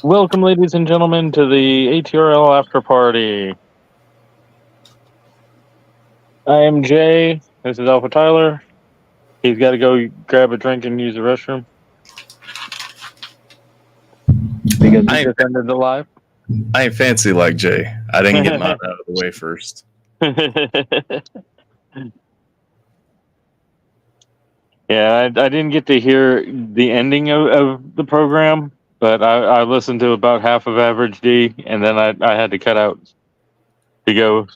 Welcome, ladies and gentlemen, to the ATRL after party. I am Jay. This is Alpha Tyler. He's got to go grab a drink and use the restroom because he just ended the live. I ain't fancy like Jay. I didn't get mine out of the way first. Yeah, I didn't get to hear the ending of the program, but I listened to about half of Average D, and then I had to cut out to go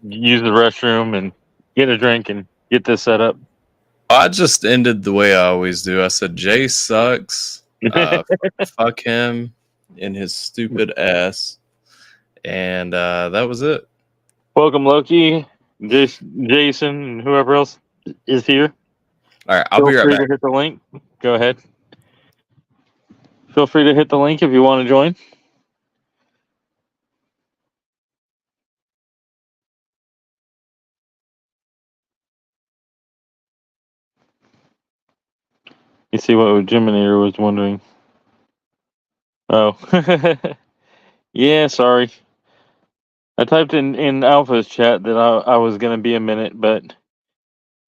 use the restroom and get a drink and get this set up. I just ended the way I always do. I said Jay sucks. Fuck him and his stupid ass, and that was it. Welcome, Loki, Jason, and whoever else is here. All right, I'll be right Feel free back. to hit the link. Go ahead. Feel free to hit the link if you want to join. You see what Jiminator was wondering. Oh. Yeah, sorry. I typed in Alpha's chat that I was going to be a minute, but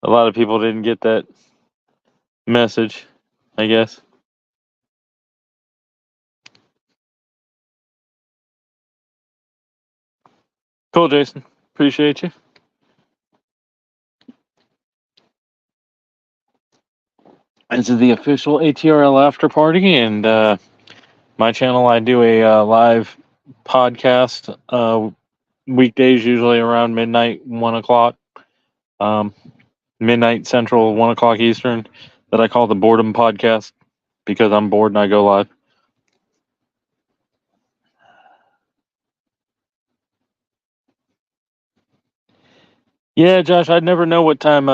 a lot of people didn't get that message, I guess. Cool, Jason. Appreciate you. This is the official ATRL after party, and my channel, I do a live podcast weekdays, usually around midnight, 1 o'clock, midnight Central, 1 o'clock Eastern, that I call the Boredom Podcast because I'm bored and I go live. Yeah, Josh, I'd never know what time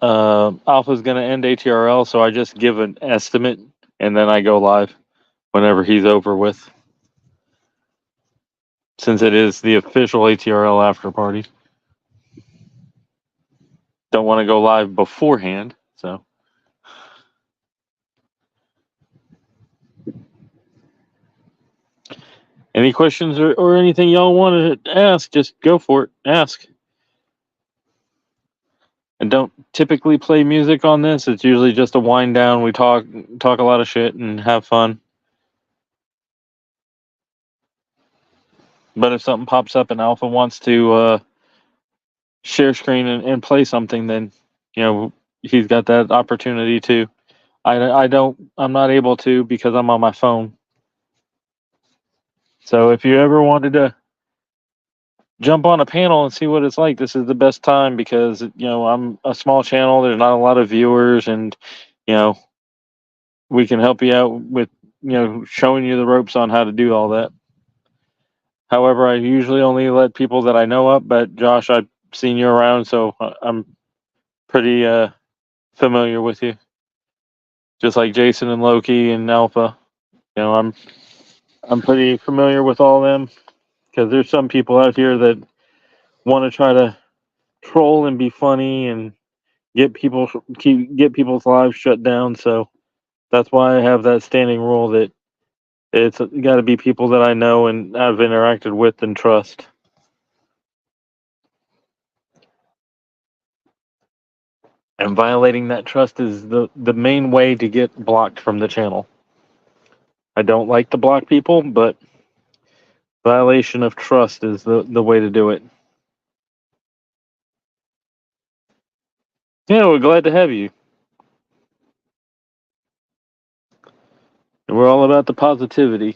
Alpha's going to end ATRL, so I just give an estimate and then I go live whenever he's over with. Since it is the official ATRL after party. Don't want to go live beforehand, so. Any questions or anything y'all wanted to ask, just go for it. Ask. And don't typically play music on this. It's usually just a wind down. We talk a lot of shit and have fun. But if something pops up and Alpha wants to share screen and play something, then he's got that opportunity too. I'm not able to because I'm on my phone. So if you ever wanted to jump on a panel and see what it's like, this is the best time because I'm a small channel. There's not a lot of viewers, and we can help you out with showing you the ropes on how to do all that. However, I usually only let people that I know up, but Josh, I've seen you around, so I'm pretty familiar with you. Just like Jason and Loki and Alpha, I'm pretty familiar with all them because there's some people out here that want to try to troll and be funny and get people's lives shut down. So that's why I have that standing rule that it's got to be people that I know and I've interacted with and trust. And violating that trust is the main way to get blocked from the channel. I don't like to block people, but violation of trust is the way to do it. Yeah, we're glad to have you. And we're all about the positivity.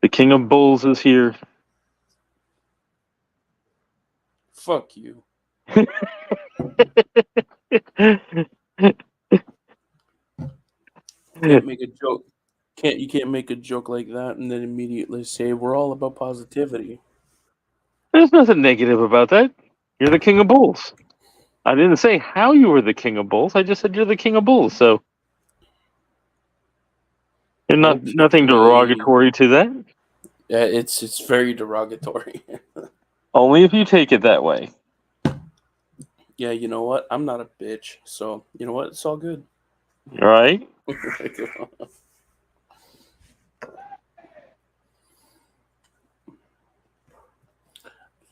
The King of Bulls is here. Fuck you. Can't make a joke. You can't make a joke like that and then immediately say we're all about positivity. There's nothing negative about that. You're the King of Bulls. I didn't say how you were the King of Bulls. I just said you're the King of Bulls. So there's nothing derogatory to that. Yeah, it's very derogatory. Only if you take it that way. Yeah, you know what? I'm not a bitch, so you know what? It's all good. Right?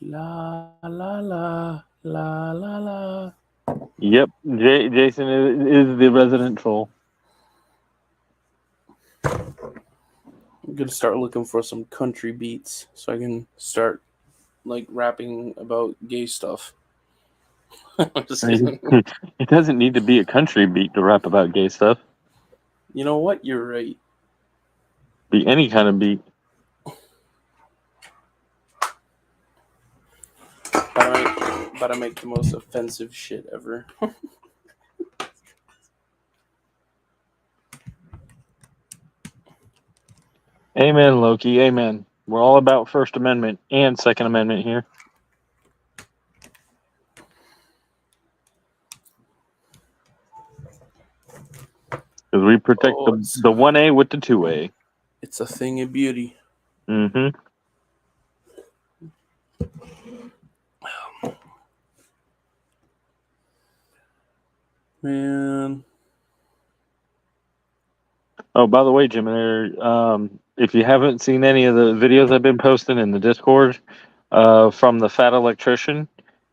La la la la la la. Yep. Jason is the resident troll. I'm gonna start looking for some country beats so I can start like rapping about gay stuff. I'm just kidding. It doesn't need to be a country beat to rap about gay stuff. You know what? You're right. Be any kind of beat. But I make the most offensive shit ever. Amen, Loki. Amen. We're all about First Amendment and Second Amendment here. Because we protect Oh, the 1A with the 2A. it's a thing of beauty. Mm-hmm. Man. Oh, by the way, Jim, if you haven't seen any of the videos I've been posting in the Discord from the fat electrician,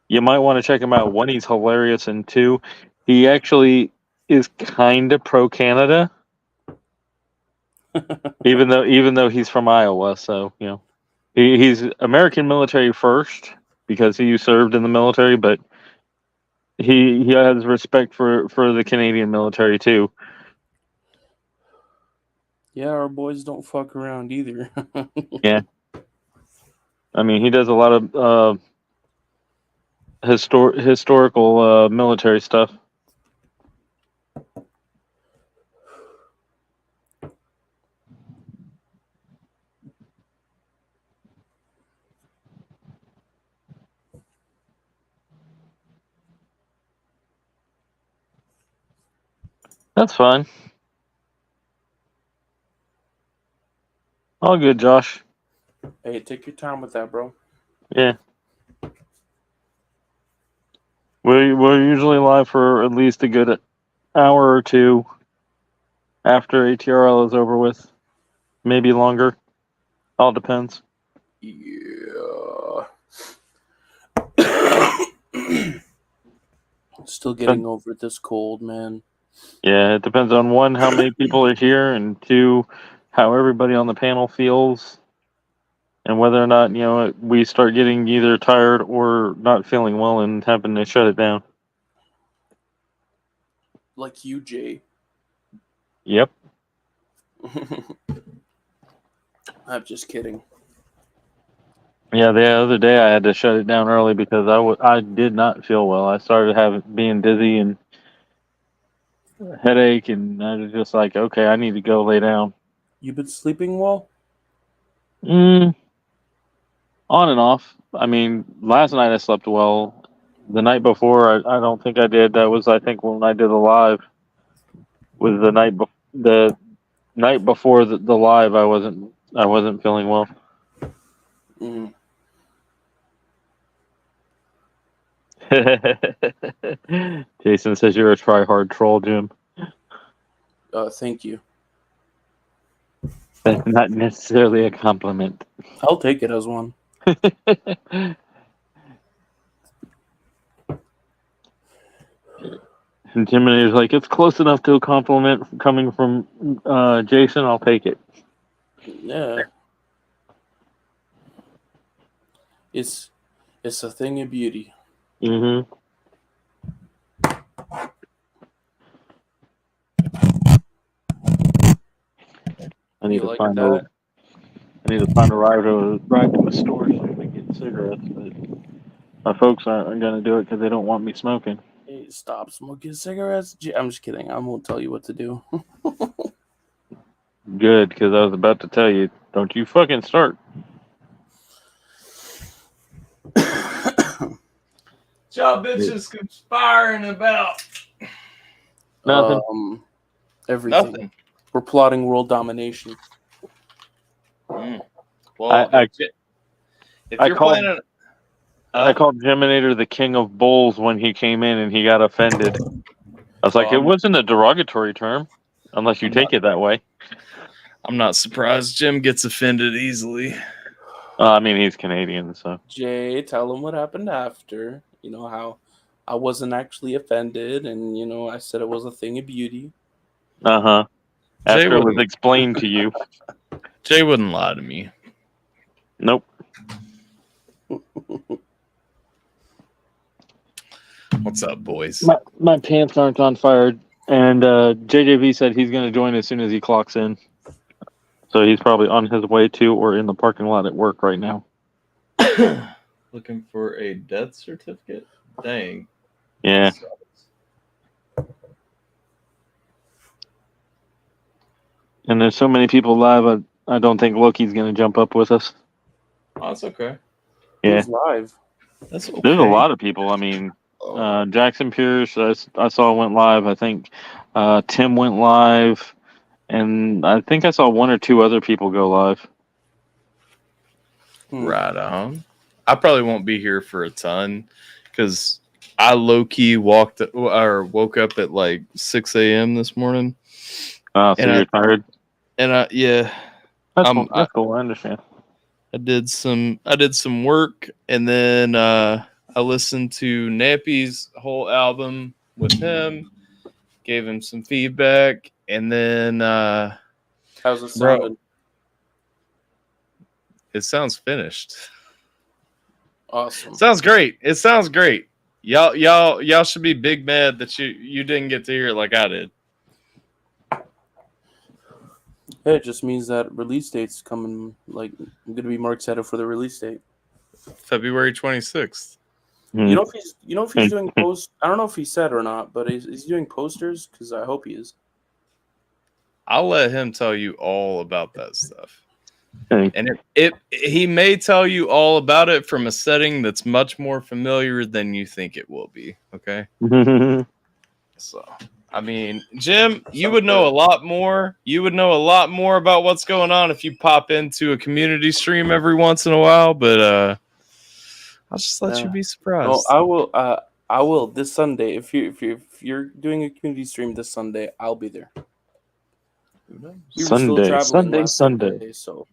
you might want to check him out. One, he's hilarious, and two, he actually is kind of pro Canada, even though he's from Iowa. So he's American military first because he served in the military, but he has respect for the Canadian military too. Yeah, our boys don't fuck around either. Yeah, I mean he does a lot of historical military stuff. That's fine. All good, Josh. Hey, take your time with that, bro. Yeah. We're usually live for at least a good hour or two after ATRL is over with. Maybe longer. All depends. Yeah. Still getting over this cold, man. Yeah, it depends on one, how many people are here, and two, how everybody on the panel feels, and whether or not we start getting either tired or not feeling well and having to shut it down. Like you, Jay. Yep. I'm just kidding. Yeah, the other day I had to shut it down early because I did not feel well. I started being dizzy and headache, and I was just like, okay, I need to go lay down. You been sleeping well? On and off. I mean, last night I slept well. The night before, I don't think I did. That was, I think, when I did the live. Was the night before the live? I wasn't feeling well. Mm. Jason says you're a try-hard troll, Jim. Thank you. That's not necessarily a compliment. I'll take it as one. And Jiminy's like, it's close enough to a compliment coming from Jason. I'll take it. Yeah. It's a thing of beauty. Mm-hmm. I need to find a ride to a store soon to get cigarettes, but my folks aren't going to do it because they don't want me smoking. Hey, stop smoking cigarettes. I'm just kidding. I won't tell you what to do. Good, because I was about to tell you, don't you fucking start. Y'all bitches conspiring about Nothing. Everything. nothing. We're plotting world domination. Well, if you're called- planning, I called Geminator the king of bulls when he came in and he got offended. I was like, it wasn't a derogatory term, unless you take it that way. I'm not surprised Jim gets offended easily. I mean, he's Canadian, so. Jay, tell him what happened after. You know how I wasn't actually offended, and I said it was a thing of beauty. Uh-huh. After it was explained to you. Jay wouldn't lie to me. Nope. What's up, boys? My pants aren't on fire, and JJV said he's going to join as soon as he clocks in. So he's probably on his way to or in the parking lot at work right now. Looking for a death certificate? Dang. Yeah. And there's so many people live, I don't think Loki's going to jump up with us. Oh, that's okay. Yeah. Who's live? That's okay. There's a lot of people. I mean, Jackson Pierce, I saw went live. I think Tim went live. And I think I saw one or two other people go live. Right on. I probably won't be here for a ton because I low-key woke up at like 6 a.m. this morning. So you're tired? And That's cool. I understand. I did some work, and then I listened to Nappy's whole album with him, gave him some feedback, and then how's it sounding? It sounds finished. Awesome. Sounds great. It sounds great. Y'all should be big mad that you didn't get to hear it like I did. Hey, it just means that release date's coming. Like, I'm gonna be more excited for the release date. February 26th. You know if he's doing post. I don't know if he said or not, but is he doing posters? Because I hope he is. I'll let him tell you all about that stuff. Okay. And he may tell you all about it from a setting that's much more familiar than you think it will be. Okay. So, I mean, Jim, you would know a lot more. You would know a lot more about what's going on if you pop into a community stream every once in a while. But I'll just let you be surprised. No, I will this Sunday. If you're doing a community stream this Sunday, I'll be there. Sunday. So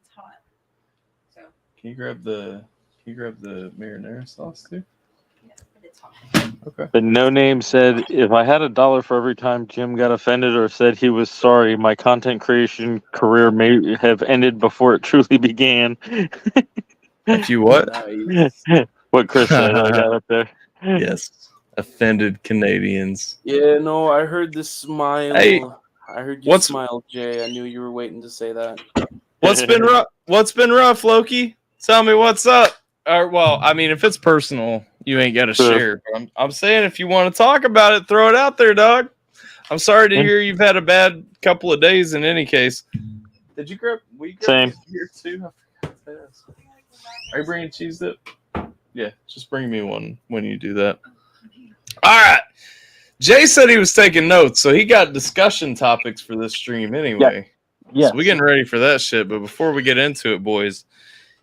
Can you grab the marinara sauce too? Yeah, but it's hot. Okay. But No Name said, if I had $1 for every time Jim got offended or said he was sorry, my content creation career may have ended before it truly began. If you what? nice. What Chris said, I got up there. Yes. Offended Canadians. Yeah, no, I heard this smile. Hey, I heard you smile, Jay. I knew you were waiting to say that. What's been rough? What's been rough, Loki? Tell me what's up. Well, I mean, if it's personal, you ain't got to share. But I'm saying if you want to talk about it, throw it out there, dog. I'm sorry to hear you've had a bad couple of days. In any case, did you grab? Same here too. Are you bringing cheese dip? Yeah, just bring me one when you do that. All right. Jay said he was taking notes, so he got discussion topics for this stream anyway. Yeah. So we're getting ready for that shit. But before we get into it, boys,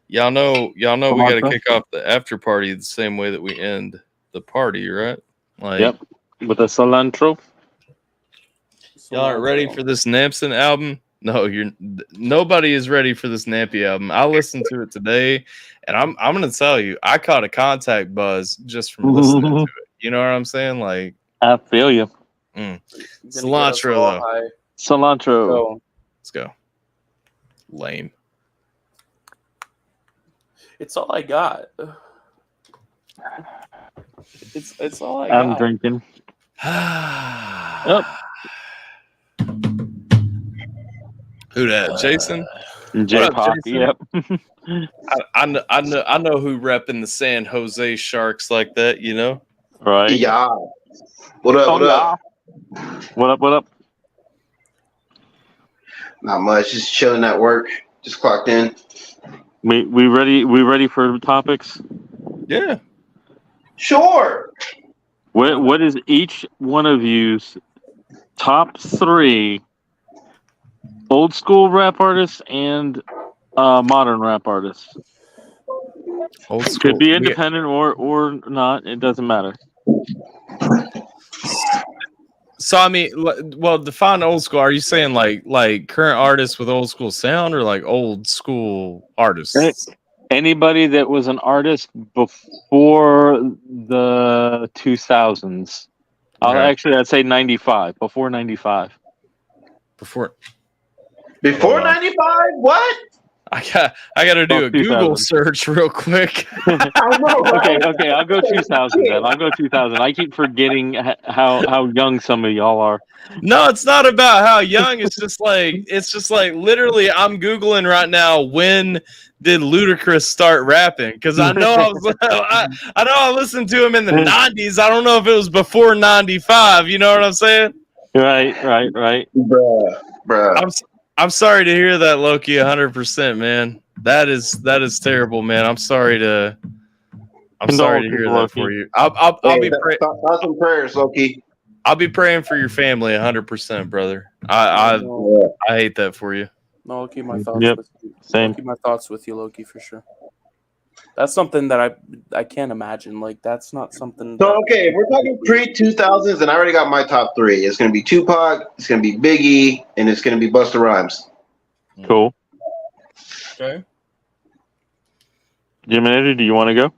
y'all know we got to kick off the after party the same way that we end the party, right? Yep. With a cilantro. Y'all aren't ready for this Nampson album? No, nobody is ready for this Nappy album. I listened to it today, and I'm gonna tell you, I caught a contact buzz just from listening to it. You know what I'm saying? Like, I feel you. Cilantro, though. Cilantro. Let's go. Lame. It's all I got. It's all I got. I'm drinking. Who that? Jason? J-Pop. Yep. I know who repping the San Jose Sharks like that, you know? Right. Yeah. What up? What up? What up? Not much. Just chilling at work. Just clocked in. We ready for topics? Yeah. Sure. What is each one of you's top 3 old school rap artists and modern rap artists? Old school. Could be independent or not. It doesn't matter. So I mean, well, define old school. Are you saying like current artists with old school sound, or like old school artists? Anybody that was an artist before the 2000s. Okay. I'd say 95. Before 95. Before 95? What? I got to do a Google search real quick. I know, right? Okay. I'll go 2000 then. I'll go 2000. I keep forgetting how young some of y'all are. No, it's not about how young. It's just like literally. I'm Googling right now. When did Ludacris start rapping? Because I know I know I listened to him in the 90s. I don't know if it was before 95. You know what I'm saying? Right. Bruh. I'm sorry to hear that, Loki. 100%, man. That is terrible, man. I'm sorry to hear that for you. I'll be praying. Thoughts and prayers, Loki. I'll be praying for your family 100%, brother. I hate that for you. No, I'll keep my thoughts with you. Same. I'll keep my thoughts with you, Loki, for sure. That's something that I can't imagine. Like, that's not something. So, okay, if we're talking pre-2000s, then I already got my top three. It's going to be Tupac, it's going to be Biggie, and it's going to be Busta Rhymes. Cool. Okay. Jim and Eddie, do you want to go?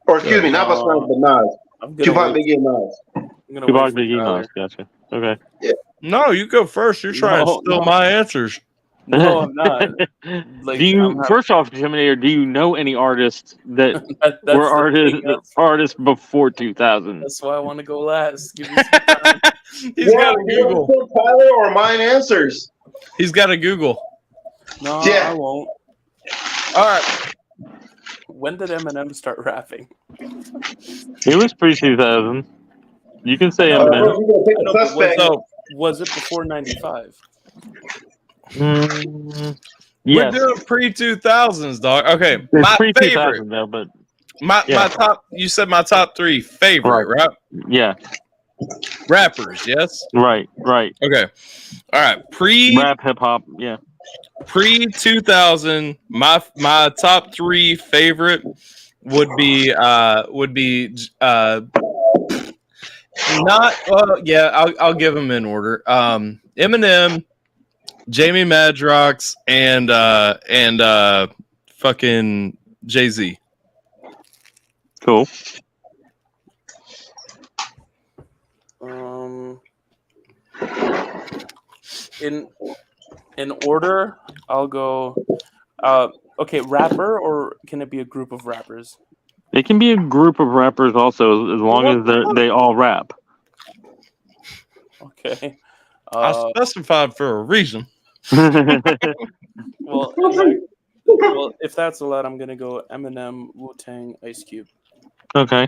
Or excuse me, not Busta Rhymes, but Nas. Tupac, Biggie, and Nas. Tupac, Biggie, Nas. Gotcha. Okay. Yeah. No, you go first. You're trying to steal my answers. No, I'm not. Like, do you first off, Jim and Eddie, do you know any artists that were artists before 2000? That's why I want to go last. Give me some time. He's got to Google. Tyler or mine answers. He's got to Google. No, Yeah. I won't. All right. When did Eminem start rapping? It was pre-2000. You can say Eminem. Was it before 95? Yes. We're doing pre-2000s, dog. Okay, It's my pre-2000 favorite. though, but My top. You said my top three favorite, right? yeah. Rappers, yes. Right. Okay. All right. Rap, hip hop, yeah. Pre-2000, my top three favorite would be not I'll give them in order. Eminem, Jamie Madrox, and fucking Jay-Z. Cool. In order, I'll go. Okay, rapper, or can it be a group of rappers? It can be a group of rappers also, as long as they all rap. Okay. I specified for a reason. Well, if that's allowed, I'm gonna go Eminem, Wu-Tang, Ice Cube. Okay,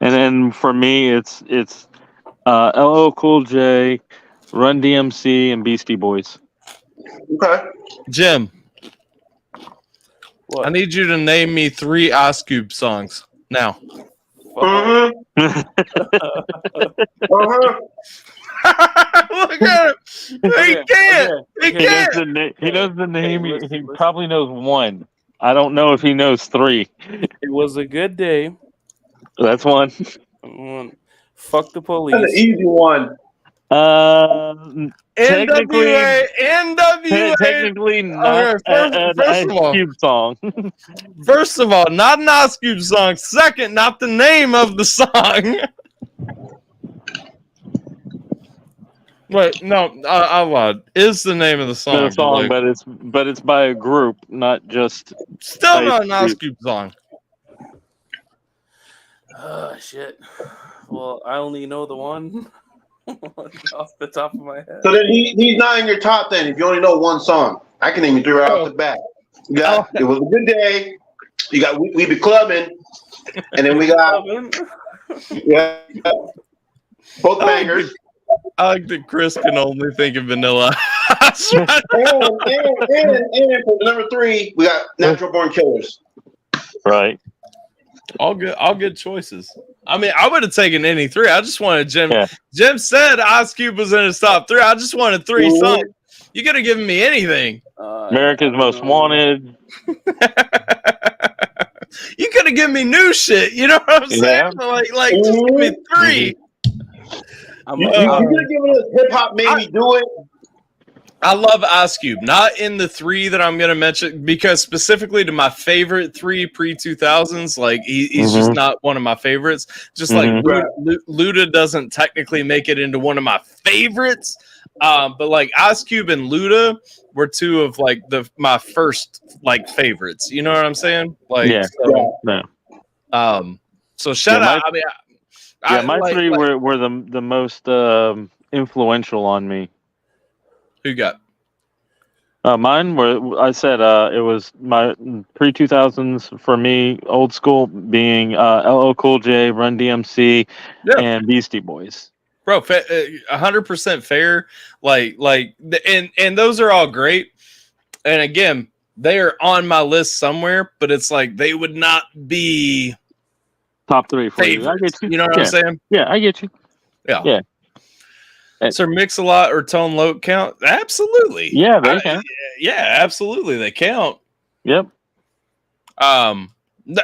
and then for me, it's LL Cool J, Run DMC, and Beastie Boys. Okay. Jim, What? I need you to name me 3 Ice Cube songs now. Look at him. He can't. He can't. He knows the name. He probably knows one. I don't know if he knows 3. It was a good day. That's one. Fuck the police. That's an easy one. NWA. Technically not an Ice Cube song. First of all, not an Ice Cube song. Second, not the name of the song. Wait, no, I lied. Is the name of the song? But it's by a group, not just. Still not an Ice Cube song. Oh shit. Well, I only know the one off the top of my head. So then he's not in your top then if you only know one song. I can name you 3 right off the bat. You got It Was a Good Day. You got We Be Clubbing. And then we got both bangers. I like that Chris can only think of Vanilla. and for number 3, we got Natural Born Killers. Right. All good choices. I mean, I would have taken any 3. I just wanted Jim. Yeah. Jim said Ice Cube was in his top 3. I just wanted 3 songs. You could have given me anything. America's Most Wanted. You could have given me new shit. You know what I'm saying? Like just give me 3. You could have given us hip hop made me do it. I love Ice Cube, not in the 3 that I'm going to mention, because specifically to my favorite 3 pre-2000s, like he's just not one of my favorites. Just like Luda doesn't technically make it into one of my favorites, but like Ice Cube and Luda were 2 of like my first like favorites. You know what I'm saying? Like, so shout out. My 3 were the most influential on me. Who got? Mine were, I said, it was my pre-2000s for me, old school being LL Cool J, Run DMC, and Beastie Boys. Bro, 100% fair. And those are all great. And again, they are on my list somewhere, but it's like they would not be top 3 for you. I get you. You know what I'm saying? Yeah, I get you. Yeah. Sir Mix-a-Lot or Tone Loc count? Absolutely. Yeah, they count. Yeah, absolutely, they count. Yep.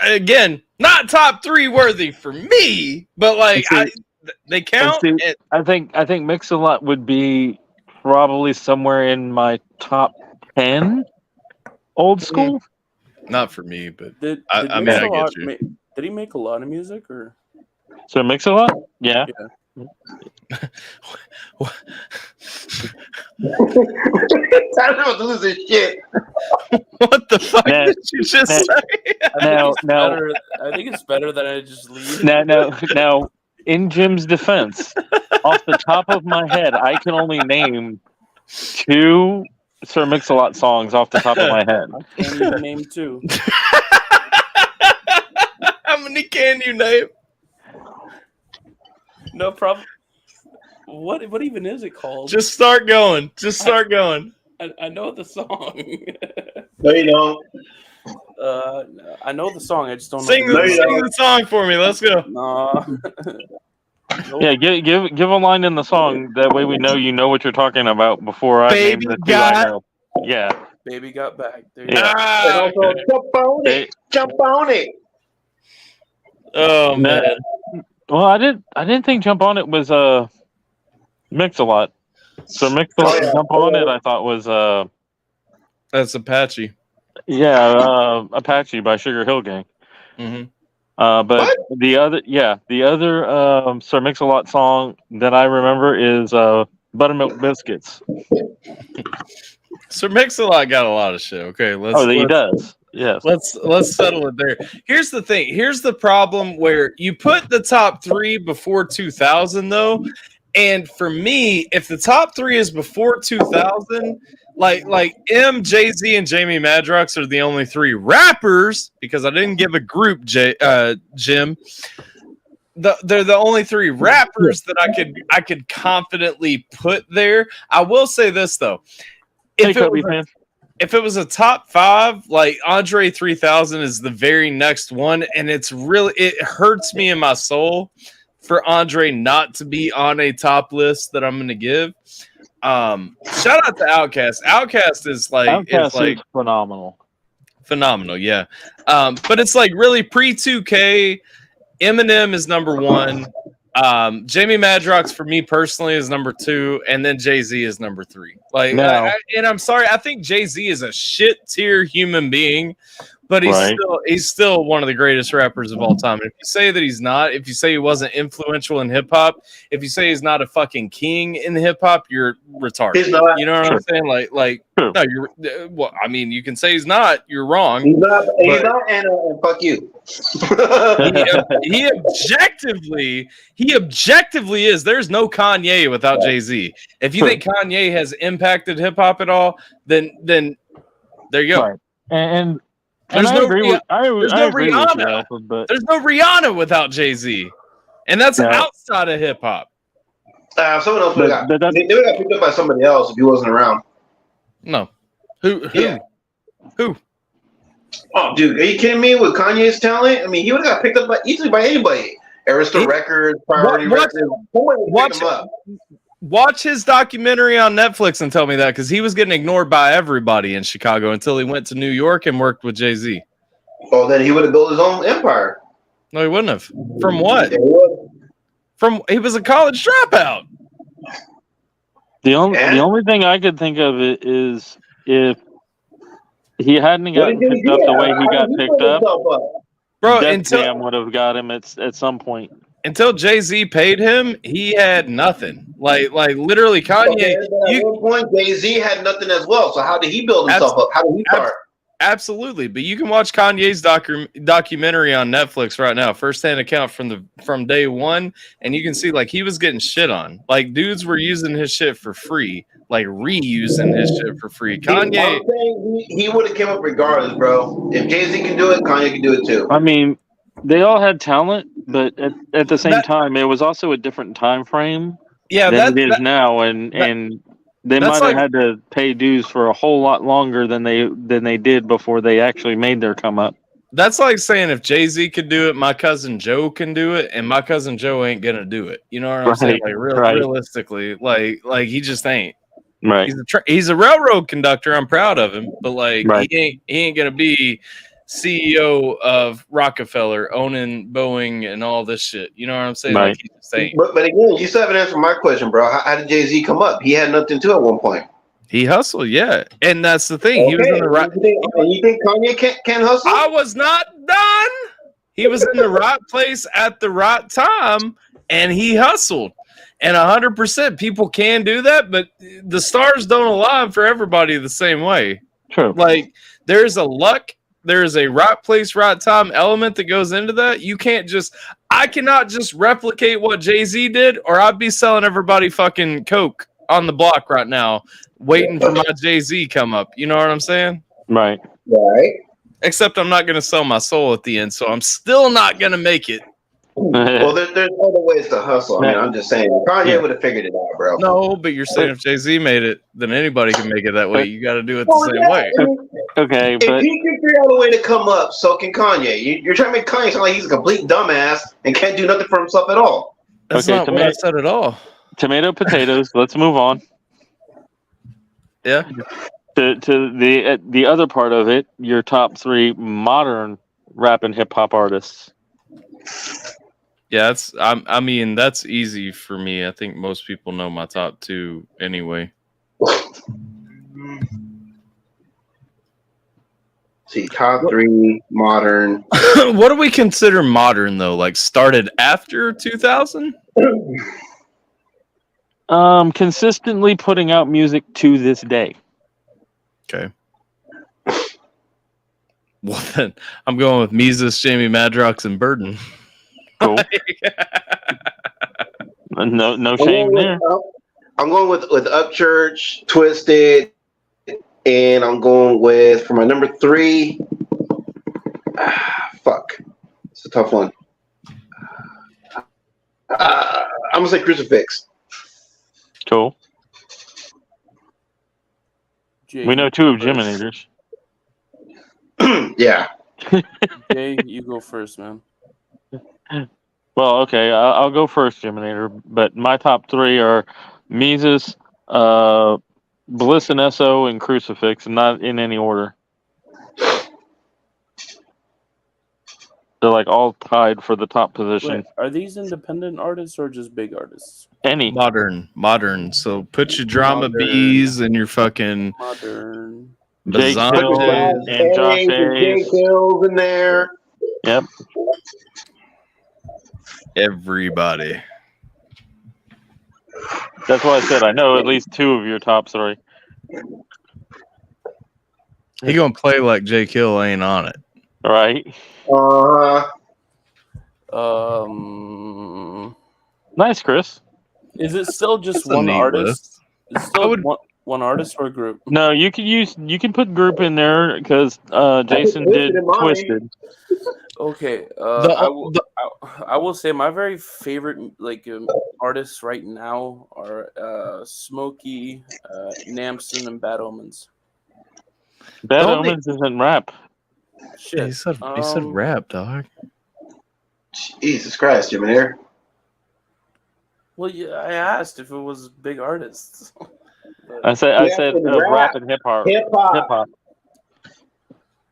Again, not top 3 worthy for me, but like they count. I think Mix-a-Lot would be probably somewhere in my top 10 old school. Not for me, but I get you. Did he make a lot of music or? So Mix-a-Lot? Yeah. Tyler was losing shit. What the fuck did you just say? I think it's better that I just leave. Now, in Jim's defense, off the top of my head, I can only name 2 Sir Mix-a-Lot songs off the top of my head. I can't even name 2. How many can you name? No problem. What even is it called? Just start going. I know the song. No, you don't. I know the song. I just don't sing know. Sing the song for me. Let's go. Nah. Yeah, give a line in the song. That way we know you know what you're talking about before I name the 2 I know. Yeah. Baby got back. There you go. Jump on it. Oh man. Well, I didn't think Jump On It was Mix-a-Lot. So Mix-a-Lot Jump On It I thought was that's Apache. Yeah, Apache by Sugar Hill Gang. But what? the other Sir Mix-a-Lot song that I remember is Buttermilk Biscuits. Sir Mix-a-Lot got a lot of shit. Okay, he does. Yes. Let's settle it there. Here's the thing. Here's the problem where you put the top 3 before 2000 though. And for me, if the top 3 is before 2000, like Jay-Z, and Jamie Madrox are the only 3 rappers, because I didn't give a group, Jim. They're the only 3 rappers that I could confidently put there. I will say this though. If it was a top 5, like Andre 3000 is the very next one, and it hurts me in my soul for Andre not to be on a top list that I'm going to give. Shout out to Outkast. Outkast is phenomenal. Phenomenal, yeah. But it's like really pre-2K. Eminem is number 1. Jamie Madrox for me personally is number 2, and then Jay-Z is number 3. And I'm sorry, I think Jay-Z is a shit tier human being, but he's still one of the greatest rappers of all time. And if you say that he's not, if you say he wasn't influential in hip hop, if you say he's not a fucking king in hip hop, you're retarded. He's not. You know what I'm saying? No, you're. Well, I mean, you can say he's not. You're wrong. He's not, and fuck you. He objectively is. There's no Kanye without Jay-Z. If you think Kanye has impacted hip hop at all, then there you go. Right. And there's no Rihanna. There's no Rihanna without Jay-Z, and that's outside of hip hop. Someone else would have got picked up by somebody else if he wasn't around. No, who? Oh, dude, are you kidding me? With Kanye's talent, I mean, he would have got picked up easily by anybody. Arista Records, Priority Records. Watch his documentary on Netflix and tell me that, because he was getting ignored by everybody in Chicago until he went to New York and worked with Jay-Z. Oh, then he would have built his own empire. No, he wouldn't have. From what? Yeah, he would. He was a college dropout. The only thing I could think of it is if he hadn't gotten picked up the way he got picked up, Bro, Def Jam would have got him at some point. Until Jay-Z paid him, he had nothing. Like literally Kanye. Okay, at one point, Jay-Z had nothing as well. So how did he build himself up? How did he start? Absolutely, but you can watch Kanye's documentary on Netflix right now, first-hand account from day one, and you can see like he was getting shit on. Like dudes were using his shit for free, like reusing his shit for free. Kanye, he would have came up regardless, bro. If Jay-Z can do it, Kanye can do it too. I mean, they all had talent, but at the same time, it was also a different time frame than it is now, and they might have had to pay dues for a whole lot longer than they did before they actually made their come up. That's like saying if Jay-Z could do it, my cousin Joe can do it, and my cousin Joe ain't gonna do it. You know what I'm saying? Like realistically, like he just ain't. Right. He's a railroad conductor. I'm proud of him, but like he ain't gonna be CEO of Rockefeller, owning Boeing and all this shit. You know what I'm saying? Right. Like he's just ain't. But again, you still haven't answered my question, bro. How did Jay-Z come up? He had nothing to at one point. He hustled, yeah, and that's the thing. Okay. He was in the right. You think Kanye can't hustle? I was not done. He was in the right place at the right time, and he hustled. And 100% people can do that, but the stars don't align for everybody the same way. True. Like there's a luck. There's a right place, right time element that goes into that. I cannot just replicate what Jay-Z did, or I'd be selling everybody fucking Coke on the block right now, waiting for my Jay-Z come up. You know what I'm saying? Right. Right. Except I'm not going to sell my soul at the end, so I'm still not going to make it. Well, there's other ways to hustle. I mean, I'm just saying, Kanye would have figured it out, bro. No, but you're saying if Jay-Z made it, then anybody can make it that way. You got to do it the same way. Okay, if he can figure out a way to come up, so can Kanye. You're trying to make Kanye sound like he's a complete dumbass and can't do nothing for himself at all. That's not what I said at all. Tomato, potatoes. Let's move on. Yeah. To the other part of it, your top 3 modern rap and hip hop artists. Yeah, I mean that's easy for me. I think most people know my top 2 anyway. See, top 3 modern. What do we consider modern though? Like started after 2000? Consistently putting out music to this day. Okay. Well then, I'm going with Mises, Jamie Madrox, and Burden. Cool. no shame there. I'm going with Upchurch, Twisted, and I'm going with for my number 3. Fuck, it's a tough one. I'm gonna say Crucifix. Cool. Jay, we know 2 of Geminators. Yeah. Jay, you go first, man. Well, okay, I'll go first, Geminator. But my top 3 are Mises, Bliss and SO, and Crucifix, not in any order. They're like all tied for the top position. Wait, are these independent artists or just big artists? Any modern. So put your drama B's and your fucking modern. Jake Hill and Josh Hayes. Jake Hill's in there. Yep. Everybody. That's why I said I know at least 2 of your top 3. He gonna play like Jake Hill ain't on it. Right. Nice, Chris. Is it still just That's one artist? list. Is it still one artist or group? No, you can put group in there because Jason did Twisted. Okay. I will say my very favorite artists right now are Smokey, Namson, and Bad Omens. Bad Omens isn't rap. Shit. He said rap, dog. Jesus Christ, Jimmy there. Well, yeah, I asked if it was big artists. I said rap and hip hop. Hip hop.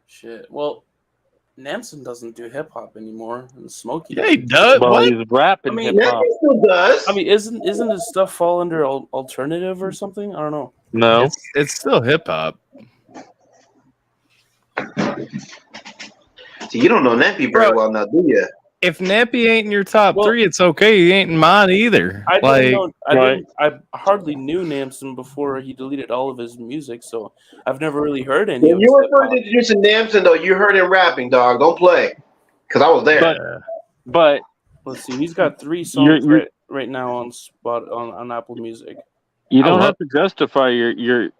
Shit. Well, Namson doesn't do hip hop anymore, and Smokey. Yeah, he does. Well, What? he's rapping I mean, hip Yeah, hop. he still does. I mean, isn't his stuff fall under alternative or something? I don't know. No, It's still hip hop. See, you don't know Nappy very well now, do you? If Nappy ain't in your top Well- 3, it's okay. He ain't in mine either. I didn't know. right. I hardly knew Namson before he deleted all of his music, so I've never really heard any When of you his were first hip-hop. introducing Namson, though, you heard him rapping, dog. Don't play. Because I was there. but Let's see, he's got 3 songs You're- right now on on Apple Music. you I don't love- have to justify your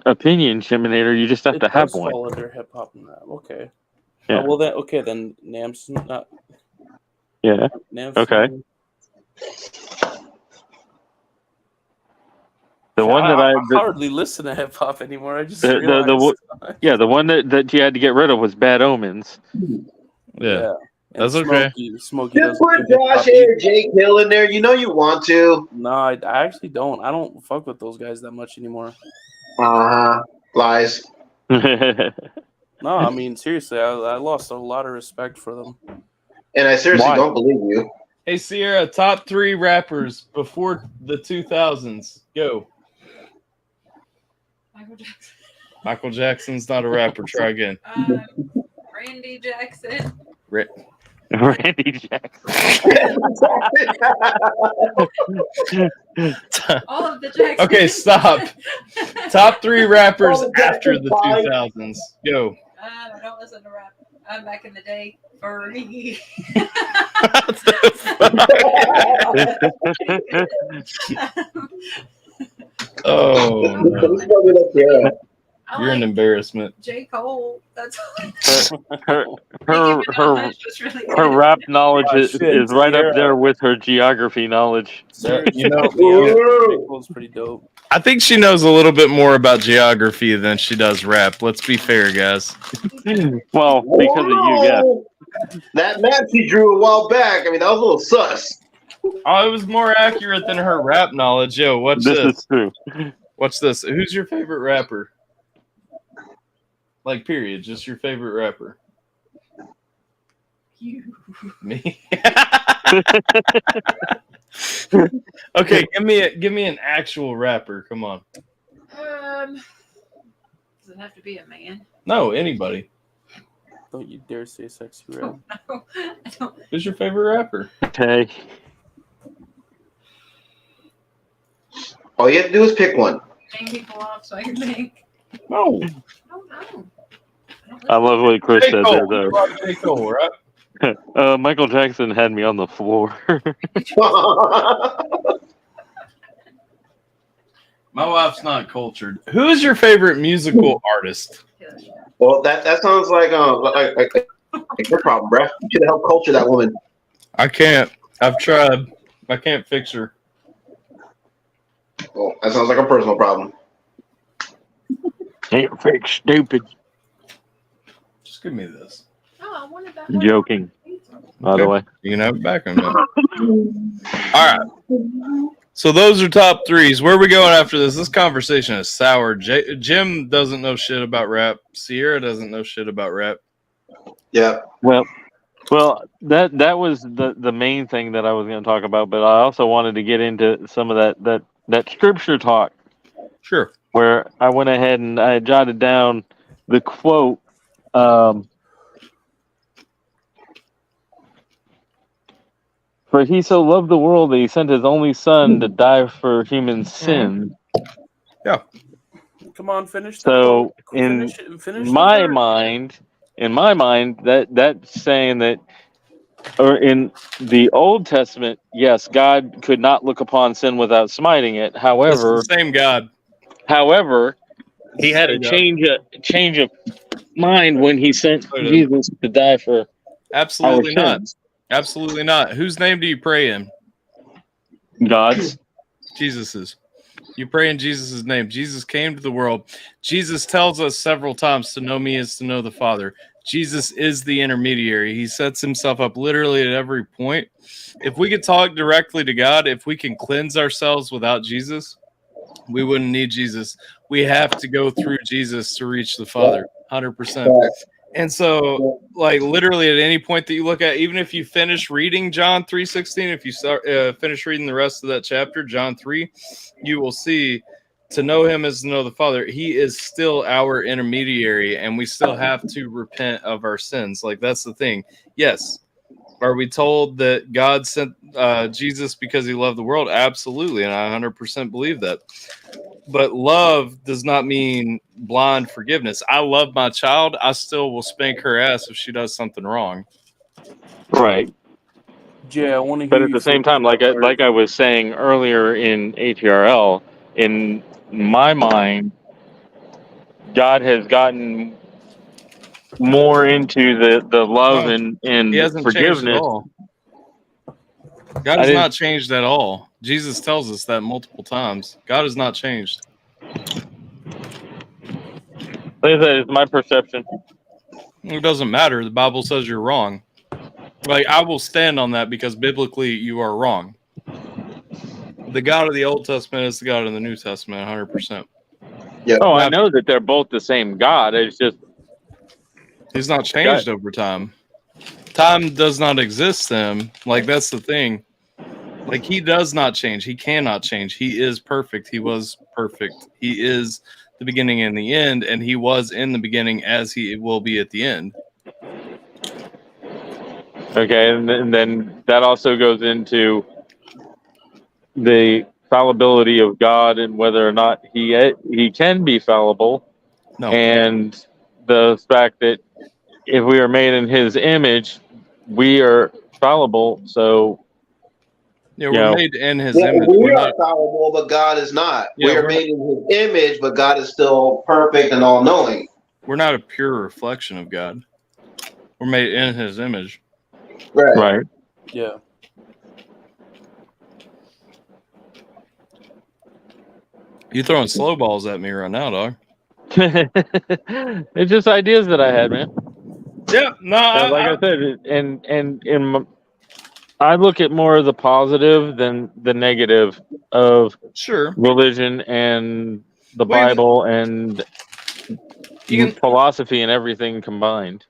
opinion, Shiminator. You just have It to have does one. fall under hip hop and rap. Okay. Yeah. Well then Namson. Yeah. Namson. Okay. The one that I I hardly listen to hip hop anymore. I just the realized. the one that you had to get rid of was Bad Omens. Yeah. And That's okay. Smokey Just doesn't put do hip-hop Josh either. and Jake Hill in there. You know you want to. No, I actually don't. I don't fuck with those guys that much anymore. Lies. No, I mean seriously, I lost a lot of respect for them. And I seriously Why? don't believe you. Hey, Sierra, top 3 rappers before the 2000s. Go. Michael Jackson. Michael Jackson's not a rapper. Try again. Randy Jackson. Randy Jackson. All of the Jacksons. Okay, stop. Top 3 rappers Oh, that's after the fine. 2000s. Go. I don't listen to rap. Back in the day, Fergie. Oh, no. Yeah. I You're an like embarrassment. J. Cole. That's her Nicki her Minaj was really her good. rap knowledge Oh, is shit, right up Sierra. there with her geography knowledge. You know, Ooh. Cole's pretty dope. I think she knows a little bit more about geography than she does rap. Let's be fair, guys. Well, because of you, yeah. Whoa. That map she drew a while back, I mean, that was a little sus. Oh, it was more accurate than her rap knowledge. Yo, watch This this. is true. Watch this. Who's your favorite rapper? Like, period. Just your favorite rapper. You. Me. Okay, give me an actual rapper. Come on. Does it have to be a man? No, anybody. Don't you dare say sexy red. No, I don't. Who's your favorite rapper? Okay. All you have to do is pick one. Name people off so I can think. No. I don't know. I love what Chris J. said Cole. there, What about J. Cole, right? Michael Jackson had me on the floor. My wife's not cultured. Who is your favorite musical artist? Well, that sounds like your problem, bruh. You should help culture that woman. I can't. I've tried. I can't fix her. Well, that sounds like a personal problem. Ain't fake stupid. Just give me this. No, I wanted that. I'm joking, by the way. You can have it back on that. All right. So those are top 3s. Where are we going after this? This conversation is sour. Jim doesn't know shit about rap. Sierra doesn't know shit about rap. Yeah. Well, that was the main thing that I was going to talk about, but I also wanted to get into some of that scripture talk Sure. where I went ahead and I jotted down the quote. For he so loved the world that he sent his only son to die for human sin. Come on, finish. So finish in my mind, that's saying that, or in the Old Testament, yes, God could not look upon sin without smiting it. However, It's the same God. He had a change of mind when he sent So did- Jesus to die for Absolutely our not. sins. Absolutely not. Whose name do you pray in? God's. Jesus's. You pray in Jesus' name. Jesus came to the world. Jesus tells us several times to know me is to know the Father. Jesus is the intermediary. He sets himself up literally at every point. If we could talk directly to God, if we can cleanse ourselves without Jesus, we wouldn't need Jesus. We have to go through Jesus to reach the Father. 100%. And so, like, literally at any point that you look at, even if you finish reading John 3:16, if you start finish reading the rest of that chapter, John 3, you will see to know him is to know the Father. He is still our intermediary, and we still have to repent of our sins. Like, that's the thing. Yes. Are we told that God sent Jesus because he loved the world? Absolutely. And I 100% believe that. But love does not mean blind forgiveness. I love my child. I still will spank her ass if she does something wrong. Right. Jay, I want to hear But at you the same finish time, that part. like I was saying earlier in ATRL, in my mind, God has gotten more into the love No, and he hasn't changed at forgiveness. all. God I has didn't. not changed at all. Jesus tells us that multiple times. God has not changed. Like I said, it's my perception. It doesn't matter. The Bible says you're wrong. Like, I will stand on that because biblically you are wrong. The God of the Old Testament is the God of the New Testament, 100%. Oh, I Now, know that they're both the same God. It's just he's not changed over time. Time does not exist then. Like, that's the thing. Like, he does not change. He cannot change. He is perfect. He was perfect. He is the beginning and the end, and he was in the beginning as he will be at the end. okay, and then that also goes into the fallibility of God and whether or not he can be fallible, No. and the fact that if we are made in his image, we are fallible. So Yeah, you we're know, made in his Yeah, image. we We're are not. fallible, but God is not. Yeah, We are made in his image, but God is still perfect and all knowing. we're not a pure reflection of God. We're made in his image. right? Yeah. You throwing slow balls at me right now, dog. It's just ideas that I had, man. Yeah, no, Like I said, I look at more of the positive than the negative of sure. religion and the Well, Bible and you can philosophy and everything combined.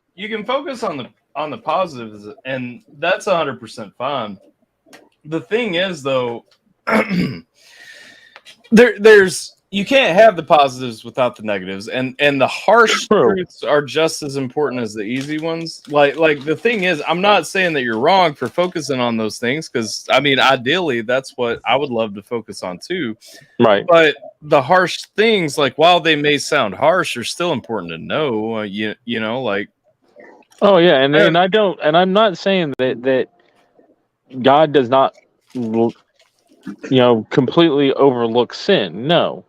focus on the positives, and that's 100% fine. The thing is, though, there's you can't have the positives without the negatives, and the harsh True. truths are just as important as the easy ones. Like the thing is, I'm not saying that you're wrong for focusing on those things, because I mean, ideally, that's what I would love to focus on too. Right. But the harsh things, like, while they may sound harsh, are still important to know. You know, like. Oh yeah, and I don't, and I'm not saying that God does not, completely overlook sin. No,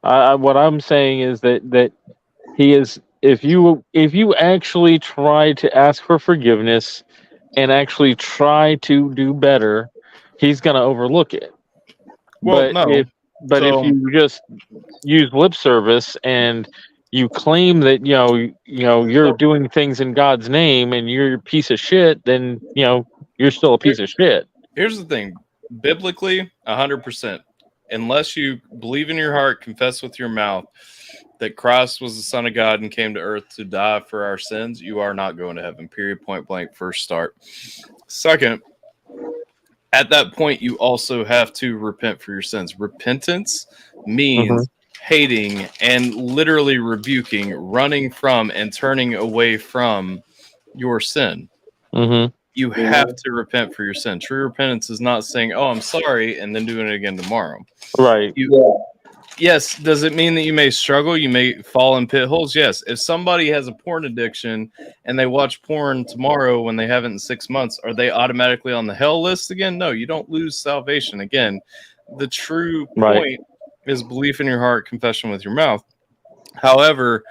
what I'm saying is that He is. If you actually try to ask for forgiveness and actually try to do better, He's going to overlook it. Well, But no. if you just use lip service and you claim that you're doing things in God's name and you're a piece of shit, then you're still a piece of shit. Here's the thing. Biblically, 100%. Unless you believe in your heart, confess with your mouth that Christ was the Son of God and came to earth to die for our sins, you are not going to heaven. Period. Point blank. First start. Second, at that point, you also have to repent for your sins. Repentance means hating and literally rebuking, running from and turning away from your sin. Mm-hmm. You have to repent for your sin. True repentance is not saying, "Oh, I'm sorry," and then doing it again tomorrow. Right. Yes. Does it mean that you may struggle? You may fall in pit holes? Yes. If somebody has a porn addiction and they watch porn tomorrow when they haven't in 6 months, are they automatically on the hell list again? No, you don't lose salvation. Again, the true point is belief in your heart, confession with your mouth. However,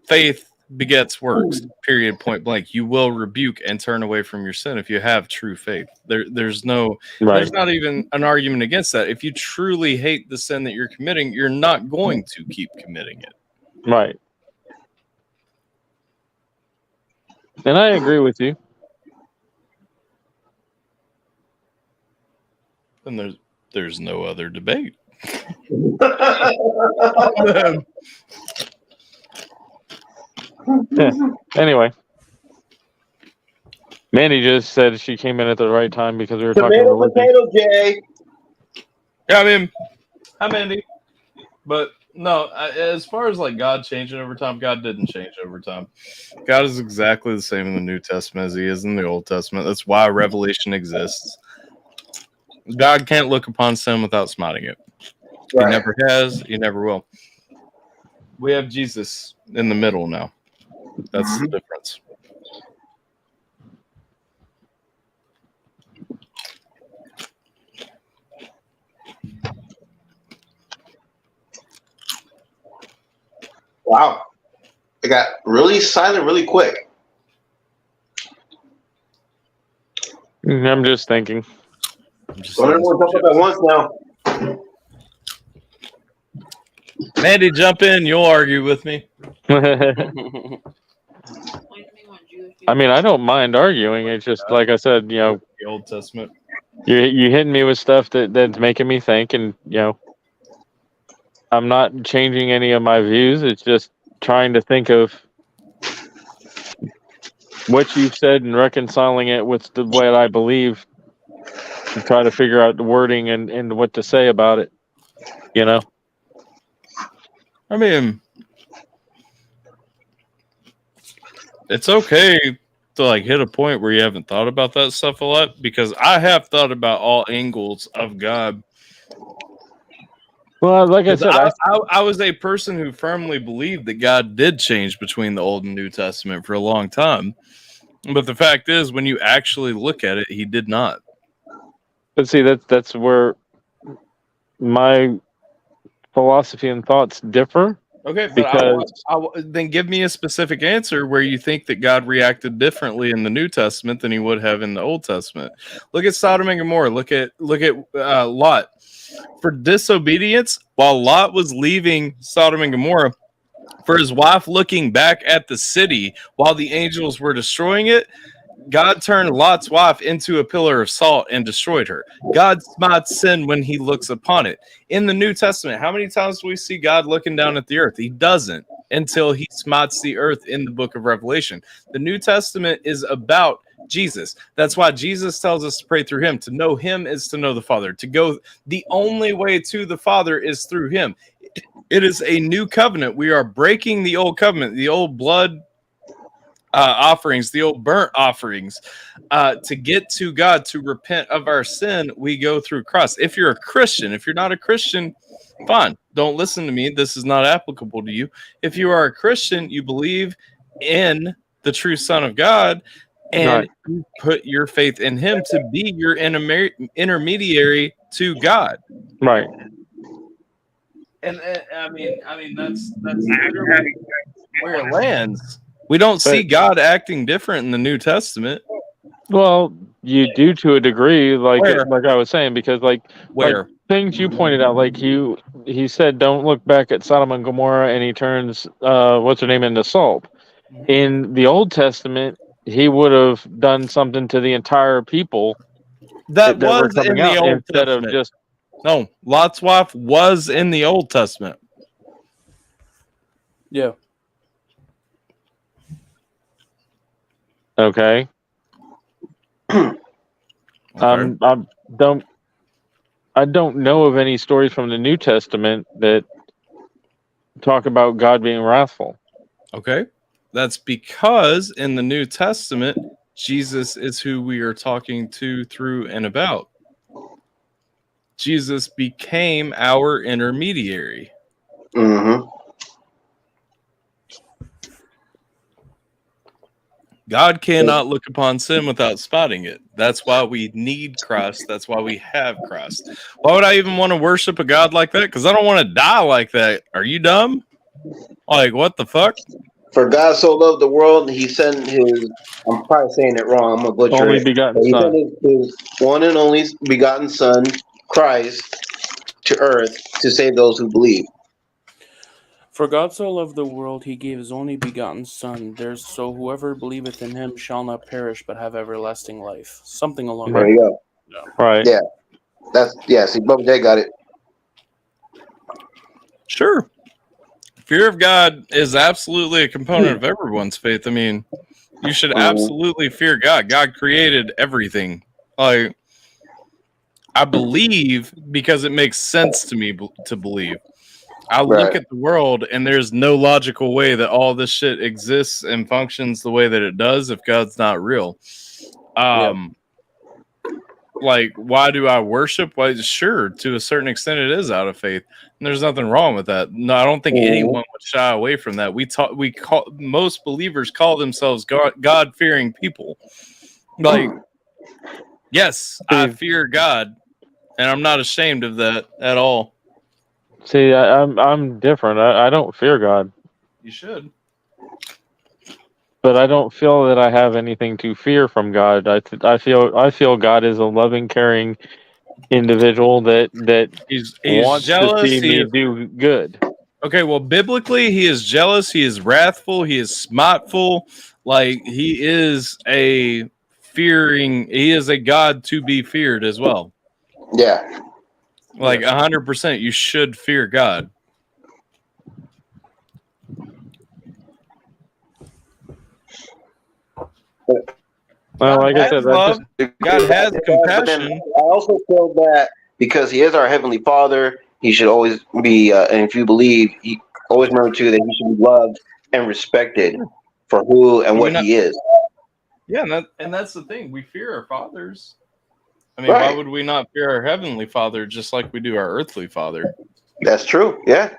faith begets works, period, point blank. You will rebuke and turn away from your sin if you have true faith. There's not even an argument against that. If you truly hate the sin that you're committing, you're not going to keep committing it. Right. And I agree with you. And there's no other debate. Anyway, Mandy just said she came in at the right time because we were talking Tomato, religion. potato, Jay. Yeah, I mean, I'm Andy. But no, as far as like God changing over time, God didn't change over time. God is exactly the same in the New Testament as he is in the Old Testament. That's why Revelation exists. God can't look upon sin without smiting it. He never has. He never will. We have Jesus in the middle now. That's the difference. Wow. It got really silent really quick. I'm just thinking. Don't everyone jump up at once now. Mandy, jump in. You'll argue with me. I mean, I don't mind arguing. It's just like I said, The Old Testament. you hitting me with stuff that's making me think, and I'm not changing any of my views. It's just trying to think of what you said and reconciling it with the way I believe, to try to figure out the wording and what to say about it. I mean, it's okay to like hit a point where you haven't thought about that stuff a lot, because I have thought about all angles of God. Well, like I said, I was a person who firmly believed that God did change between the Old and New Testament for a long time. But the fact is, when you actually look at it, he did not. But see, that's where my philosophy and thoughts differ. Okay, but Because then give me a specific answer where you think that God reacted differently in the New Testament than he would have in the Old Testament. Look at Sodom and Gomorrah. Look at Lot. For disobedience, while Lot was leaving Sodom and Gomorrah, for his wife looking back at the city while the angels were destroying it, God turned Lot's wife into a pillar of salt and destroyed her. God smites sin when he looks upon it. In the New Testament, how many times do we see God looking down at the earth? He doesn't until he smites the earth in the book of Revelation. The New Testament is about Jesus. That's why Jesus tells us to pray through him. To know him is to know the Father. To go, the only way to the Father is through him. It is a new covenant. We are breaking the old covenant, the old blood offerings, the old burnt offerings. To get to God, to repent of our sin, we go through Christ. If you're a Christian, if you're not a Christian, fine. Don't listen to me. This is not applicable to you. If you are a Christian, you believe in the true Son of God, and you put your faith in him to be your intermediary to God. Right. And I mean that's literally where it lands. We don't see God acting different in the New Testament. Well, you do to a degree, like I was saying, because like things you pointed out, like he said, don't look back at Sodom and Gomorrah, and he turns what's her name into salt. In the Old Testament, he would have done something to the entire people that was in the Old instead Testament. of just Lot's wife was in the Old Testament. Yeah. Okay. I don't know of any stories from the New Testament that talk about God being wrathful. Okay. That's because in the New Testament, Jesus is who we are talking to through and about. Jesus became our intermediary. Mm-hmm. God cannot look upon sin without spotting it. That's why we need Christ. That's why we have Christ. Why would I even want to worship a God like that? Because I don't want to die like that. Are you dumb? Like, what the fuck? For God so loved the world, he sent his, I'm probably saying it wrong, I'm going to butcher only it. Begotten He Son. sent his one and only begotten Son, Christ, to earth to save those who believe. For God so loved the world, he gave his only begotten Son. So whoever believeth in him shall not perish, but have everlasting life. Something along There you go. Yeah. Right. Yeah. See, Bubba J got it. Sure. fear of God is absolutely a component of everyone's faith. I mean, you should absolutely fear God. God created everything. Like, I believe because it makes sense to me to believe. I look at the world and there's no logical way that all this shit exists and functions the way that it does if God's not real. Like, why do I worship? Well, sure, to a certain extent it is out of faith. And there's nothing wrong with that. No, I don't think anyone would shy away from that. Most believers call themselves God-fearing people. Like, yes, I fear God, and I'm not ashamed of that at all. See, I'm different. I don't fear God, You should. but I don't feel that I have anything to fear from God. I feel God is a loving, caring individual that He's wants jealous. to see me do good. Okay, well, biblically, he is jealous. He is wrathful. He is smiteful. Like, he is a God to be feared as well. Yeah. Like, 100%, you should fear God. Well, like I said, God has compassion. I also feel that because he is our heavenly Father, he should always be, and if you believe, he always remember too that he should be loved and respected for who and what he is. Yeah, and that's the thing. We fear our fathers. I mean, why would we not fear our heavenly Father just like we do our earthly father? That's true. Yeah.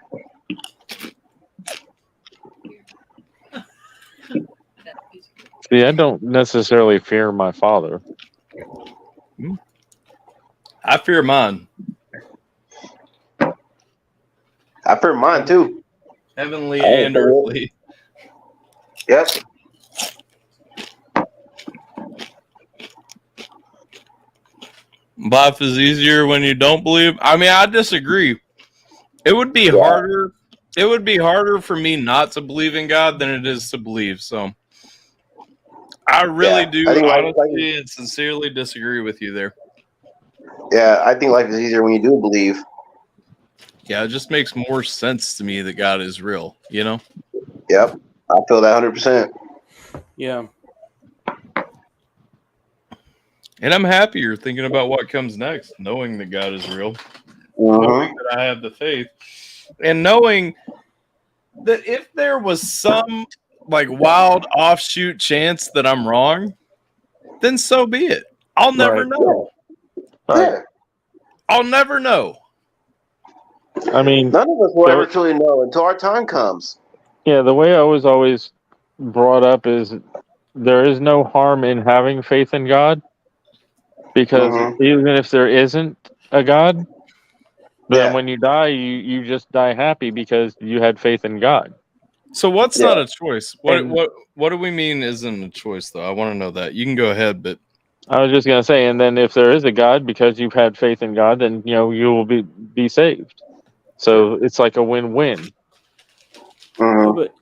See, I don't necessarily fear my father. I fear mine. I fear mine too. Heavenly and earthly. Yep. Life is easier when you don't believe. I mean, I disagree. It would be harder. It would be harder for me not to believe in God than it is to believe. So I really do honestly and sincerely disagree with you there. Yeah, I think life is easier when you do believe. Yeah, it just makes more sense to me that God is real, you know? Yep. I feel that 100%. Yeah. And I'm happier thinking about what comes next, knowing that God is real, knowing that I have the faith, and knowing that if there was some like wild offshoot chance that I'm wrong, then so be it. I'll never know. Yeah. I'll never know. I mean, none of us will ever truly know until our time comes. Yeah, the way I was always brought up is there is no harm in having faith in God, because even if there isn't a God, then when you die, you just die happy because you had faith in God. So what's not a choice? What do we mean isn't a choice though? I want to know that. You can go ahead, but I was just gonna say, and then if there is a God, because you've had faith in God, then you will be saved. So it's like a win-win. Yeah, but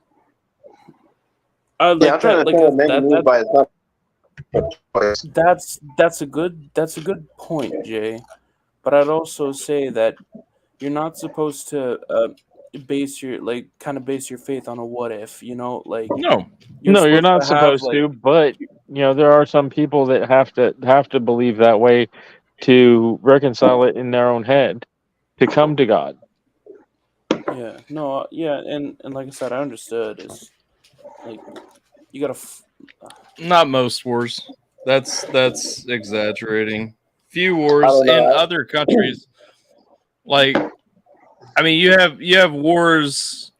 I like I'm trying to that's a good point, Jay. But I'd also say that you're not supposed to base your faith on a what if, like you're not supposed to, but there are some people that have to believe that way to reconcile it in their own head to come to God. Yeah, no, yeah, and like I said, I understood. It's like you gotta. Not most wars. That's exaggerating. Few wars in other countries, like I mean, you have wars,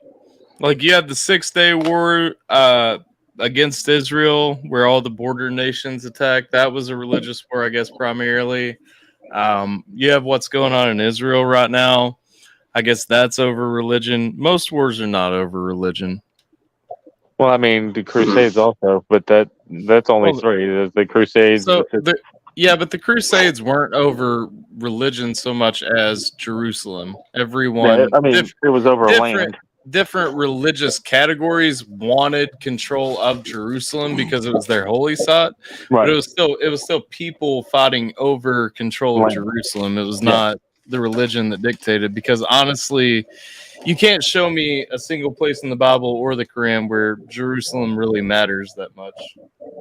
like you had the 6-Day War against Israel, where all the border nations attacked. That was a religious war, I guess, primarily. You have what's going on in Israel right now. I guess that's over religion. Most wars are not over religion. Well, I mean, the Crusades also, but that's only 3. There's the Crusades. So but the Crusades weren't over religion so much as Jerusalem. Everyone, it was over land. Different religious categories wanted control of Jerusalem because it was their holy site. Right. But it was still people fighting over control of Jerusalem. It was not the religion that dictated, because honestly, you can't show me a single place in the Bible or the Quran where Jerusalem really matters that much.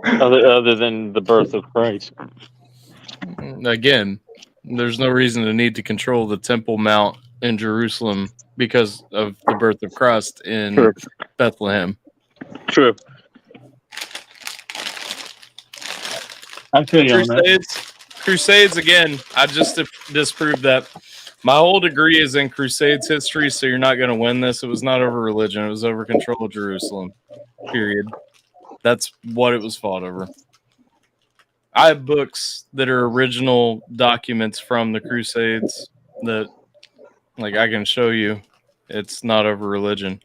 Other than the birth of Christ. Again, there's no reason to need to control the Temple Mount in Jerusalem because of the birth of Christ in True. Bethlehem. True. I feel you on that. Crusades again. I just disproved that. My whole degree is in Crusades history, so you're not going to win this. It was not over religion; it was over control of Jerusalem. Period. That's what it was fought over. I have books that are original documents from the Crusades that, like, I can show you. It's not over religion.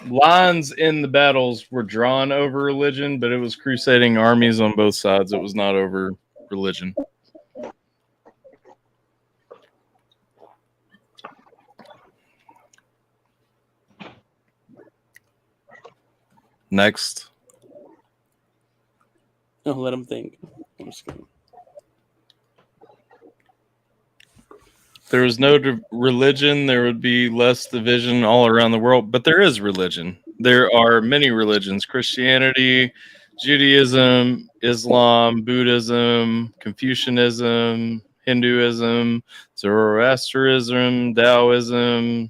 Lines in the battles were drawn over religion, but it was crusading armies on both sides. It was not over religion. Next. No, let him think. I'm just kidding. If there was no religion, there would be less division all around the world. But there is religion. There are many religions: Christianity, Judaism, Islam, Buddhism, Confucianism, Hinduism, Zoroastrianism, Taoism,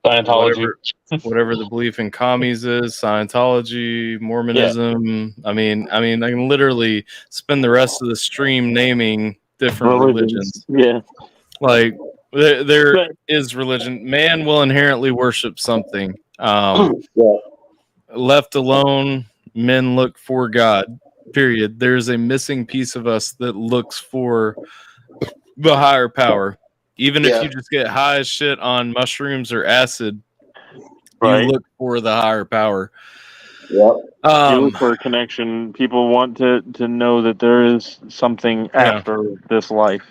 Scientology. whatever the belief in commies is, Scientology, Mormonism. Yeah. I mean, I can literally spend the rest of the stream naming different religions. Yeah. Like there is religion. Man will inherently worship something. Left alone, men look for God. Period. There's a missing piece of us that looks for the higher power. Even if you just get high as shit on mushrooms or acid, you look for the higher power. Yep. You look for a connection. People want to know that there is something after this life.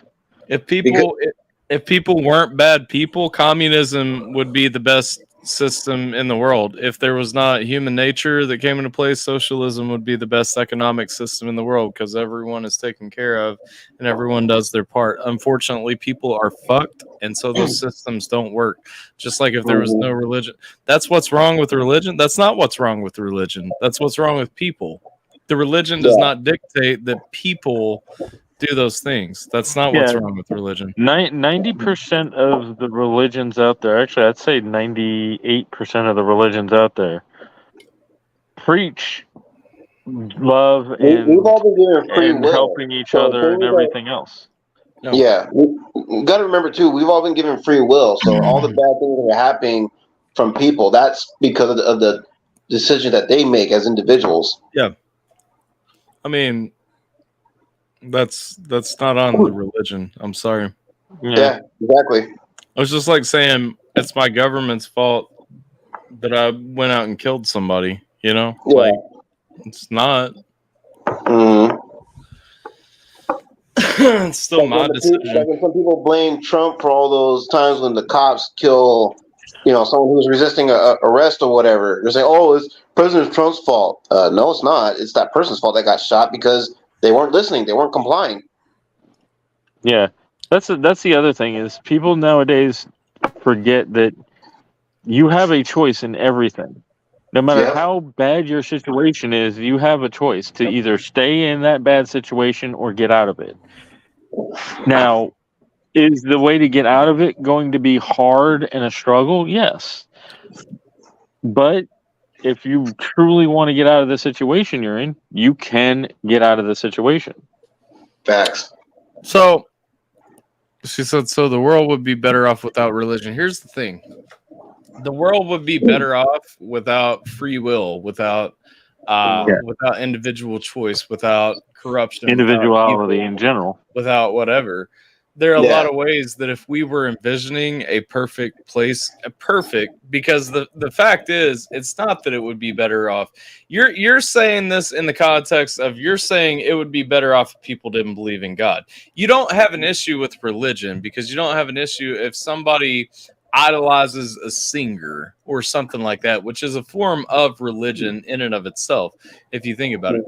If people weren't bad people, communism would be the best system in the world. If there was not human nature that came into play, socialism would be the best economic system in the world, because everyone is taken care of and everyone does their part. Unfortunately, people are fucked, and so those systems don't work. Just like if there was no religion. That's what's wrong with religion. That's not what's wrong with religion. That's what's wrong with people. The religion does not dictate that people do those things. That's not what's wrong with religion. 90% of the religions out there, actually, I'd say 98% of the religions out there, preach love and, we've all been given free will, helping each other and everything else. No. Yeah, we got to remember too. We've all been given free will, so all the bad things that are happening from people, that's because of the decision that they make as individuals. Yeah, I mean, that's not on the religion. I'm sorry. Yeah, exactly. I was just like saying it's my government's fault that I went out and killed somebody. You know, like it's not. It's still my decision. Like when some people blame Trump for all those times when the cops kill, someone who's resisting arrest or whatever. They're saying, "Oh, it's President Trump's fault." No, it's not. It's that person's fault that got shot because they weren't listening. They weren't complying. Yeah, that's the other thing is people nowadays forget that you have a choice in everything. No matter how bad your situation is, you have a choice to either stay in that bad situation or get out of it. Now, is the way to get out of it going to be hard and a struggle? Yes. But if you truly want to get out of the situation you're in, you can get out of the situation. Facts. So, she said, so the world would be better off without religion. Here's the thing. The world would be better off without free will, without individual choice, without corruption, individuality in general, without whatever. There are a lot of ways that if we were envisioning a perfect place, because the fact is, it's not that it would be better off. You're saying this in the context of you're saying it would be better off if people didn't believe in God. You don't have an issue with religion because you don't have an issue if somebody idolizes a singer or something like that, which is a form of religion in and of itself, if you think about it.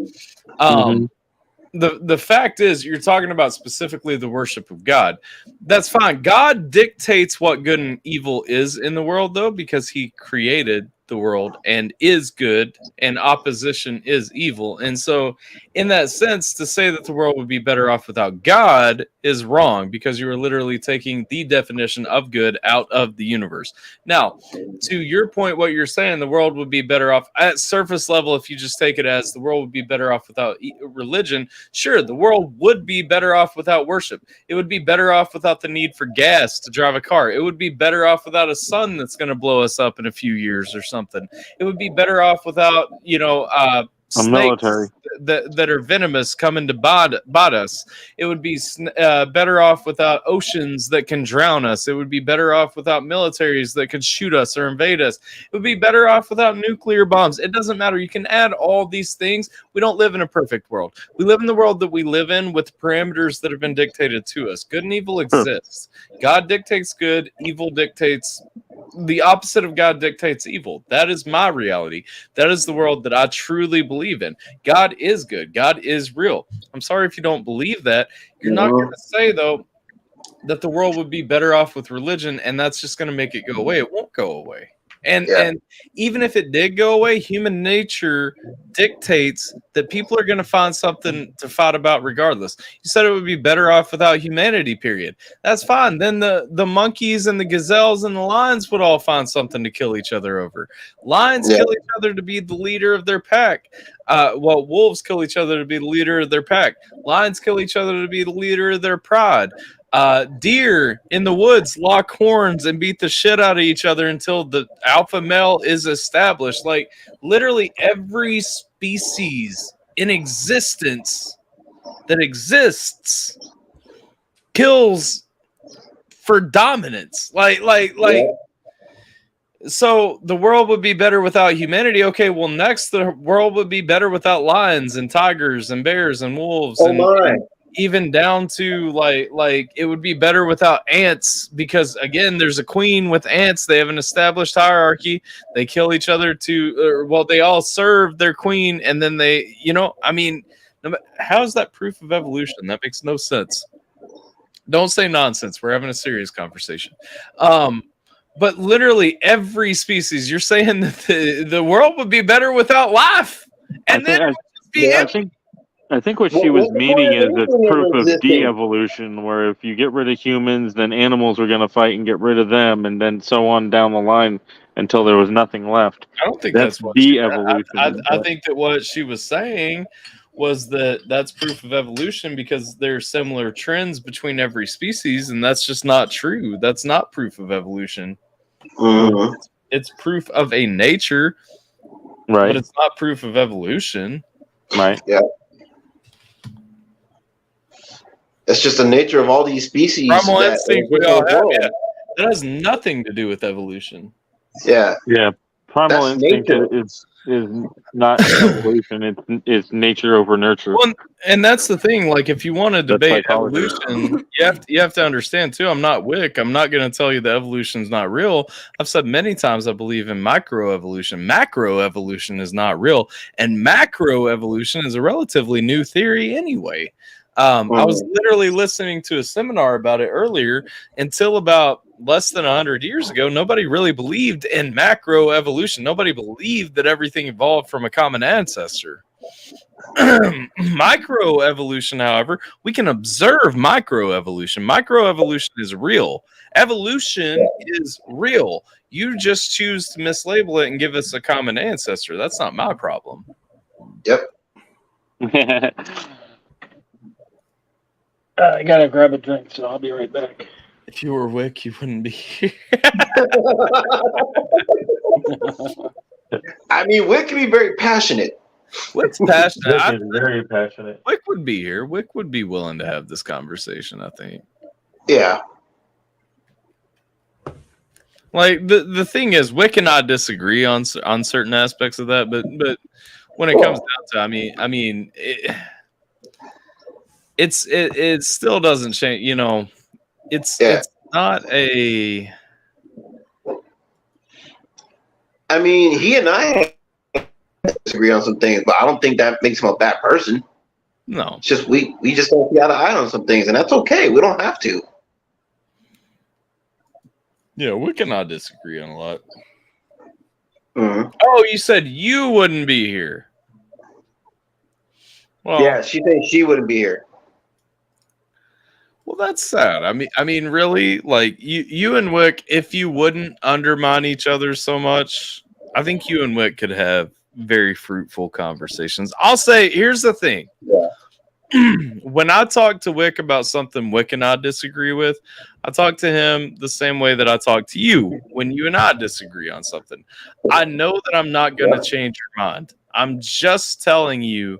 the fact is, you're talking about specifically the worship of God. That's fine. God dictates what good and evil is in the world, though, because he created the world and is good, and opposition is evil. And so, in that sense, to say that the world would be better off without God is wrong, because you are literally taking the definition of good out of the universe. Now, to your point, what you're saying, the world would be better off at surface level if you just take it as the world would be better off without religion. Sure, the world would be better off without worship. It would be better off without the need for gas to drive a car. It would be better off without a sun that's going to blow us up in a few years or something. It would be better off without, snakes military. that are venomous coming to bite us. It would be better off without oceans that can drown us. It would be better off without militaries that could shoot us or invade us. It would be better off without nuclear bombs. It doesn't matter. You can add all these things. We don't live in a perfect world. We live in the world that we live in with parameters that have been dictated to us. Good and evil exists. God dictates good. Evil dictates the opposite of God dictates evil. That is my reality. That is the world that I truly believe in. God is good. God is real. I'm sorry if you don't believe that. You're not going to say, though, that the world would be better off with religion, and that's just going to make it go away. It won't go away. And even if it did go away, human nature dictates that people are going to find something to fight about regardless. You said it would be better off without humanity, period. That's fine. Then the monkeys and the gazelles and the lions would all find something to kill each other over. Lions kill each other to be the leader of their pack. Wolves kill each other to be the leader of their pack. Lions kill each other to be the leader of their pride. Deer in the woods lock horns and beat the shit out of each other until the alpha male is established. Like, literally every species in existence that exists kills for dominance. So the world would be better without humanity. Okay, well, next the world would be better without lions and tigers and bears and wolves and even down to like it would be better without ants, because again, there's a queen with ants. They have an established hierarchy. They kill each other they all serve their queen, and then they, how's that proof of evolution? That makes no sense. Don't say nonsense. We're having a serious conversation. But literally every species, you're saying that the world would be better without life, and I think what she was meaning is it's proof of de-evolution, where if you get rid of humans, then animals are going to fight and get rid of them, and then so on down the line until there was nothing left. I don't think that's what de-evolution. I think that what she was saying was that's proof of evolution because there are similar trends between every species, and that's just not true. That's not proof of evolution. Mm-hmm. It's proof of a nature, right? But it's not proof of evolution, right? Yeah. It's just the nature of all these species. Primal instinct we all have. Yeah. That has nothing to do with evolution. Yeah. Yeah. Primal instinct is not evolution. It's nature over nurture. Well, and that's the thing. Like, if you want to debate evolution, you have to understand too. I'm not Wick. I'm not going to tell you that evolution is not real. I've said many times I believe in microevolution. Macroevolution is not real, and macroevolution is a relatively new theory anyway. I was literally listening to a seminar about it earlier. Until about less than 100 years ago, nobody really believed in macroevolution. Nobody believed that everything evolved from a common ancestor. Microevolution, however, we can observe microevolution. Microevolution is real. Evolution is real. You just choose to mislabel it and give us a common ancestor. That's not my problem. Yep. I gotta grab a drink, so I'll be right back. If you were Wick, you wouldn't be here. I mean, Wick can be very passionate. Wick's passionate. Wick is very passionate. Wick would be here. Wick would be willing to have this conversation, I think. Yeah. Like, the thing is, Wick and I disagree on certain aspects of that, but when it comes down to, I mean, it still doesn't change. It's not a. I mean, he and I disagree on some things, but I don't think that makes him a bad person. No. It's just we just don't see eye to eye on some things, and that's okay. We don't have to. Yeah, we cannot disagree on a lot. Mm-hmm. Oh, you said you wouldn't be here. Well, Yeah, she thinks she wouldn't be here. Well, that's sad. I mean, really, like you and Wick, if you wouldn't undermine each other so much, I think you and Wick could have very fruitful conversations. I'll say, here's the thing. Yeah. When I talk to Wick about something Wick and I disagree with, I talk to him the same way that I talk to you when you and I disagree on something. I know that I'm not going to change your mind. I'm just telling you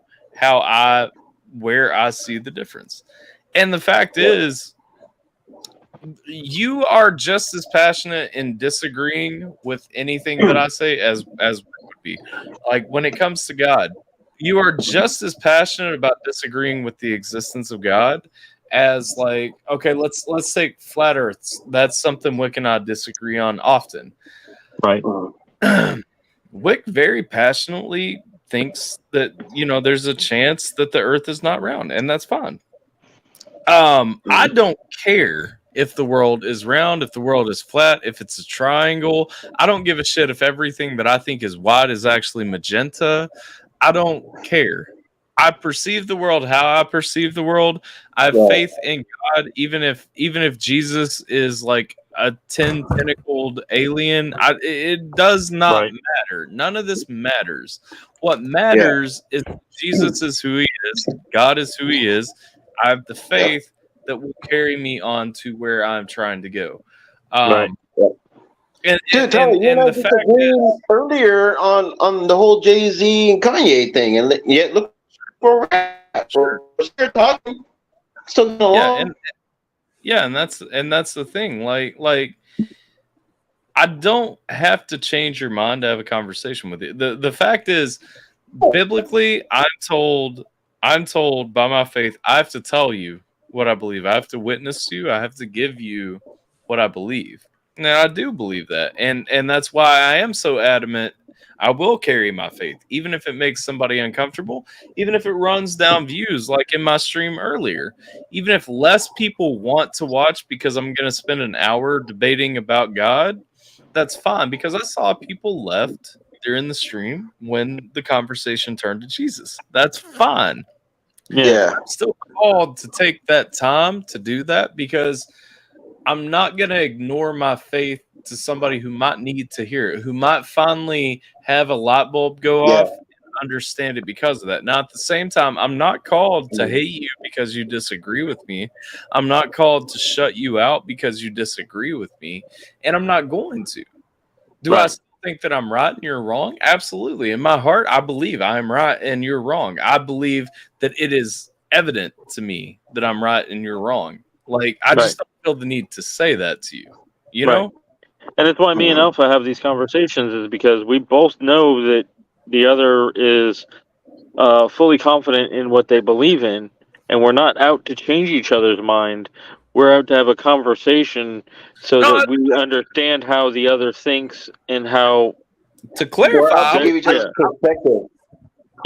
where I see the difference. And the fact is, you are just as passionate in disagreeing with anything that I say as would be. Like when it comes to God, you are just as passionate about disagreeing with the existence of God as like, okay, let's take flat Earths. That's something Wick and I disagree on often. Right. Wick very passionately thinks that, you know, there's a chance that the Earth is not round, and that's fine. I don't care if the world is round, if the world is flat, if it's a triangle. I don't give a shit if everything that I think is white is actually magenta. I don't care. I perceive the world how I perceive the world. I have faith in God, even if Jesus is like a 10-tentacled alien. It does not matter. None of this matters. What matters is Jesus is who he is. God is who he is. I have the faith that will carry me on to where I'm trying to go. Right. And the fact is, earlier on the whole Jay-Z and Kanye thing, and yet look where we're at. We're still talking, still going along. And that's the thing. Like I don't have to change your mind to have a conversation with you. The fact is, biblically, I'm told by my faith, I have to tell you what I believe. I have to witness to you. I have to give you what I believe. Now, I do believe that. And that's why I am so adamant. I will carry my faith, even if it makes somebody uncomfortable, even if it runs down views like in my stream earlier, even if less people want to watch because I'm going to spend an hour debating about God, that's fine, because I saw people left during the stream when the conversation turned to Jesus. That's fine. Yeah. I'm still called to take that time to do that, because I'm not going to ignore my faith to somebody who might need to hear it, who might finally have a light bulb go off and understand it because of that. Now, at the same time, I'm not called to hate you because you disagree with me. I'm not called to shut you out because you disagree with me, and I'm not going to. Do I still think that I'm right and you're wrong? Absolutely. In my heart, I believe I am right and you're wrong. I believe that it is evident to me that I'm right and you're wrong. Like, I just don't feel the need to say that to you. You know? And it's why me and Alpha have these conversations, is because we both know that the other is fully confident in what they believe in, and we're not out to change each other's mind. We're out to have a conversation so that we understand how the other thinks and how to clarify. To give each other perspective.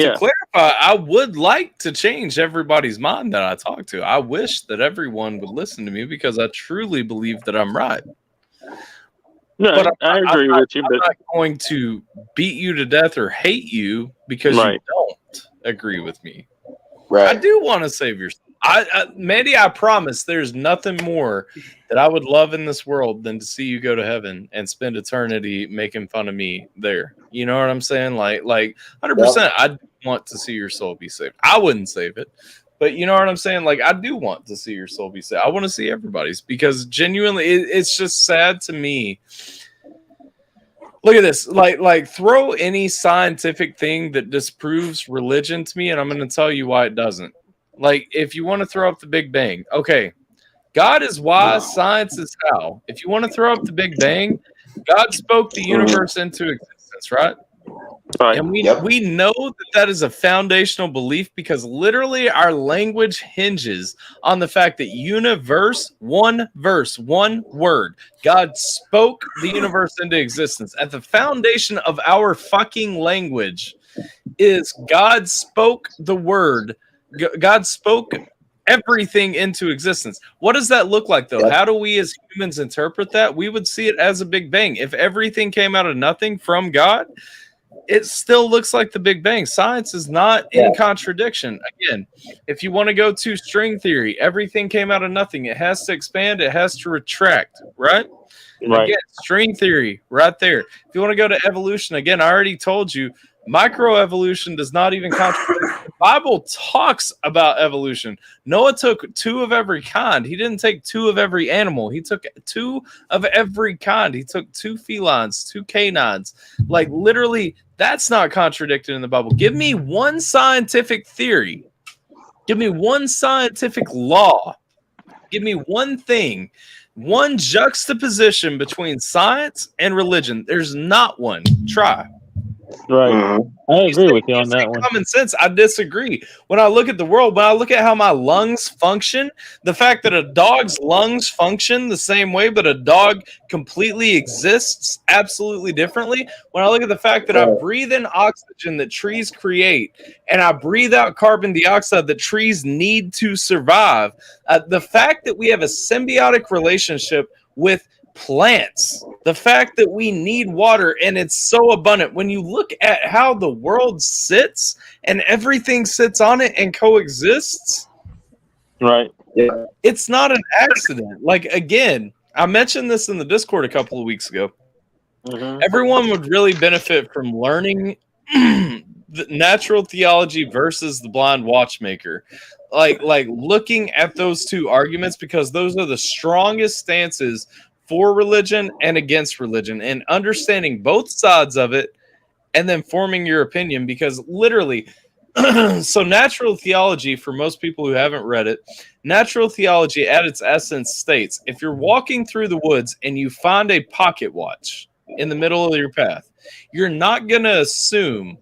To clarify, I would like to change everybody's mind that I talk to. I wish that everyone would listen to me, because I truly believe that I'm right. No, but I agree with you. I'm not going to beat you to death or hate you because you don't agree with me. I do want to save yourself. Mandy, I promise there's nothing more that I would love in this world than to see you go to heaven and spend eternity making fun of me there. You know what I'm saying? Like 100%. I want to see your soul be saved. I wouldn't save it, but you know what I'm saying? Like, I do want to see your soul be saved. I want to see everybody's, because genuinely, it's just sad to me. Look at this. Like throw any scientific thing that disproves religion to me, and I'm going to tell you why it doesn't. Like, if you want to throw up the Big Bang, okay, God is why, science is how. If you want to throw up the Big Bang, God spoke the universe into existence, right? And we know that is a foundational belief, because literally our language hinges on the fact that universe, one verse, one word, God spoke the universe into existence. At the foundation of our fucking language is God spoke the word God spoke everything into existence. What does that look like, though? Yep. How do we as humans interpret that? We would see it as a Big Bang. If everything came out of nothing from God, it still looks like the Big Bang. Science is not in contradiction. Again, if you want to go to string theory, everything came out of nothing. It has to expand, it has to retract, right? Right. Again, string theory right there. If you want to go to evolution, again, I already told you, microevolution does not even contradict. The Bible talks about evolution. Noah took 2 of every kind. He didn't take 2 of every animal. He took 2 of every kind. He took 2 felines, 2 canines. Like, literally, that's not contradicted in the Bible. Give me one scientific theory. Give me one scientific law. Give me one thing. One juxtaposition between science and religion. There's not one. Try. Right. Mhm. I agree with you on that one. Common sense. I disagree. When I look at the world, when I look at how my lungs function, the fact that a dog's lungs function the same way, but a dog completely exists absolutely differently. When I look at the fact that I breathe in oxygen that trees create, and I breathe out carbon dioxide that trees need to survive, the fact that we have a symbiotic relationship with plants, the fact that we need water and it's so abundant, when you look at how the world sits and everything sits on it and coexists, Right. it's not an accident. Like, again, I mentioned this in the Discord a couple of weeks ago. Mhm. Everyone would really benefit from learning the natural theology versus the blind watchmaker. Like looking at those 2 arguments, because those are the strongest stances for religion and against religion, and understanding both sides of it and then forming your opinion. Because literally, so natural theology, for most people who haven't read it, natural theology at its essence states, if you're walking through the woods and you find a pocket watch in the middle of your path, you're not going to assume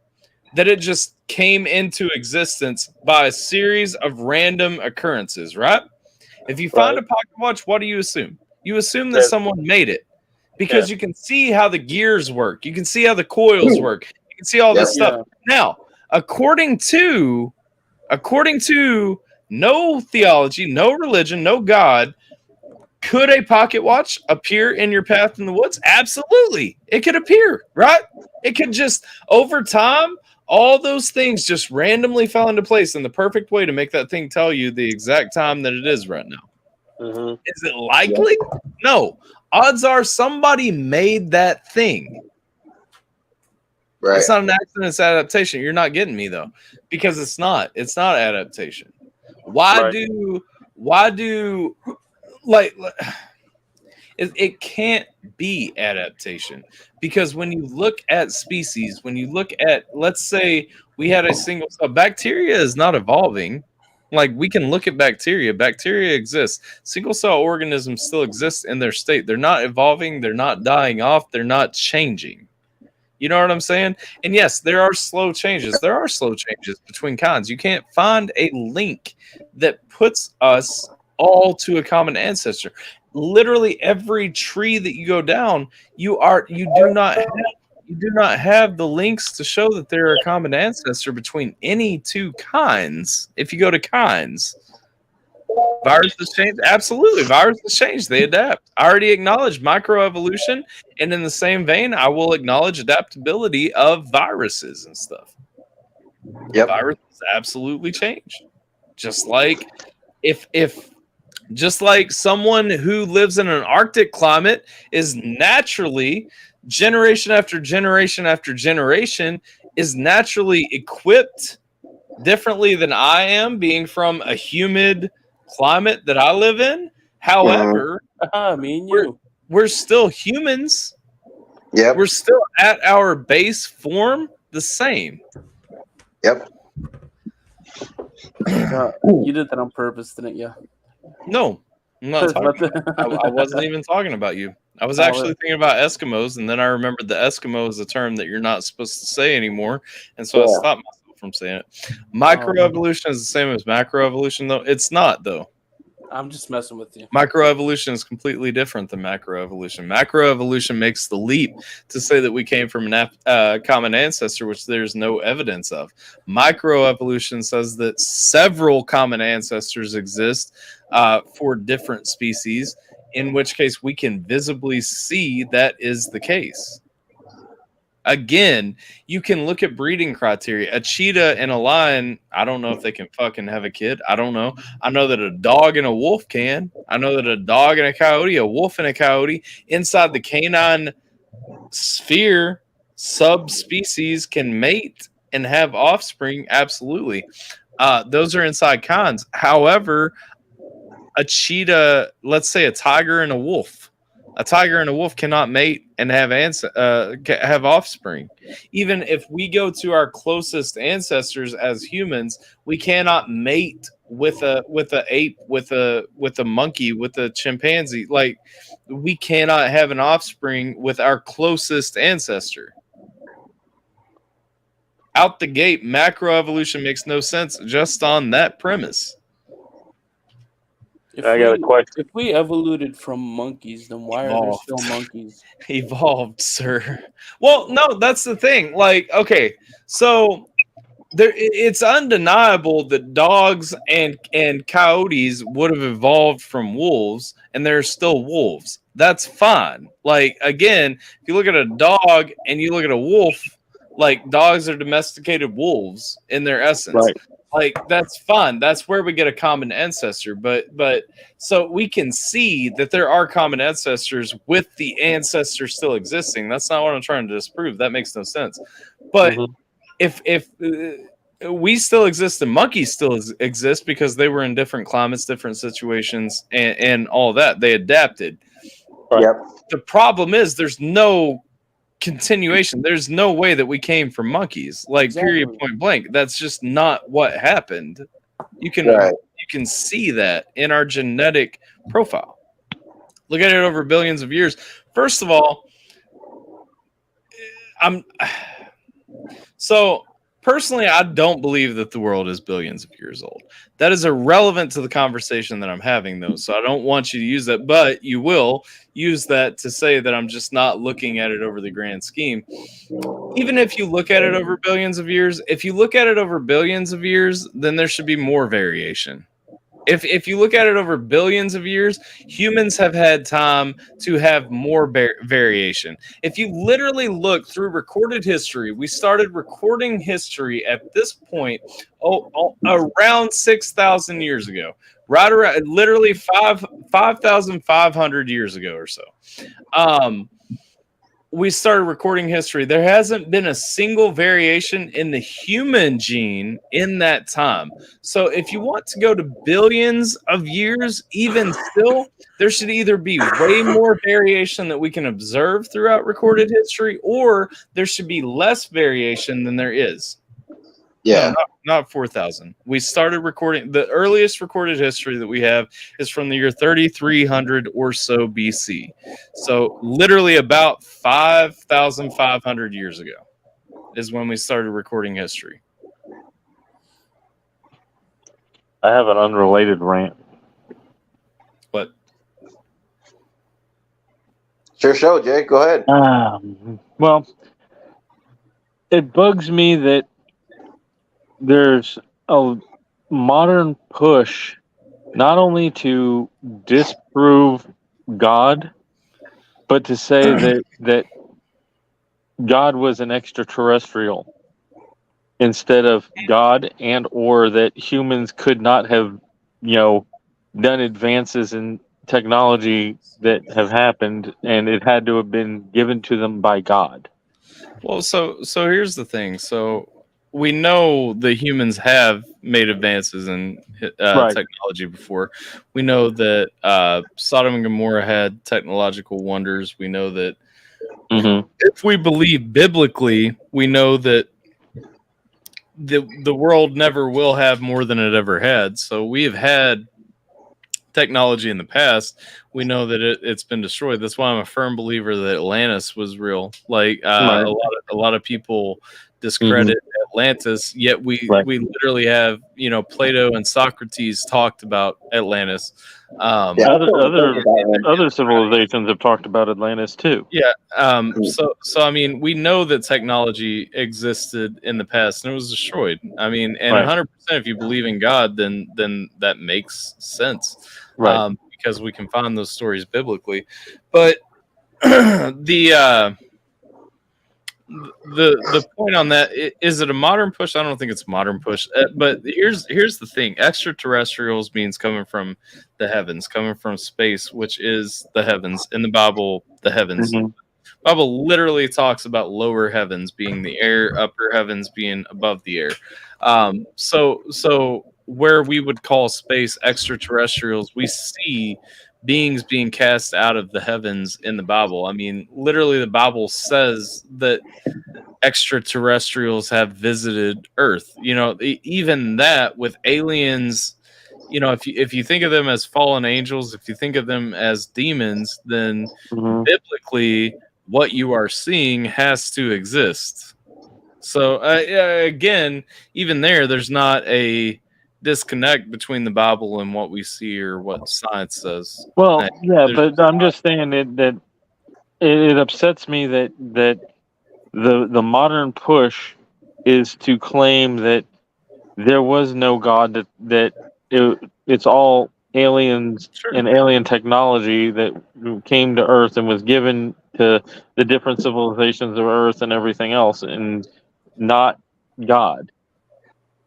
that it just came into existence by a series of random occurrences, right? If you find a pocket watch, what do you assume? You assume that someone made it, because you can see how the gears work. You can see how the coils work. You can see all this stuff. Now, according to no theology, no religion, no God, could a pocket watch appear in your path in the woods? Absolutely. It could appear, right? It could just, over time, all those things just randomly fell into place in the perfect way to make that thing tell you the exact time that it is right now. Mhm. Is it likely? No. Odds are somebody made that thing. Right. It's not an accident, it's adaptation. You're not getting me, though, because it's not. It's not adaptation. Why do it can't be adaptation, because when you look at species, when you look at, let's say we had a single cell, bacteria is not evolving. Like, we can look at bacteria. Bacteria exists. Single cell organisms still exist in their state. They're not evolving. They're not dying off. They're not changing. You know what I'm saying? And yes, there are slow changes. There are slow changes between kinds. You can't find a link that puts us all to a common ancestor. Literally every tree that you go down, you do not have the links to show that there are a common ancestor between any 2 kinds. If you go to kinds, viruses change. Absolutely, viruses change. They adapt. I already acknowledged microevolution, and in the same vein, I will acknowledge adaptability of viruses and stuff. Yep. Viruses absolutely change. Just like just like someone who lives in an Arctic climate is naturally, generation after generation after generation, is naturally equipped differently than I am, being from a humid climate that I live in. However, Me and you. we're still humans. Yep. We're still at our base form the same. Yep. You did that on purpose, didn't you? No, I'm not talking. I wasn't even talking about you. I was actually thinking about Eskimos, and then I remembered that Eskimo is a term that you're not supposed to say anymore, and so I stopped myself from saying it. Microevolution is the same as macroevolution, though. It's not, though. I'm just messing with you. Microevolution is completely different than macroevolution. Macroevolution makes the leap to say that we came from a common ancestor, which there's no evidence of. Microevolution says that several common ancestors exist for different species, in which case we can visibly see that is the case. Again, you can look at breeding criteria. A cheetah and a lion, I don't know if they can fucking have a kid. I don't know. I know that a dog and a wolf can. I know that a dog and a coyote, a wolf and a coyote, inside the canine sphere, subspecies can mate and have offspring. Absolutely. Those are inside cons. However, a cheetah, let's say a tiger and a wolf cannot mate and have offspring. Even if we go to our closest ancestors as humans, we cannot mate with a ape, with a monkey, with a chimpanzee. Like, we cannot have an offspring with our closest ancestor. Out the gate, macroevolution makes no sense just on that premise. I got a question. If we evoluted from monkeys, then why are there still monkeys? Evolved, sir. Well, no, that's the thing. Like, okay, so it's undeniable that dogs and coyotes would have evolved from wolves, and there are still wolves. That's fine. Like, again, if you look at a dog and you look at a wolf, like, dogs are domesticated wolves in their essence. Right. Like, that's fine. That's where we get a common ancestor. But so we can see that there are common ancestors with the ancestor still existing. That's not what I'm trying to disprove. That makes no sense. But if we still exist and monkeys still exist because they were in different climates, different situations, and all that, they adapted. Right. Yep. The problem is there's no continuation. There's no way that we came from monkeys, like, period, point blank. That's just not what happened. You can see that in our genetic profile. Look at it over billions of years. First of all, personally, I don't believe that the world is billions of years old. That is irrelevant to the conversation that I'm having, though. So I don't want you to use that, but you will use that to say that I'm just not looking at it over the grand scheme. Even if you look at it over billions of years, then there should be more variation. If you look at it over billions of years, humans have had time to have more variation. If you literally look through recorded history, we started recording history at this point around 6,000 years ago, right around literally 5,500 years ago or so. We started recording history. There hasn't been a single variation in the human gene in that time. So if you want to go to billions of years, even still, there should either be way more variation that we can observe throughout recorded history, or there should be less variation than there is. Yeah. No, not 4,000. We started recording. The earliest recorded history that we have is from the year 3,300 or so BC. So literally about 5,500 years ago is when we started recording history. I have an unrelated rant. What? Sure show, Jay. Go ahead. Well, it bugs me that there's a modern push not only to disprove God, but to say that God was an extraterrestrial instead of God, and or that humans could not have, done advances in technology that have happened, and it had to have been given to them by God. Well, so here's the thing. So we know the humans have made advances in technology before. We know that Sodom and Gomorrah had technological wonders. We know that if we believe biblically, we know that the world never will have more than it ever had. So we have had technology in the past. We know that it's been destroyed. That's why I'm a firm believer that Atlantis was real. Like a lot of people discredit Atlantis, yet we Right. literally have, you know, Plato and Socrates talked about Atlantis. Yeah. Other civilizations have talked about Atlantis too. Yeah. So I mean, we know that technology existed in the past and it was destroyed. I mean, and Right. 100% if you believe in God, then that makes sense. Right. Because we can find those stories biblically. But the point on that, is it a modern push? I don't think it's a modern push. But here's the thing: extraterrestrials means coming from the heavens, coming from space, which is the heavens. In the Bible, the heavens. Mhm. Bible literally talks about lower heavens being the air, upper heavens being above the air. So where we would call space extraterrestrials, we see beings being cast out of the heavens in the Bible. I mean, literally, the Bible says that extraterrestrials have visited Earth. You know, even that with aliens. You know, if you think of them as fallen angels, if you think of them as demons, then Mhm. biblically, what you are seeing has to exist. So again, even there's not a disconnect between the Bible and what we see or what science says. Well, yeah, There's but I'm just saying that it upsets me that the modern push is to claim that there was no God, that it's all aliens Sure. and alien technology that came to Earth and was given to the different civilizations of Earth and everything else, and not God.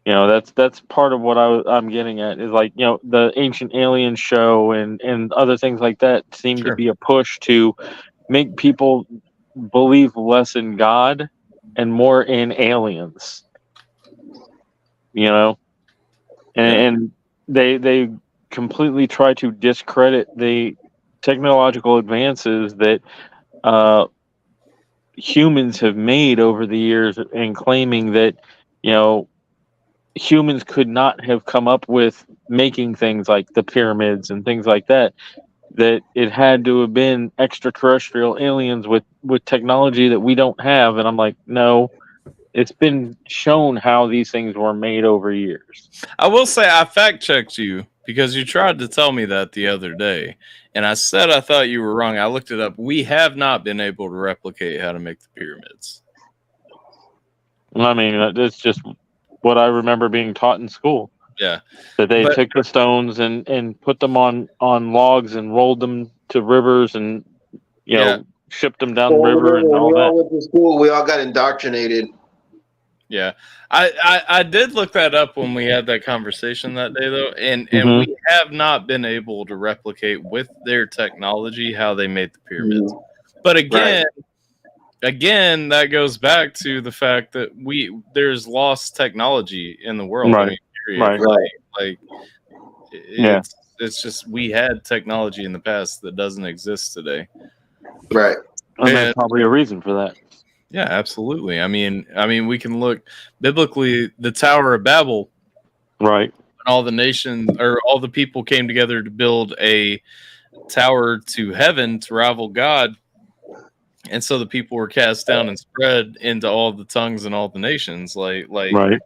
You know, that's part of what I'm getting at is, like, you know, the Ancient Alien show and other things like that seem to Sure. be a push to make people believe less in God and more in aliens. You know, and they completely try to discredit the technological advances that humans have made over the years, and claiming that, you know, humans could not have come up with making things like the pyramids and things like that, that it had to have been extraterrestrial aliens with technology that we don't have. And I'm like, no, it's been shown how these things were made over years. I will say I fact checked you because you tried to tell me that the other day, and I said I thought you were wrong. I looked it up. We have not been able to replicate how to make the pyramids. I mean, it's just what I remember being taught in school. Yeah. That they But- took the stones and put them on logs and rolled them to rivers and, you know, shipped them down the river and all we that. all went to school. We all got indoctrinated. Yeah, I did look that up when we had that conversation that day, though, and Mhm. we have not been able to replicate with their technology how they made the pyramids. But again, that goes back to the fact that there's lost technology in the world. I Right. mean, period. Right. Like Yeah. it's just we had technology in the past that doesn't exist today. Right. And there's probably a reason for that. Yeah, absolutely. I mean, we can look biblically. The Tower of Babel, Right. all the nations or all the people came together to build a tower to heaven to rival God, and so the people were cast down and spread into all the tongues and all the nations. Like, Right.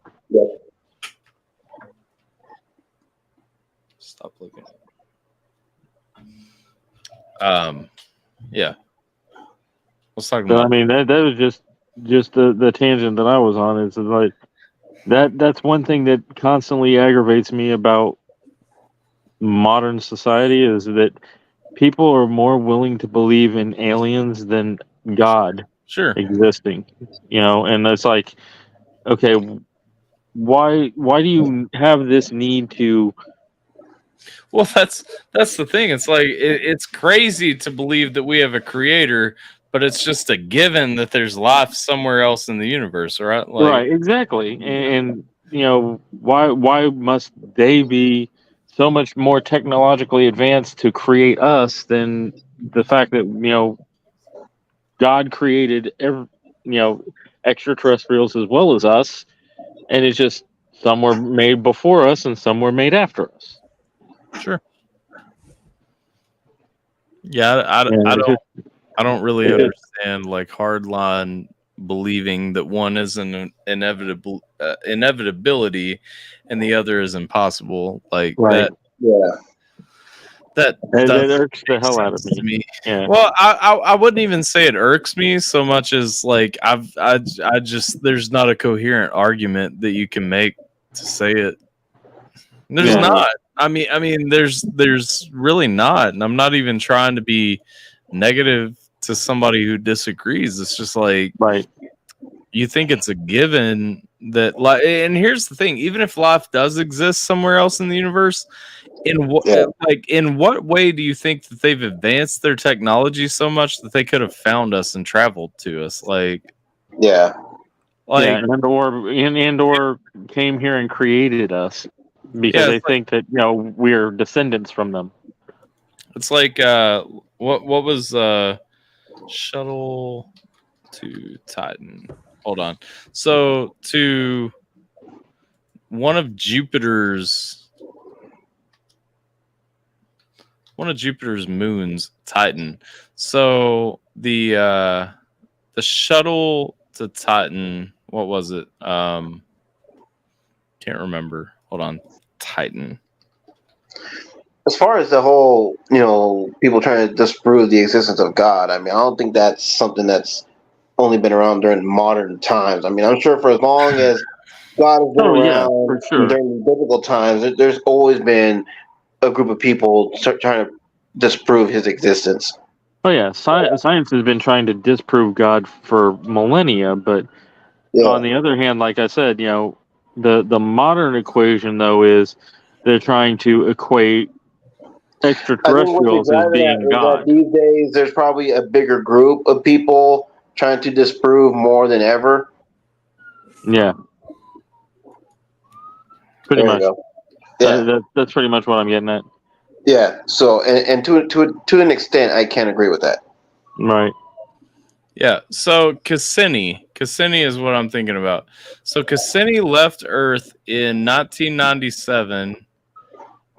Stop looking. Yeah. Let's talk So, about. I mean, that was just the tangent that I was on. Is like that's one thing that constantly aggravates me about modern society, is that people are more willing to believe in aliens than God Sure. existing. You know, and it's like, okay, why do you have this need to? Well, that's the thing. It's like it's crazy to believe that we have a creator, but it's just a given that there's life somewhere else in the universe, right? Like, Right, exactly. And you know, why must they be so much more technologically advanced to create us than the fact that, you know, God created extraterrestrials as well as us, and it's just some were made before us and some were made after us. Sure. Yeah, I Yeah, don't really understand like hardline believing that one is an inevitability and the other is impossible. Like Right. Yeah. that That doesn't irks the make hell out of sense to me. me. Yeah. Well, I wouldn't even say it irks me so much as like I just there's not a coherent argument that you can make to say it. There's Yeah. not. I mean, there's really not, and I'm not even trying to be negative to somebody who disagrees. It's just like Right. you think it's a given that like, and here's the thing: even if life does exist somewhere else in the universe, in what Yeah. like in what way do you think that they've advanced their technology so much that they could have found us and traveled to us? Yeah. Yeah, Like and or came here and created us because yeah, they think that we're descendants from them. it's like what was shuttle to Titan. Hold on. So to one of Jupiter's moons, Titan. So the shuttle to Titan, what was it? Can't remember. Hold on. Titan. As far as the whole, people trying to disprove the existence of God, I mean, I don't think that's something that's only been around during modern times. I mean, I'm sure for as long as God has been Oh yeah, for around sure. during biblical times, there's always been a group of people trying to disprove his existence. Oh yeah, science has been trying to disprove God for millennia, but Yeah. on the other hand, like I said, the modern equation though is they're trying to equate I think what you're extraterrestrials as driving at being is that God. these days there's probably a bigger group of people trying to disprove more than ever. Yeah, pretty There you much. go. Yeah. That's pretty much what I'm getting at. Yeah. So, and to an extent, I can't agree with that. Right. Yeah. So Cassini is what I'm thinking about. So Cassini left Earth in 1997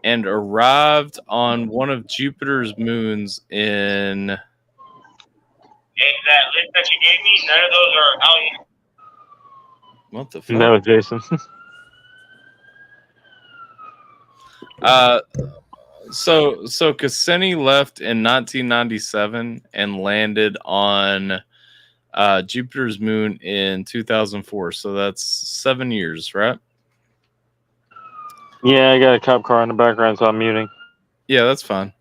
and arrived on one of Jupiter's moons in. Hey, that list that you gave me, none of those are out yet. What the fuck? That was Jason. So Cassini left in 1997 and landed on Jupiter's moon in 2004. So that's 7 years, right? Yeah, I got a cop car in the background, so I'm muting. Yeah, that's fine.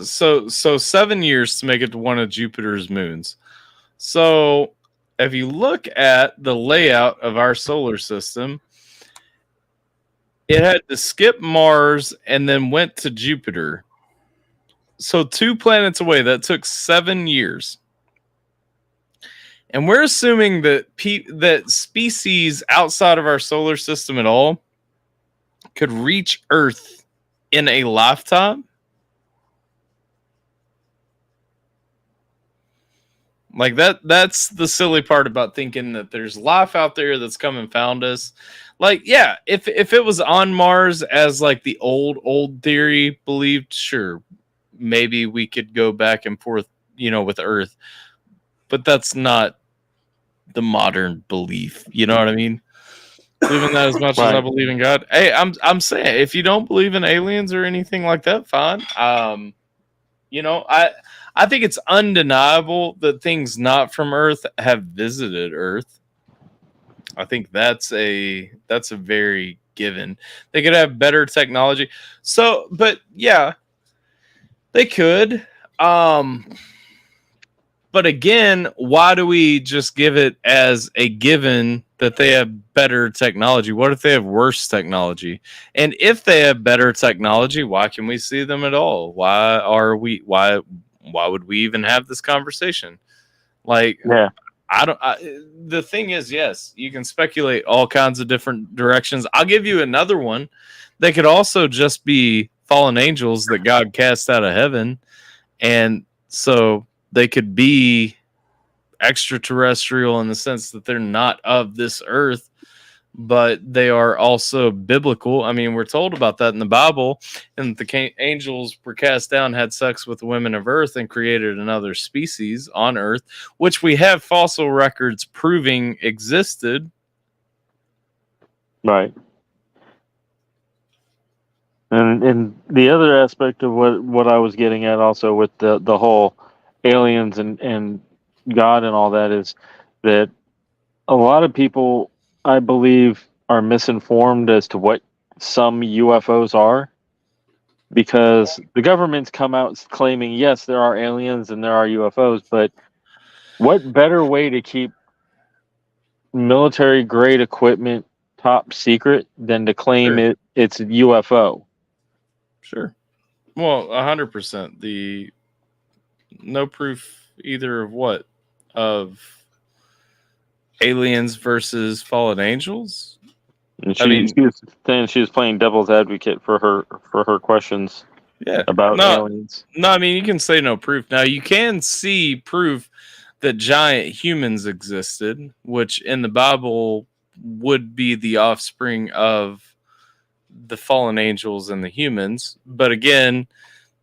So 7 years to make it to one of Jupiter's moons. So if you look at the layout of our solar system, it had to skip Mars and then went to Jupiter. So 2 planets away. That took 7 years. And we're assuming that that species outside of our solar system at all could reach Earth in a lifetime. Like that's the silly part about thinking that there's life out there that's come and found us. Like, yeah, if it was on Mars as like the old theory believed, sure, maybe we could go back and forth, with Earth. But that's not the modern belief. You know what I mean? Believing that as much as I Right. believe in God. Hey, I'm saying if you don't believe in aliens or anything like that, fine. I think it's undeniable that things not from Earth have visited Earth. I think that's a very given. They could have better technology. So, but yeah, they could. But again, why do we just give it as a given that they have better technology? What if they have worse technology? And if they have better technology, why can we see them at all? Why would we even have this conversation? Like, Yeah. The thing is, yes, you can speculate all kinds of different directions. I'll give you another one. They could also just be fallen angels that God cast out of heaven. And so they could be extraterrestrial in the sense that they're not of this earth, but they are also biblical. I mean, we're told about that in the Bible, and the angels were cast down, had sex with the women of earth, and created another species on earth, which we have fossil records proving existed. Right. And the other aspect of what I was getting at also with the whole aliens and God and all that is that a lot of people, I believe, are misinformed as to what some UFOs are, because the government's come out claiming, yes, there are aliens and there are UFOs, but what better way to keep military grade equipment top secret than to claim Sure. it's a UFO? Sure. Well, 100%. The no proof either of what? Of aliens versus fallen angels? And she was saying she was playing devil's advocate for her questions about aliens. No, I mean, you can say no proof. Now, you can see proof that giant humans existed, which in the Bible would be the offspring of the fallen angels and the humans. But again,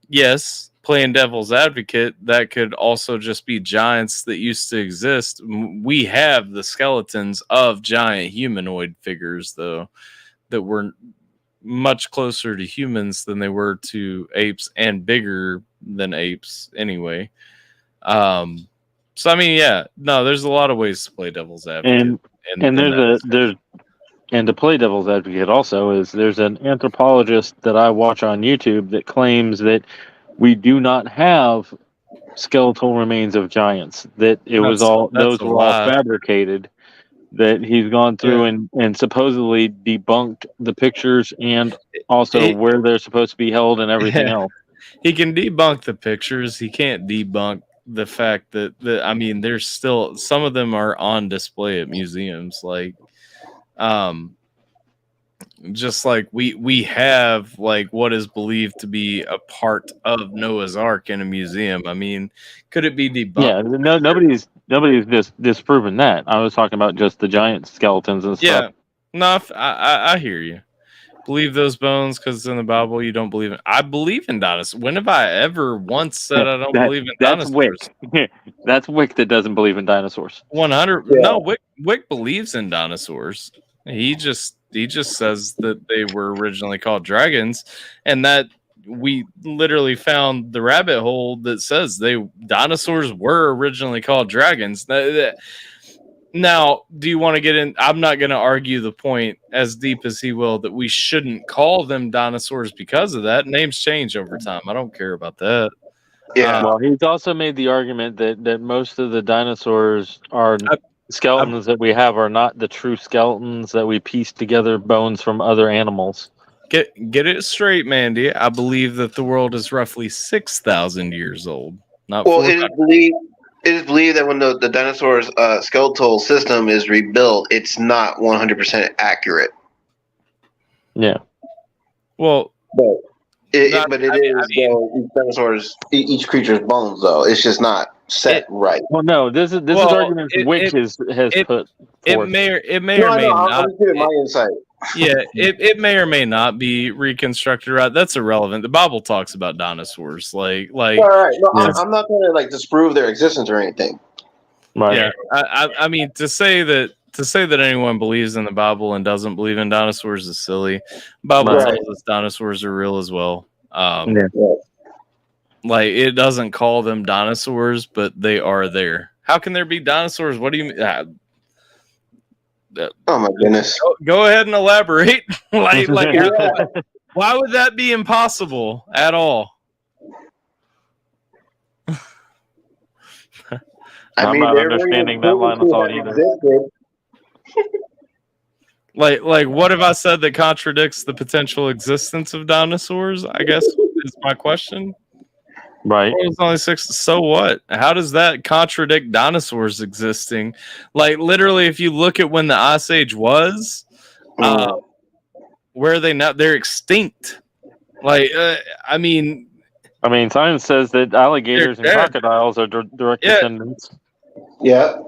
yes, playing devil's advocate, that could also just be giants that used to exist. We have the skeletons of giant humanoid figures, though, that were much closer to humans than they were to apes, and bigger than apes anyway. So I mean, yeah, no, there's a lot of ways to play devil's advocate, and there's and to play devil's advocate also is there's an anthropologist that I watch on YouTube that claims that we do not have skeletal remains of giants, that it was all those were all fabricated, that he's gone through and supposedly debunked the pictures and also where they're supposed to be held and everything else. He can debunk the pictures. He can't debunk the fact that I mean, there's still some of them are on display at museums, like just like we have like what is believed to be a part of Noah's Ark in a museum. I mean, could it be debunked? Yeah, nobody's just disproven that. I was talking about just the giant skeletons and stuff. Yeah, no, I hear you. Believe those bones because it's in the Bible. You don't believe it. I believe in dinosaurs. When have I ever once said I don't believe in dinosaurs? Wick. That's Wick that doesn't believe in dinosaurs. 100. Yeah. No, Wick believes in dinosaurs. He just says that they were originally called dragons, and that we literally found the rabbit hole that says dinosaurs were originally called dragons. Now, do you want to get in? I'm not going to argue the point as deep as he will that we shouldn't call them dinosaurs because of that. Names change over time. I don't care about that. Yeah. Well, he's also made the argument that most of the dinosaurs are skeletons that we have are not the true skeletons, that we pieced together bones from other animals. Get it straight, Mandy. I believe that the world is roughly 6,000 years old. Not well, it is believed that when the dinosaur's skeletal system is rebuilt, it's not 100% accurate. Yeah. Well, each creature's bones, though. It's just not set right. Well, no, this is argument Wick has put forth. It may or may not. I'm giving my insight. Yeah, it may or may not be reconstructed right. That's irrelevant. The Bible talks about dinosaurs, like. All right, no, I'm not going to disprove their existence or anything. Right. Yeah, I mean to say that anyone believes in the Bible and doesn't believe in dinosaurs is silly. The Bible tells us dinosaurs are real as well. Like it doesn't call them dinosaurs, but they are there. How can there be dinosaurs? What do you mean? Oh my goodness! Go ahead and elaborate. why would that be impossible at all? I'm not understanding that line of thought either. Like, what have I said that contradicts the potential existence of dinosaurs? I guess is my question. Right. It's only 6. So what? How does that contradict dinosaurs existing? Like literally, if you look at when the Ice Age was, where are they now? They're extinct. Like, I mean, science says that alligators and crocodiles are direct descendants. Yeah.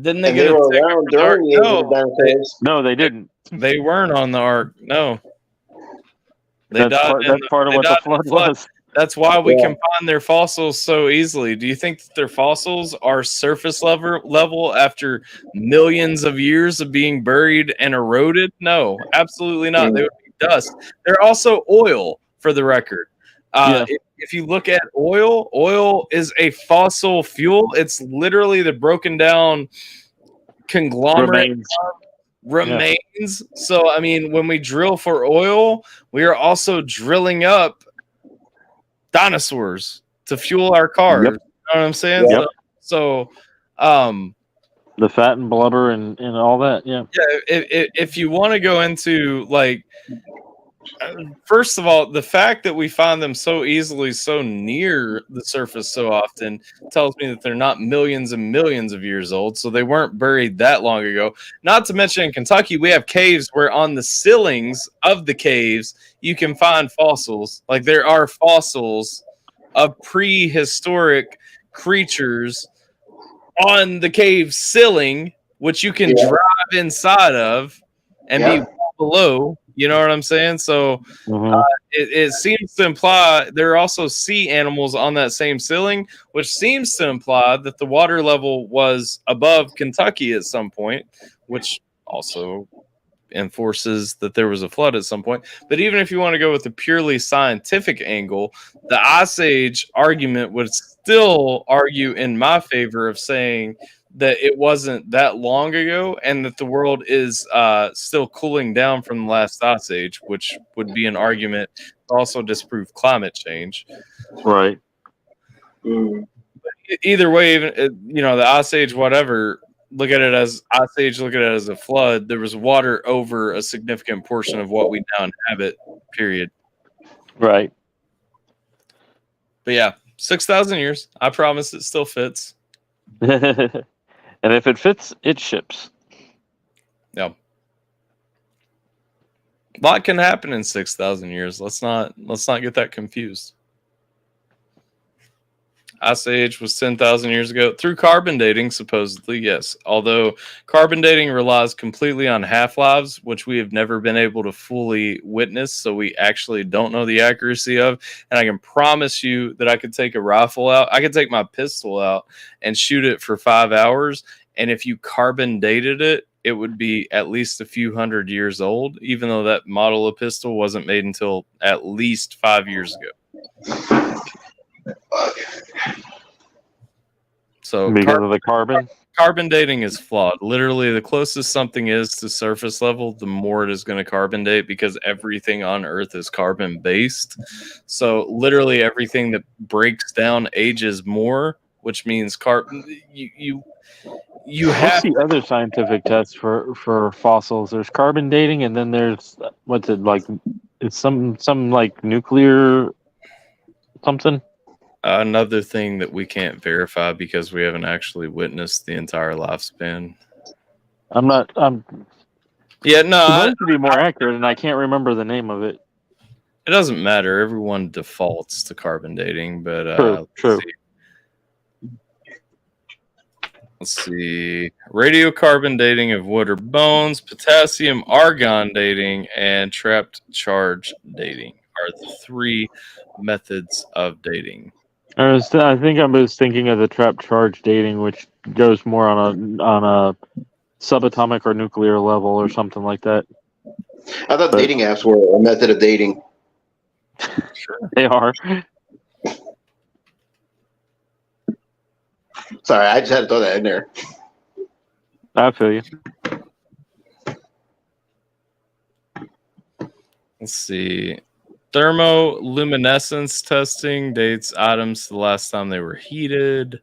Didn't they And get they a were ticket around for the ark? during the age of the dinosaurs. No, they didn't. They weren't on the ark. No, they That's died. that's part of They what died the in the flood flood. was. That's why we Yeah. can find their fossils so easily. Do you think that their fossils are surface level after millions of years of being buried and eroded? No, absolutely not. They would be dust. They're also oil, for the record. Yeah. If you look at oil is a fossil fuel. It's literally the broken down conglomerate remains. So, I mean, when we drill for oil, we are also drilling up dinosaurs to fuel our cars. Yep. You know what I'm saying? Yep. So, The fat and blubber and all that. Yeah. if you want to go into like, first of all, the fact that we find them so easily, so near the surface so often tells me that they're not millions and millions of years old. So they weren't buried that long ago. Not to mention in Kentucky, we have caves where on the ceilings of the caves, you can find fossils. Like there are fossils of prehistoric creatures on the cave ceiling, which you can drive inside of and be below. You know what I'm saying? So it seems to imply there are also sea animals on that same ceiling, which seems to imply that the water level was above Kentucky at some point, which also enforces that there was a flood at some point. But even if you want to go with the purely scientific angle, the Ice Age argument would still argue in my favor of saying that it wasn't that long ago and that the world is still cooling down from the last Ice Age, which would be an argument to also disprove climate change. Right. Either way, even the Ice Age, whatever, look at it as Ice Age, look at it as a flood. There was water over a significant portion of what we now inhabit, period. Right. But yeah, 6,000 years. I promise it still fits. And if it fits, it ships. Yeah. A lot can happen in 6,000 years. Let's not get that confused. Ice Age was 10,000 years ago. Through carbon dating, supposedly, yes. Although carbon dating relies completely on half-lives, which we have never been able to fully witness, so we actually don't know the accuracy of. And I can promise you that I could take a rifle out. I could take my pistol out and shoot it for 5 hours. And if you carbon dated it, it would be at least a few hundred years old, even though that model of pistol wasn't made until at least 5 years ago. So because of the carbon dating is flawed. Literally, the closest something is to surface level, the more it is going to carbon date, because everything on Earth is carbon based. So literally everything that breaks down ages more, which means carbon. You have the other scientific tests for fossils. There's carbon dating, and then there's what's it like? It's some like nuclear something. Another thing that we can't verify because we haven't actually witnessed the entire lifespan. Yeah, no. It to be more accurate, and I can't remember the name of it. It doesn't matter. Everyone defaults to carbon dating, but true. Let's see. Radiocarbon dating of wood or bones, potassium argon dating, and trapped charge dating are the three methods of dating. I think I was thinking of the trapped charge dating, which goes more on a subatomic or nuclear level or something like that. I thought dating apps were a method of dating. Sure. They are. Sorry, I just had to throw that in there. I feel you. Let's see. Thermoluminescence testing dates items to the last time they were heated.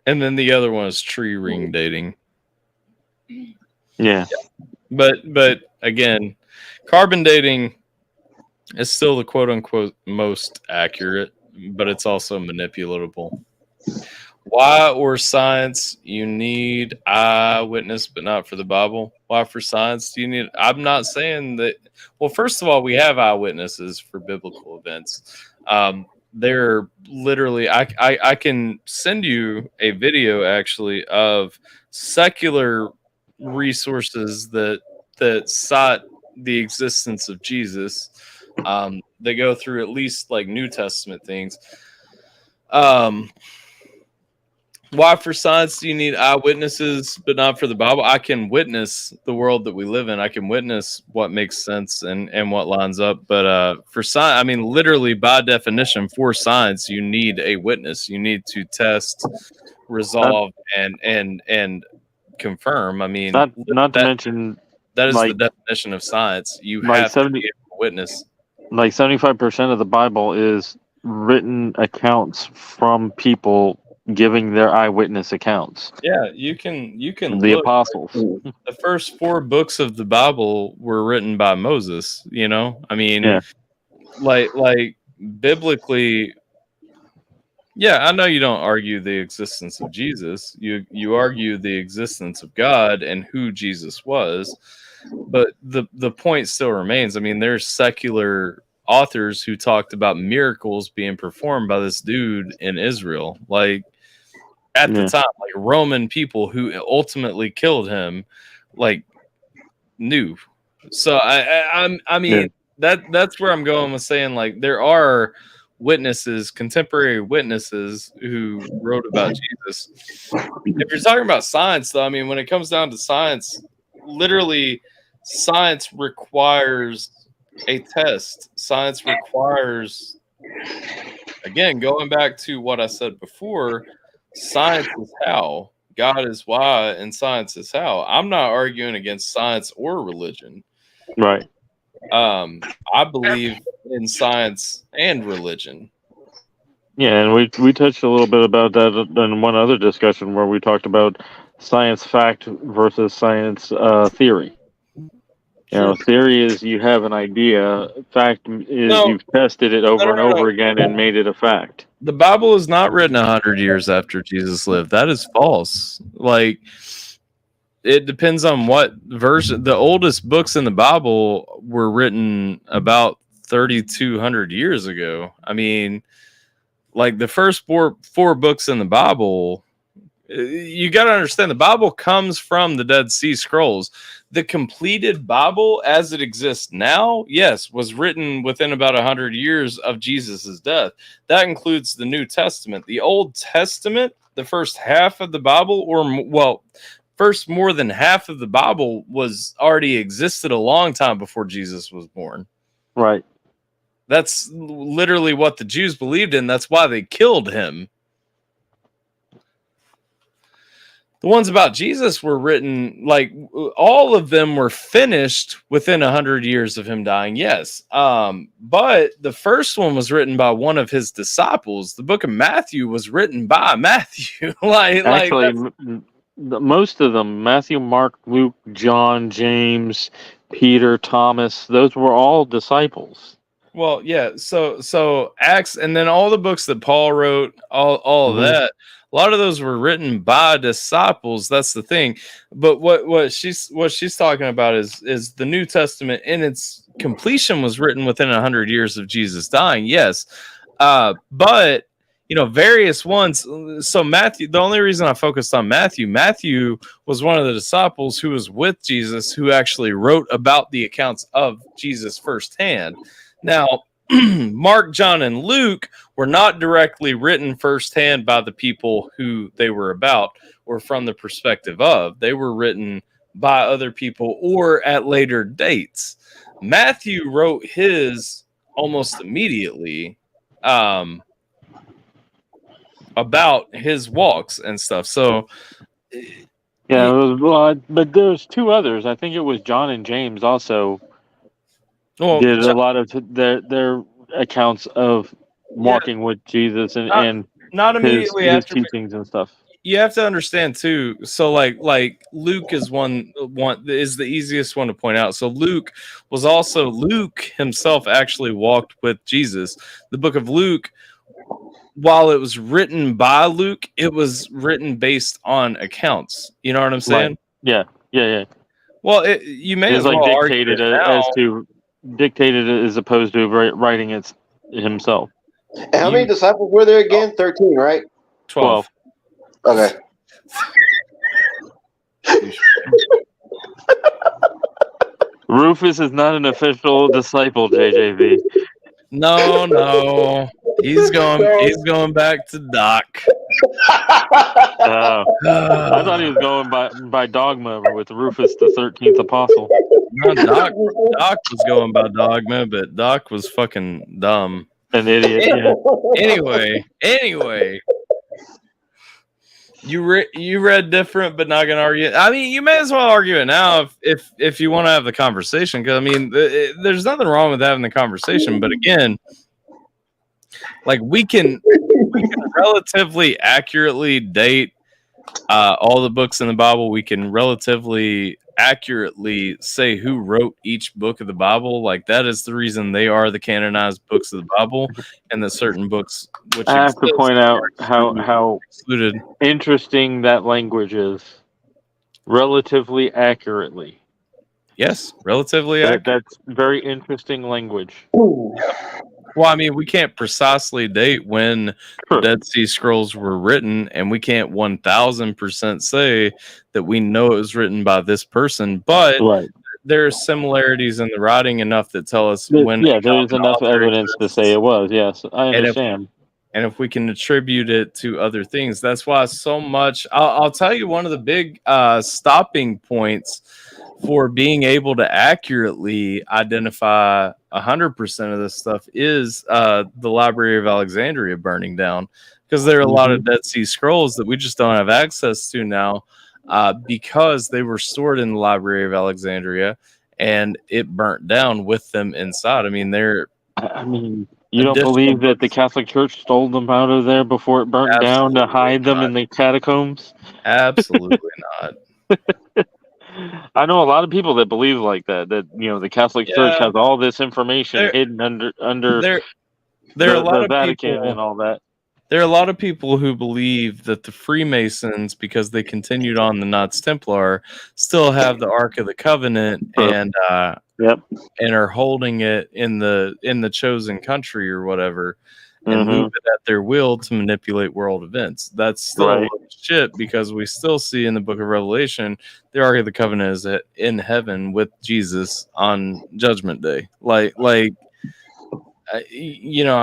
And then the other one is tree ring dating. Yeah. But again, carbon dating is still the quote unquote most accurate, but it's also manipulatable. Why or science you need eyewitness, but not for the Bible? Why for science do you need? I'm not saying that. Well, first of all, we have eyewitnesses for biblical events. they're literally, I can send you a video actually of secular resources that cite the existence of Jesus. They go through at least like New Testament things. Why for science do you need eyewitnesses, but not for the Bible? I can witness the world that we live in. I can witness what makes sense and what lines up. But for science, I mean, literally by definition, for science, you need a witness. You need to test, resolve, and confirm. I mean, not to mention, that is like, the definition of science. You like have to be able to witness. like 75% of the Bible is written accounts from people giving their eyewitness accounts. Yeah, you can The look. apostles. The first 4 books of the Bible were written by Moses. You know, I mean, Yeah. like biblically. Yeah, I know you don't argue the existence of Jesus. You argue the existence of God and who Jesus was. But the point still remains. I mean, there's secular authors who talked about miracles being performed by this dude in Israel. Like at the time, like Roman people who ultimately killed him, like knew. So I mean that's where I'm going with saying like there are witnesses, contemporary witnesses who wrote about Jesus. If you're talking about science, though, I mean, when it comes down to science, literally, science requires a test. Science requires, again, going back to what I said before, science is how, God is why, and science is how. I'm not arguing against science or religion. Right. I believe in science and religion. Yeah, and we touched a little bit about that in one other discussion where we talked about science fact versus science theory. You know, theory is you have an idea. Fact is you've tested it over and over again and made it a fact. The Bible is not written 100 years after Jesus lived. That is false. Like, it depends on what version. The oldest books in the Bible were written about 3,200 years ago. I mean, like the first four books in the Bible, you got to understand the Bible comes from the Dead Sea Scrolls. The completed Bible as it exists now, yes, was written within about 100 years of Jesus's death. That includes the New Testament. The Old Testament, the first half of the Bible, first more than half of the Bible was already existed a long time before Jesus was born. Right. That's literally what the Jews believed in. That's why they killed him. The ones about Jesus were written, like, all of them were finished within 100 years of him dying, yes. But the first one was written by one of his disciples. The book of Matthew was written by Matthew. Most of them, Matthew, Mark, Luke, John, James, Peter, Thomas, those were all disciples. Well, yeah. So Acts, and then all the books that Paul wrote, all of that. A lot of those were written by disciples. That's the thing. But what she's talking about is the New Testament in its completion was written within 100 years of Jesus dying. Yes, but various ones. So Matthew. The only reason I focused on Matthew was one of the disciples who was with Jesus, who actually wrote about the accounts of Jesus firsthand. Now, Mark, John, and Luke were not directly written firsthand by the people who they were about or from the perspective of. They were written by other people or at later dates. Matthew wrote his almost immediately about his walks and stuff. So, yeah, but there's two others. I think it was John and James also did a lot of their accounts of walking with Jesus and not immediately his after teachings and stuff. You have to understand too. So like Luke is one is the easiest one to point out. So Luke himself actually walked with Jesus. The book of Luke, while it was written by Luke, it was written based on accounts. You know what I'm saying? Right. Yeah. Well, you may as well dictated as opposed to writing it himself. And how many disciples were there again? 13, right? 12. Okay. Rufus is not an official disciple, JJV. No. He's going back to Doc. I thought he was going by dogma with Rufus, the 13th apostle. No, Doc was going by dogma, but Doc was fucking dumb. An idiot. Yeah. Anyway. You read different, but not gonna argue. I mean, you may as well argue it now if you want to have the conversation. Because I mean, there's nothing wrong with having the conversation. But again, like we can relatively accurately date all the books in the Bible. We can relatively accurately say who wrote each book of the Bible. Like that is the reason they are the canonized books of the Bible, and that certain books, which I have to point out how excluded. Interesting that language is. Relatively accurately. Yes, relatively accurate. That's very interesting language. Well, I mean, we can't precisely date when the Dead Sea Scrolls were written, and we can't 1000% say that we know it was written by this person, but there are similarities in the writing enough that tell us when. Yeah, there's enough evidence to say it was. Yes, I understand. And if we can attribute it to other things, that's why so much. I'll tell you one of the big stopping points for being able to accurately identify 100% of this stuff is the Library of Alexandria burning down, because there are a lot of Dead Sea Scrolls that we just don't have access to now because they were stored in the Library of Alexandria and it burnt down with them inside. I mean, you don't believe that the Catholic Church stole them out of there before it burnt down to hide them in the catacombs? Absolutely not. I know a lot of people that believe like that the Catholic Church has all this information hidden under the Vatican and all that. There are a lot of people who believe that the Freemasons, because they continued on the Knights Templar, still have the Ark of the Covenant and are holding it in the chosen country or whatever, and move it at their will to manipulate world events. That's still shit, because we still see in the Book of Revelation the Ark of the Covenant is in heaven with Jesus on Judgment Day. I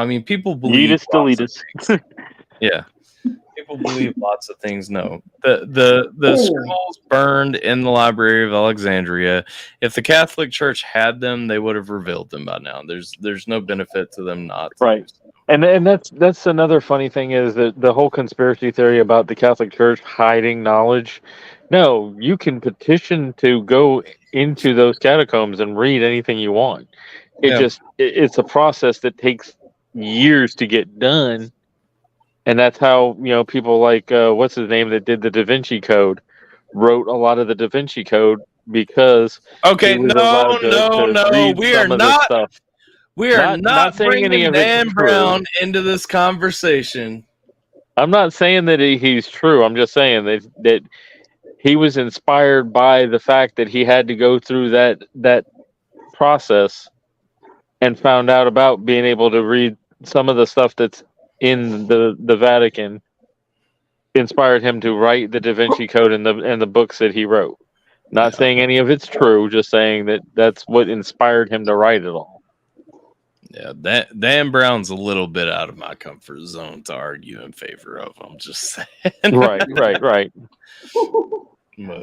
mean, people believe. Yeah, people believe lots of things. No, the scrolls burned in the Library of Alexandria. If the Catholic Church had them, they would have revealed them by now. There's no benefit to them not. Right. And that's another funny thing is that the whole conspiracy theory about the Catholic Church hiding knowledge. No, you can petition to go into those catacombs and read anything you want. It's a process that takes years to get done, and that's how people like what's his name that did the Da Vinci Code wrote a lot of the Da Vinci Code because we are not bringing Dan Brown into this conversation. I'm not saying that he's true. I'm just saying that he was inspired by the fact that he had to go through that process and found out about being able to read some of the stuff that's in the Vatican. Inspired him to write the Da Vinci Code and the books that he wrote. Not saying any of it's true, just saying that that's what inspired him to write it all. Yeah, Dan Brown's a little bit out of my comfort zone to argue in favor of. I'm just saying. Right.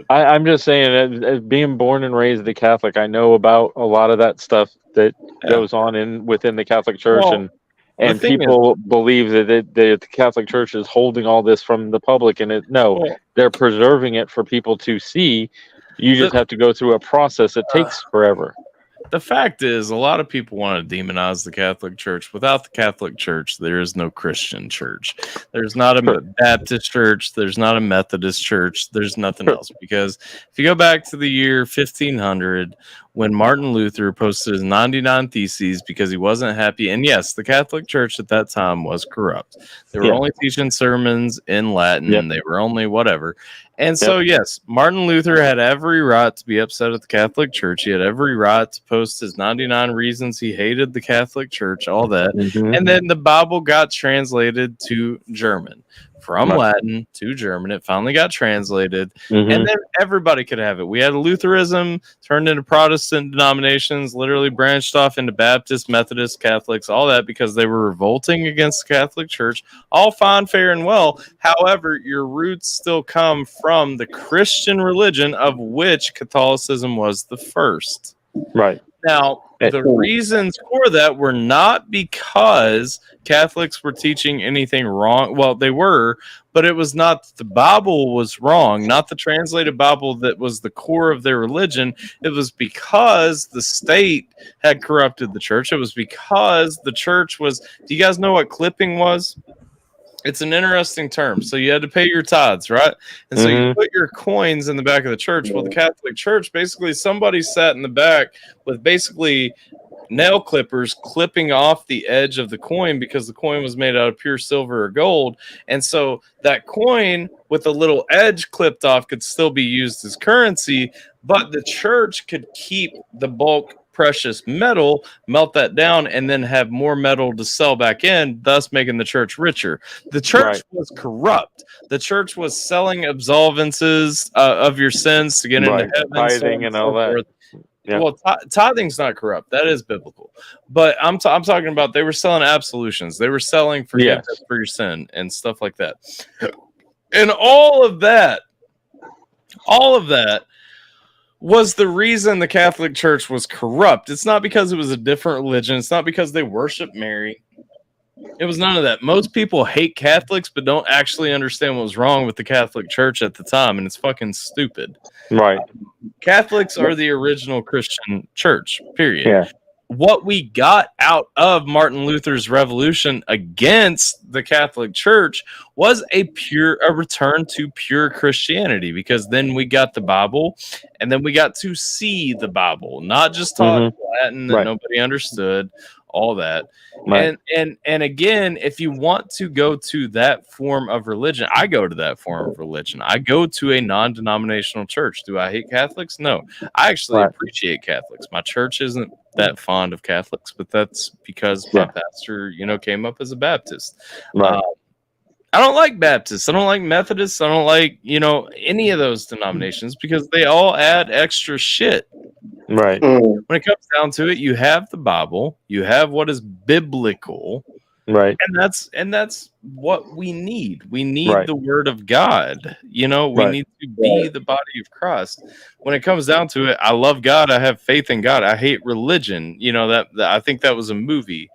I'm just saying, as being born and raised a Catholic, I know about a lot of that stuff that goes on within the Catholic Church, and people believe that the Catholic Church is holding all this from the public, and they're preserving it for people to see. You just have to go through a process that takes forever. The fact is, a lot of people want to demonize the Catholic Church. Without the Catholic Church, there is no Christian church. There's not a Baptist church. There's not a Methodist church. There's nothing else. Because if you go back to the year 1500, when Martin Luther posted his 99 Theses because he wasn't happy. And yes, the Catholic Church at that time was corrupt. They were only teaching sermons in Latin. They were only whatever. And so, yes, Martin Luther had every right to be upset at the Catholic Church. He had every right to post his 99 reasons he hated the Catholic Church, all that. And then the Bible got translated to German. From Latin to German. It finally got translated, and then everybody could have it. We had Lutheranism turned into Protestant denominations, literally branched off into Baptist, Methodist, Catholics, all that because they were revolting against the Catholic Church. All fine, fair, and well. However, your roots still come from the Christian religion, of which Catholicism was the first. Right. Now, the reasons for that were not because Catholics were teaching anything wrong. Well, they were, but it was not that the Bible was wrong, not the translated Bible that was the core of their religion. It was because the state had corrupted the church. It was because the church was... Do you guys know what clipping was? It's an interesting term. So you had to pay your tithes, right? And so you put your coins in the back of the church. Well, the Catholic Church, basically somebody sat in the back with basically nail clippers clipping off the edge of the coin because the coin was made out of pure silver or gold. And so that coin with a little edge clipped off could still be used as currency, but the church could keep the bulk precious metal, melt that down, and then have more metal to sell back in, thus making the church richer. The church was corrupt. The church was selling absolvences of your sins to get into heaven, tithing and all that. Well, tithing's not corrupt. That is biblical. But I'm talking about they were selling absolutions. They were selling forgiveness for your sin and stuff like that. And all of that was the reason the Catholic Church was corrupt. It's not because it was a different religion. It's not because they worship Mary. It was none of that. Most people hate Catholics, but don't actually understand what was wrong with the Catholic Church at the time, and it's fucking stupid. Right. Catholics are the original Christian church, period. Yeah. What we got out of Martin Luther's revolution against the Catholic Church was a return to pure Christianity, because then we got the Bible, and then we got to see the Bible, not just taught Latin that nobody understood, all that. And again, if you want to go to that form of religion, I go to that form of religion. I go to a non-denominational church. Do I hate Catholics? No. I actually appreciate Catholics. My church isn't that fond of Catholics, but that's because my pastor, came up as a Baptist. I don't like Baptists. I don't like Methodists. I don't like, any of those denominations because they all add extra shit. Right. When it comes down to it, you have the Bible, you have what is biblical, right? And that's what we need. We need the Word of God. We need to be the body of Christ. When it comes down to it, I love God. I have faith in God. I hate religion. That I think that was a movie.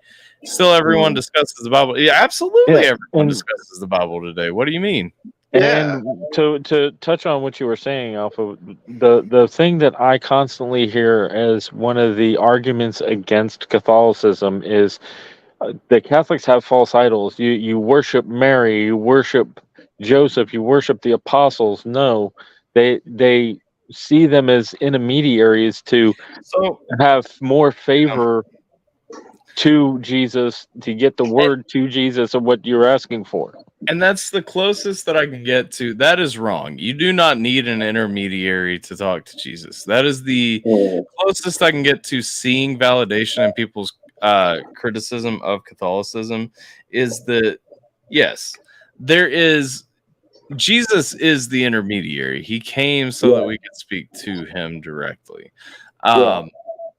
Still, everyone discusses the Bible. Yeah, absolutely. Everyone discusses the Bible today. What do you mean? And to touch on what you were saying, Alpha, the thing that I constantly hear as one of the arguments against Catholicism is the Catholics have false idols. You worship Mary, you worship Joseph, you worship the apostles. No, they see them as intermediaries to have more favor to Jesus, to get the word to Jesus of what you're asking for. And that's the closest that I can get to. That is wrong. You do not need an intermediary to talk to Jesus. That is the closest I can get to seeing validation in people's criticism of Catholicism is that, yes, Jesus is the intermediary. He came so that we could speak to him directly. Now,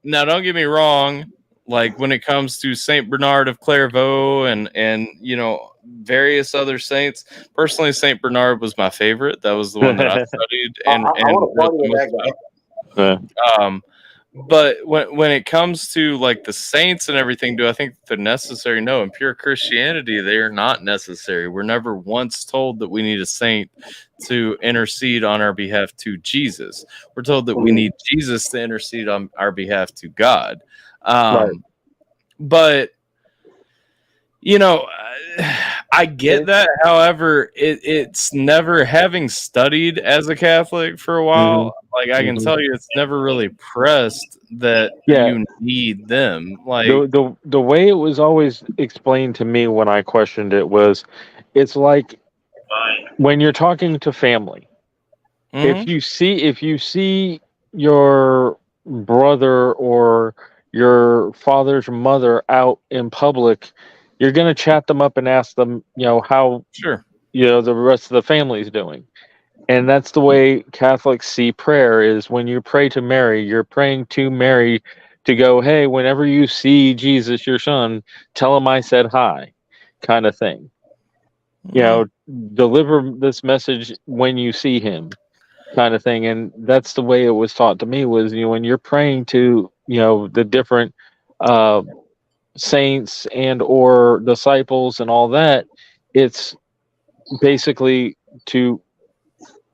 don't get me wrong. Like when it comes to Saint Bernard of Clairvaux and various other saints, personally, Saint Bernard was my favorite. That was the one that I studied and wrote the most about. But when it comes to like the saints and everything, do I think they're necessary? No. In pure Christianity, they are not necessary. We're never once told that we need a saint to intercede on our behalf to Jesus. We're told that we need Jesus to intercede on our behalf to God. But I get that. However, it's never, having studied as a Catholic for a while, like I can tell you, it's never really pressed that you need them. Like the way it was always explained to me when I questioned it was, it's like when you're talking to family. If you see your brother or your father's mother out in public, you're going to chat them up and ask them, how sure, the rest of the family's doing. And that's the way Catholics see prayer, is when you pray to Mary, you're praying to Mary to go, hey, whenever you see Jesus, your son, tell him I said hi, kind of thing. Deliver this message when you see him, kind of thing. And that's the way it was taught to me, was, when you're praying to, the different saints and or disciples and all that, it's basically to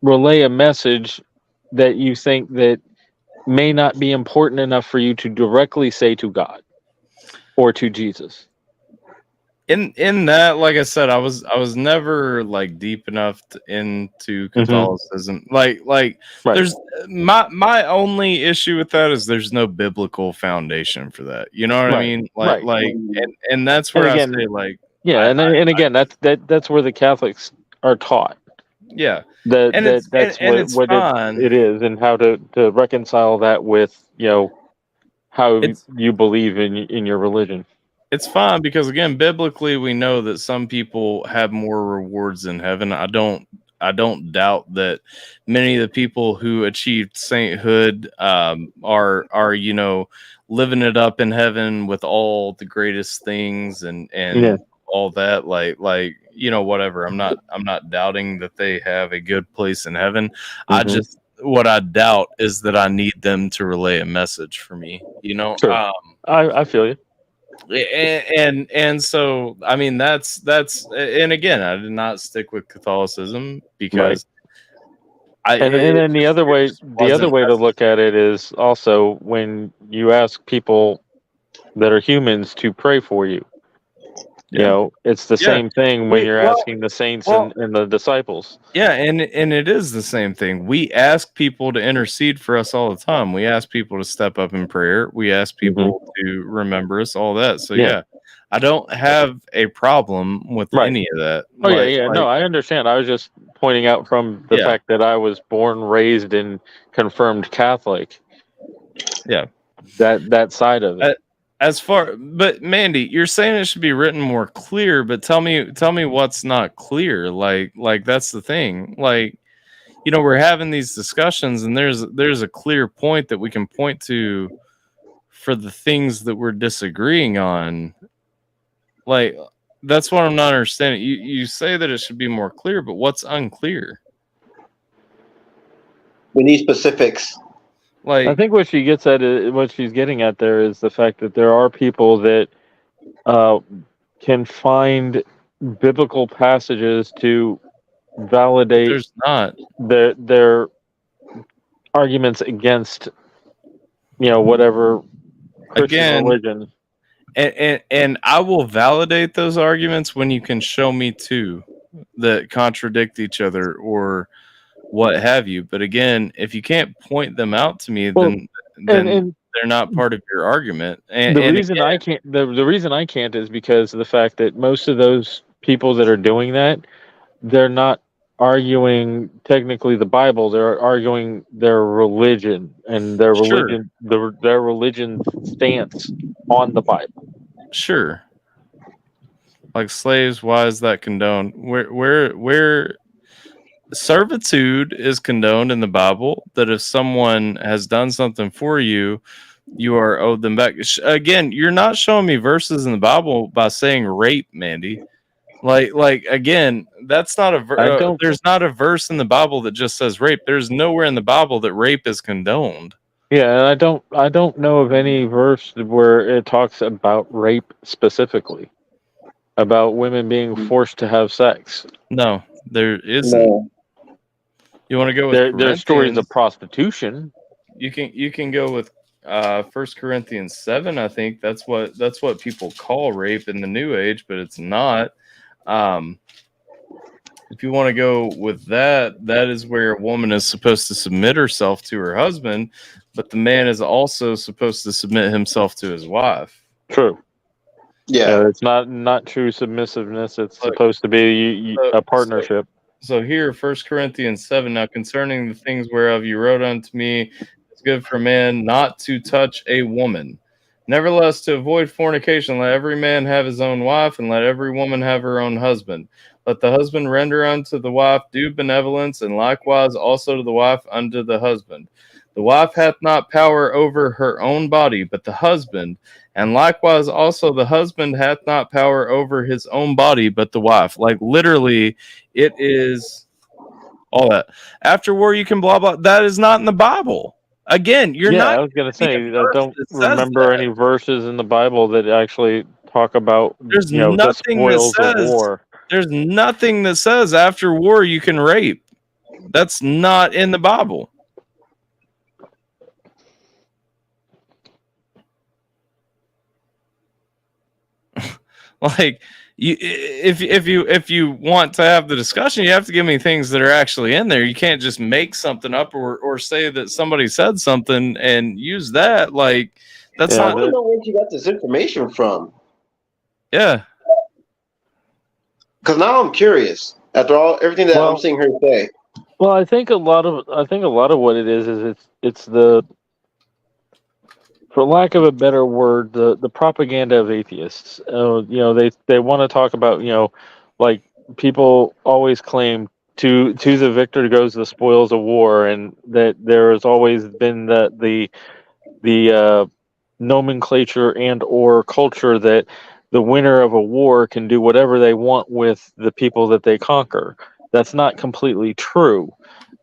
relay a message that you think that may not be important enough for you to directly say to God or to Jesus. In that, like I said, I was never like deep enough into Catholicism. Like Right. there's my only issue with that is there's no biblical foundation for that. You know what I mean? Like and that's where again, I say, like, and again, that's where the Catholics are taught. Yeah. That's what it is, and how to reconcile that with how you believe in your religion. It's fine because, again, biblically we know that some people have more rewards in heaven. I don't doubt that many of the people who achieved sainthood are living it up in heaven with all the greatest things and all that, like whatever. I'm not doubting that they have a good place in heaven. What I doubt is that I need them to relay a message for me. Sure. I feel you. And so, I mean, that's and again, I did not stick with Catholicism because and then the other way to look at it is also when you ask people that are humans to pray for you. It's the same thing when you're asking the saints and the disciples. Yeah, and it is the same thing. We ask people to intercede for us all the time. We ask people to step up in prayer. We ask people to remember us, all that. So I don't have a problem with any of that. Oh, no, I understand. I was just pointing out from the fact that I was born, raised, and confirmed Catholic. Yeah, that side of it. But Mandy, you're saying it should be written more clear, but tell me what's not clear. Like that's the thing. Like, we're having these discussions and there's a clear point that we can point to for the things that we're disagreeing on. Like, that's what I'm not understanding. You say that it should be more clear, but what's unclear? We need specifics. Like, I think what she's getting at there is the fact that there are people that can find biblical passages to validate there's not their arguments against whatever Christian religion. And I will validate those arguments when you can show me two that contradict each other or what have you. But again, if you can't point them out to me, then they're not part of your argument. And the reason I can't is because of the fact that most of those people that are doing that, they're not arguing technically the Bible. They're arguing their religion and their religion, their religion stance on the Bible. Sure. Like slaves, why is that condoned? Where servitude is condoned in the Bible, that if someone has done something for you, you are owed them back. Again, you're not showing me verses in the Bible by saying rape, Mandy. Like again, that's not a there's not a verse in the Bible that just says rape. There's nowhere in the Bible that rape is condoned. Yeah, and I don't know of any verse where it talks about rape specifically, about women being forced to have sex. No, there isn't. No. You want to go with there's stories of prostitution. You can go with 1 Corinthians 7. I think that's what people call rape in the New Age, but it's not. If you want to go with that, that is where a woman is supposed to submit herself to her husband, but the man is also supposed to submit himself to his wife. True. Yeah. It's not true submissiveness. It's Look, supposed to be a partnership. So here, 1 Corinthians 7, now concerning the things whereof you wrote unto me, it's good for a man not to touch a woman. Nevertheless, to avoid fornication, let every man have his own wife, and let every woman have her own husband. Let the husband render unto the wife due benevolence, and likewise also to the wife unto the husband. The wife hath not power over her own body, but the husband, and likewise also the husband hath not power over his own body, but the wife. Like literally, it is all that. After war, you can blah blah. That is not in the Bible. Again, you're not. I was gonna say I don't that says remember that. any verses in the Bible that actually talk about There's the nothing that spoils of says. war. There's nothing that says after war you can rape. That's not in the Bible. Like if you want to have the discussion, you have to give me things that are actually in there. You can't just make something up or say that somebody said something and use that. Like that's I not. don't know where you got this information from. Yeah. Because now I'm curious. After everything that I'm seeing her say. Well, I think a lot of what it is it's the, for lack of a better word, the propaganda of atheists. They want to talk about, like people always claim to the victor goes the spoils of war, and that there has always been the nomenclature and or culture that the winner of a war can do whatever they want with the people that they conquer. That's not completely true.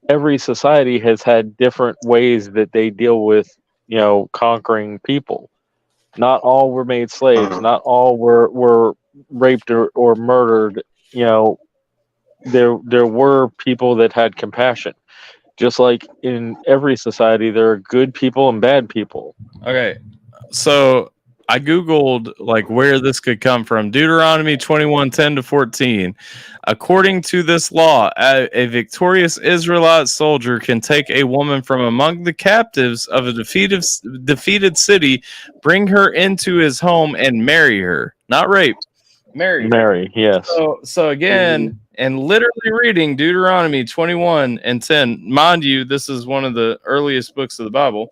Every society has had different ways that they deal with, conquering people. Not all were made slaves. Not all were raped or murdered. There were people that had compassion. Just like in every society, there are good people and bad people. Okay. So I Googled like where this could come from. Deuteronomy 21:10-14. According to this law, a victorious Israelite soldier can take a woman from among the captives of a defeated city, bring her into his home, and marry her. Not rape. Marry. Yes. So again, and literally reading Deuteronomy 21:10. Mind you, this is one of the earliest books of the Bible.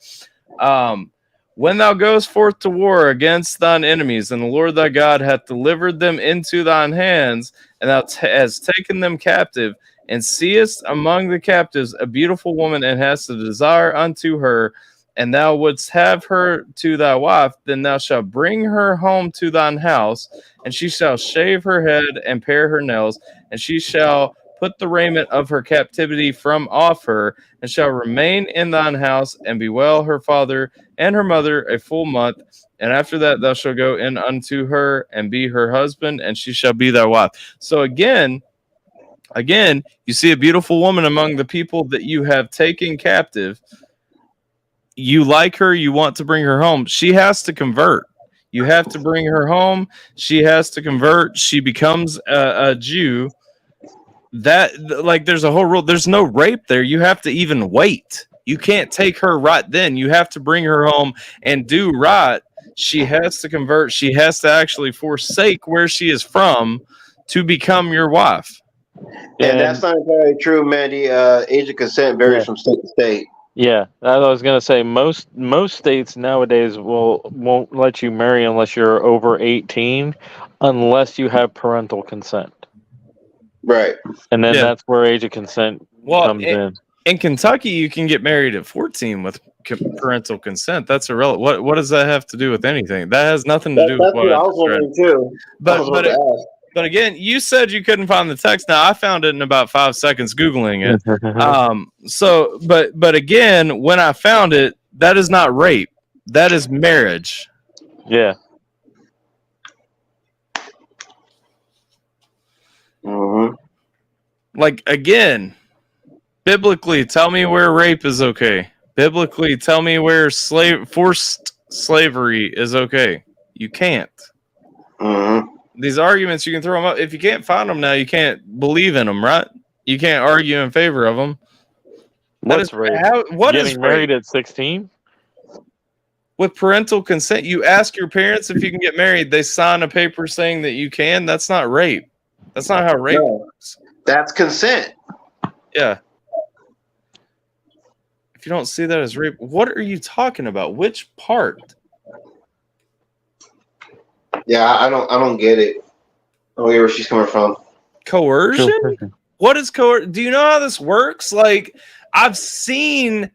When thou goest forth to war against thine enemies, and the Lord thy God hath delivered them into thine hands, and thou hast taken them captive, and seest among the captives a beautiful woman, and hast a desire unto her, and thou wouldst have her to thy wife, then thou shalt bring her home to thine house, and she shall shave her head and pare her nails, and she shall put the raiment of her captivity from off her, and shall remain in thine house, and bewail her father and her mother a full month. And after that thou shalt go in unto her, and be her husband, and she shall be thy wife. So again, you see a beautiful woman among the people that you have taken captive. You like her, you want to bring her home. She has to convert. You have to bring her home. She has to convert. She becomes a Jew. That, like, there's a whole rule. There's no rape there. You have to even wait. You can't take her right then. You have to bring her home and do right. She has to convert. She has to actually forsake where she is from to become your wife. And that's not entirely true, Mandy. Age of consent varies from state to state. Yeah, I was gonna say most states nowadays won't let you marry unless you're over 18, unless you have parental consent. Right. And then that's where age of consent comes in. In Kentucky, you can get married at 14 with parental consent. That's irrelevant. What does that have to do with anything? That has nothing to do with what I was wondering too. But again, you said you couldn't find the text. Now I found it in about 5 seconds Googling it. But again, when I found it, that is not rape. That is marriage. Yeah. Mm-hmm. Like, again, biblically, tell me where rape is okay. Biblically, tell me where forced slavery is okay. You can't. Mm-hmm. These arguments, you can throw them up. If you can't find them now, you can't believe in them, right? You can't argue in favor of them. What's rape? What is Getting married rape? at 16? With parental consent, you ask your parents if you can get married. They sign a paper saying that you can. That's not rape. That's not how rape works. That's consent. Yeah. If you don't see that as rape, what are you talking about? Which part? Yeah, I don't get it. I don't get where she's coming from. Coercion? What is coercion? Do you know how this works? Like, I've seen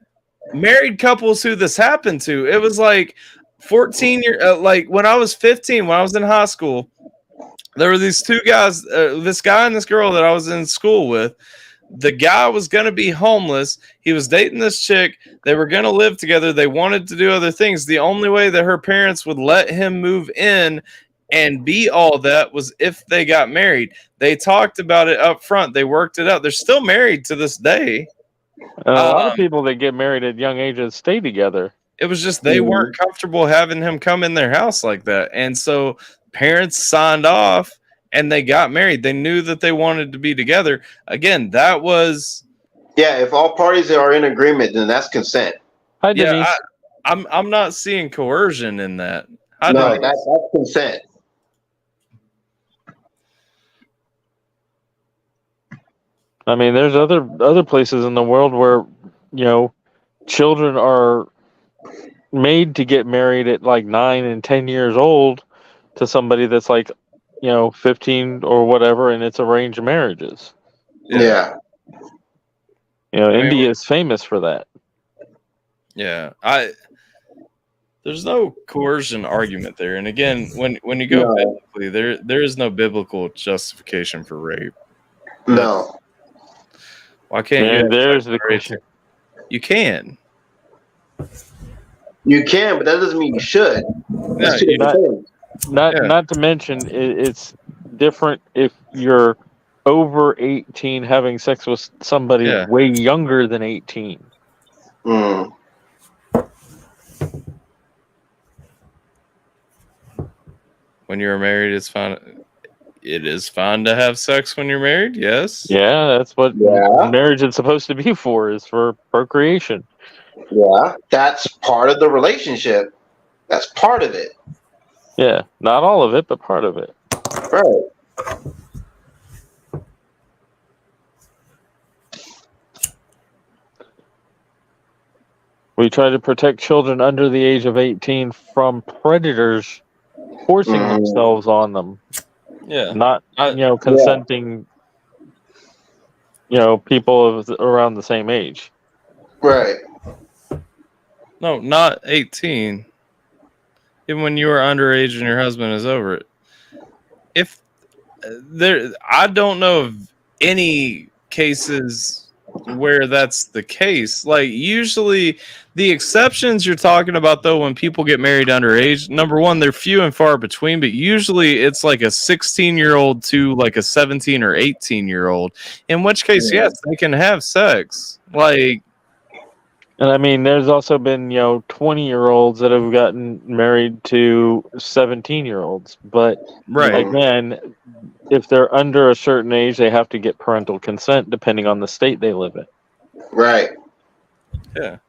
married couples who this happened to. It was like 14 like when I was 15, when I was in high school, there were these two guys, this guy and this girl that I was in school with. The guy was going to be homeless. He was dating this chick. They were going to live together. They wanted to do other things. The only way that her parents would let him move in and be all that was if they got married. They talked about it up front. They worked it out. They're still married to this day. And a lot of people that get married at young ages stay together. It was just they weren't comfortable having him come in their house like that. And so parents signed off and they got married. They knew that they wanted to be together. Again, that was... Yeah, if all parties are in agreement, then that's consent. Hi, Denise. I'm not seeing coercion in that. No, that's consent. I mean, there's other places in the world where, children are made to get married at like 9 and 10 years old to somebody that's like, 15 or whatever, and it's arranged marriages. Yeah. India is famous for that. Yeah. There's no coercion argument there. And again, when you go biblically, there is no biblical justification for rape. No. Why can't you? There's the question. You can. You can, but that doesn't mean you should. Not to mention, it's different if you're over 18 having sex with somebody way younger than 18. Mm. When you're married, it's fine. It is fine to have sex when you're married. Yes. Yeah, that's what marriage is supposed to be for, is for procreation. Yeah, that's part of the relationship. That's part of it. Yeah, not all of it, but part of it. Right. We try to protect children under the age of 18 from predators forcing themselves on them. Yeah. Not, consenting, people around the same age. Right. No, not 18. Even when you are underage and your husband is over it. I don't know of any cases where that's the case. Like, usually the exceptions you're talking about, though, when people get married underage, number one, they're few and far between, but usually it's like a 16-year-old to like a 17 or 18-year-old, in which case, yes, they can have sex. Like, and I mean, there's also been, 20-year-olds that have gotten married to 17-year-olds. But again, if they're under a certain age, they have to get parental consent depending on the state they live in. Right. Yeah.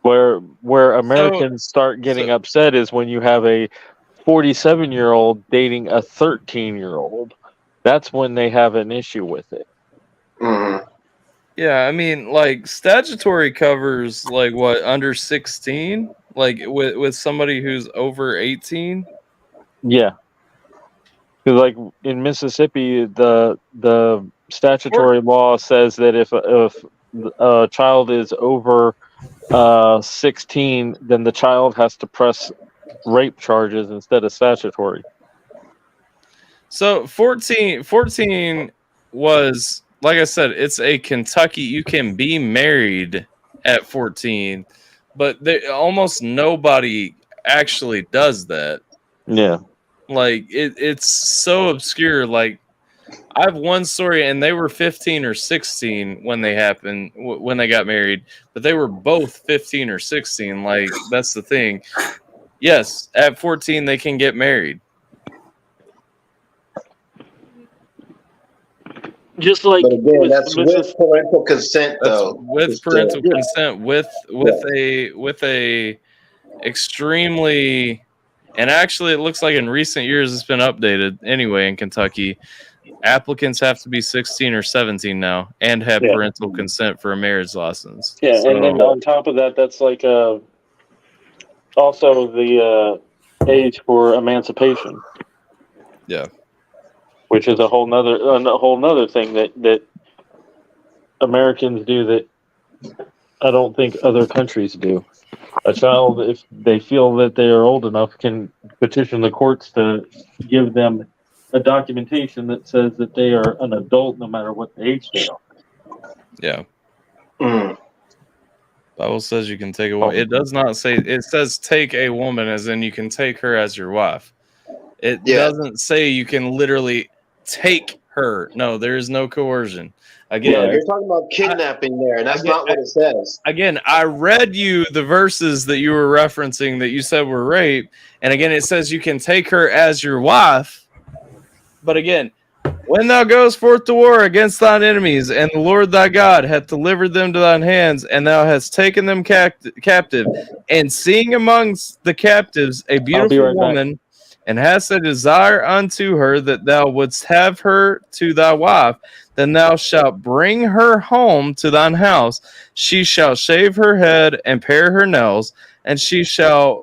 Where Americans start getting upset is when you have a 47-year-old dating a 13-year-old. That's when they have an issue with it. Mm-hmm. Yeah, I mean, like, statutory covers, like, what, under 16? Like, with somebody who's over 18? Yeah. Because, like, in Mississippi, the statutory law says that if a child is over 16, then the child has to press rape charges instead of statutory. So 14 was, like I said, it's a Kentucky. You can be married at 14, but almost nobody actually does that. Yeah. Like, it's so obscure. Like, I have one story, and they were 15 or 16 when they happened, when they got married, but they were both 15 or 16. Like, that's the thing. Yes, at 14 they can get married. Just like But again, with that's with parental consent, That's though. with Just parental Yeah. consent, with a extremely, and actually it looks like in recent years it's been updated anyway in Kentucky. Applicants have to be 16 or 17 now and have Yeah. parental consent for a marriage license. Yeah, and then So, on top of that, that's like also the age for emancipation. Yeah. Which is a whole nother thing that Americans do that I don't think other countries do. A child, if they feel that they are old enough, can petition the courts to give them a documentation that says that they are an adult no matter what age they are. Yeah. Mm. Bible says you can take a woman. It does not say, it says take a woman as in you can take her as your wife. It doesn't say you can literally take her. No, there is no coercion. Again, You're talking about kidnapping there, and that's not what it says. Again, I read you the verses that you were referencing that you said were rape. And again, it says you can take her as your wife. But again, when thou goest forth to war against thine enemies, and the Lord thy God hath delivered them to thine hands, and thou hast taken them captive, and seeing amongst the captives a beautiful woman, and hast a desire unto her that thou wouldst have her to thy wife, then thou shalt bring her home to thine house. She shall shave her head and pare her nails, and she shall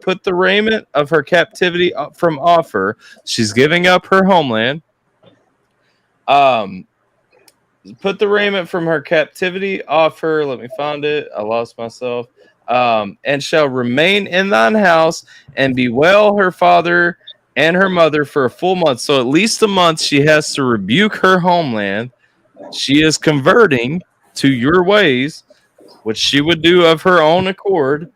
put the raiment of her captivity from off her. She's giving up her homeland. Put the raiment from her captivity off her. Let me find it. I lost myself. And shall remain in thine house and bewail her father and her mother for a full month. So at least a month she has to rebuke her homeland. She is converting to your ways, which she would do of her own accord.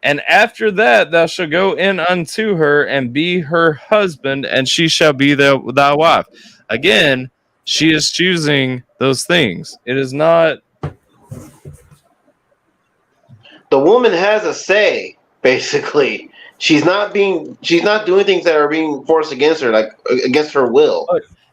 And after that thou shalt go in unto her and be her husband, and she shall be thy wife. Again, she is choosing those things. It is not. The woman has a say, basically. She's not doing things that are being forced against her, like against her will.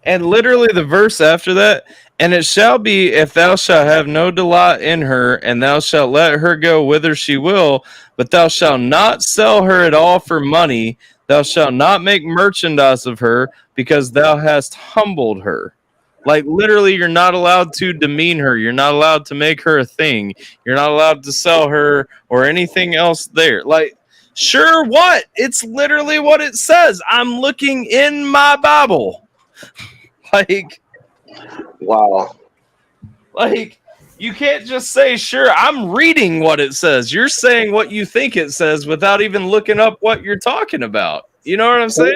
And literally the verse after that, and it shall be if thou shalt have no delight in her, and thou shalt let her go whither she will, but thou shalt not sell her at all for money. Thou shalt not make merchandise of her, because thou hast humbled her. Like literally, you're not allowed to demean her. You're not allowed to make her a thing. You're not allowed to sell her or anything else there. Like, sure, what? It's literally what it says. I'm looking in my Bible. Like, wow. Like, you can't just say, sure, I'm reading what it says. You're saying what you think it says without even looking up what you're talking about. You know what I'm saying?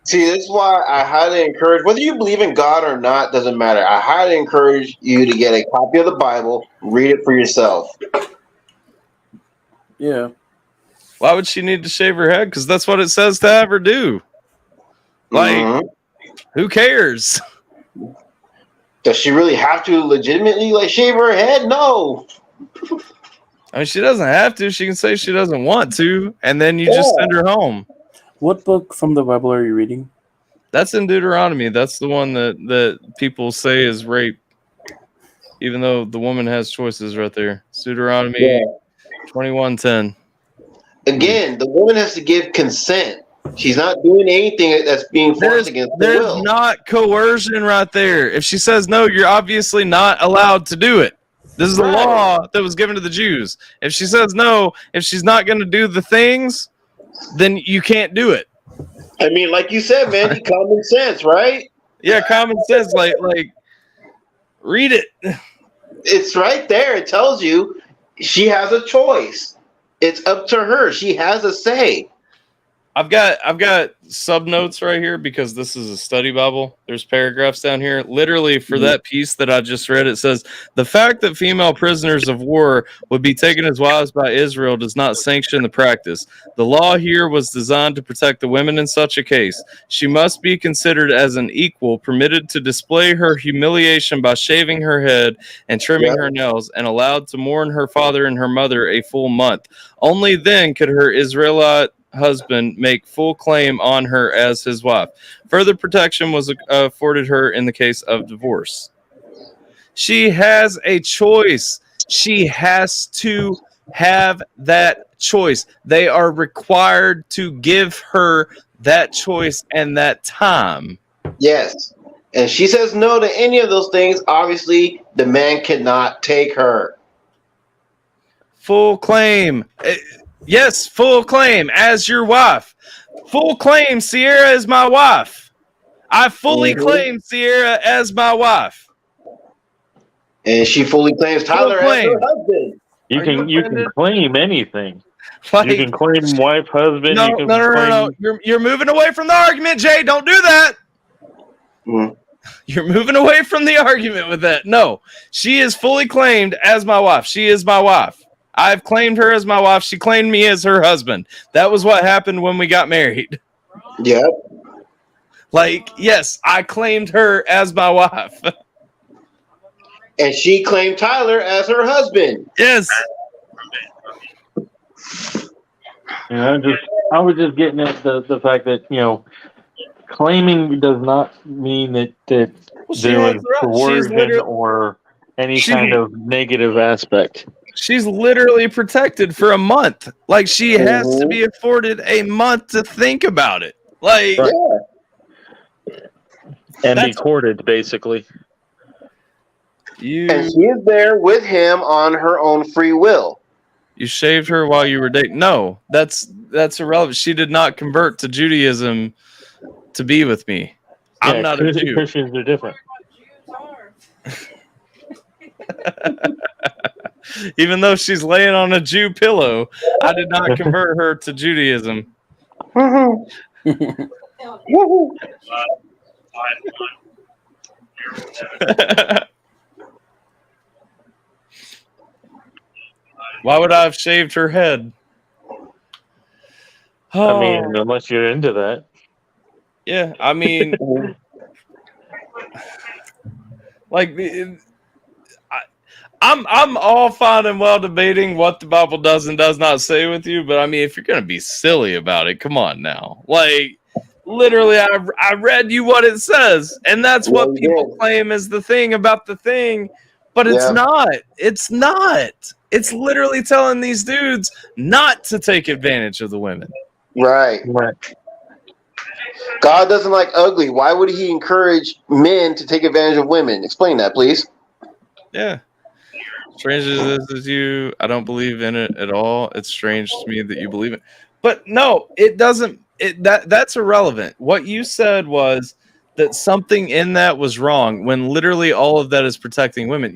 See, this is why I highly encourage, whether you believe in God or not, doesn't matter. I highly encourage you to get a copy of the Bible, read it for yourself. Yeah. Why would she need to shave her head? Because that's what it says to have her do. Like, who cares? Does she really have to legitimately shave her head? No. I mean, she doesn't have to. She can say she doesn't want to, and then you just send her home. What book from the Bible are you reading? That's in Deuteronomy. That's the one that people say is rape, even though the woman has choices right there. It's Deuteronomy 21:10. Again, the woman has to give consent. She's not doing anything that's being forced against her will. There's not coercion right there. If she says no, you're obviously not allowed to do it. This is a law that was given to the Jews. If she says no, if she's not going to do the things, then you can't do it. I mean, like you said, man, common sense, right? Yeah, common sense. Like, read it. It's right there. It tells you she has a choice. It's up to her. She has a say. I've got sub notes right here because this is a study Bible. There's paragraphs down here. Literally for that piece that I just read, it says the fact that female prisoners of war would be taken as wives by Israel does not sanction the practice. The law here was designed to protect the women in such a case. She must be considered as an equal, permitted to display her humiliation by shaving her head and trimming her nails, and allowed to mourn her father and her mother a full month. Only then could her Israelite husband make full claim on her as his wife. Further protection was afforded her in the case of divorce. She has a choice. She has to have that choice. They are required to give her that choice and that time. Yes. And she says no to any of those things. Obviously, the man cannot take her. Full claim. Yes, full claim as your wife. Full claim, Sierra is my wife. I fully claim Sierra as my wife. And she fully claims Tyler as her husband. You can claim anything. Like, you can claim wife, husband. No, you can no. You're moving away from the argument, Jay. Don't do that. Mm. You're moving away from the argument with that. No, she is fully claimed as my wife. She is my wife. I've claimed her as my wife. She claimed me as her husband. That was what happened when we got married. Yep. Like, yes, I claimed her as my wife. And she claimed Tyler as her husband. Yes. I was just getting at the fact that, claiming does not mean that there was coercion or any kind of negative aspect. She's literally protected for a month. Like, she has to be afforded a month to think about it. Like, and be courted, basically. And she is there with him on her own free will. You shaved her while you were dating. No, that's irrelevant. She did not convert to Judaism to be with me. I'm not a Jew. Christians are different. Even though she's laying on a Jew pillow, I did not convert her to Judaism. Why would I have shaved her head? I mean, unless you're into that. Yeah, I mean, like, I'm all fine and well debating what the Bible does and does not say with you, but I mean, if you're gonna be silly about it, come on now. Like, literally, I read you what it says, and that's what people claim is the thing about the thing, but it's not. It's not. It's literally telling these dudes not to take advantage of the women. Right. God doesn't like ugly. Why would he encourage men to take advantage of women? Explain that, please. Yeah. Strange as this is you, I don't believe in it at all. It's strange to me that you believe it. But no, it doesn't. That's irrelevant. What you said was that something in that was wrong when literally all of that is protecting women.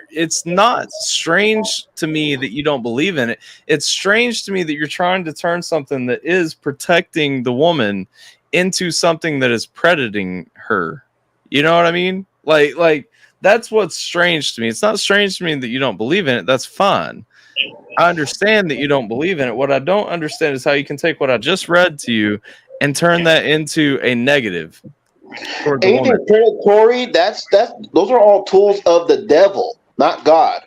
It's not strange to me that you don't believe in it. It's strange to me that you're trying to turn something that is protecting the woman into something that is predating her. You know what I mean? Like that's what's strange to me. It's not strange to me that you don't believe in it. That's fine. I understand that you don't believe in it. What I don't understand is how you can take what I just read to you and turn that into a negative. Anything predatory, those are all tools of the devil, not God.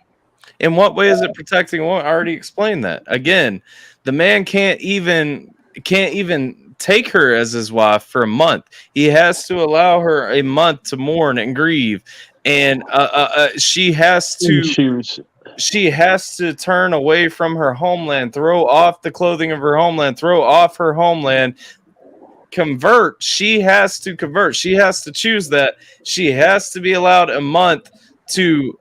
In what way is it protecting a woman? I already explained that. Again, the man can't even take her as his wife for a month. He has to allow her a month to mourn and grieve, and she has to turn away from her homeland, throw off the clothing of her homeland, throw off her homeland. Convert. She has to convert. She has to choose that. She has to be allowed a month to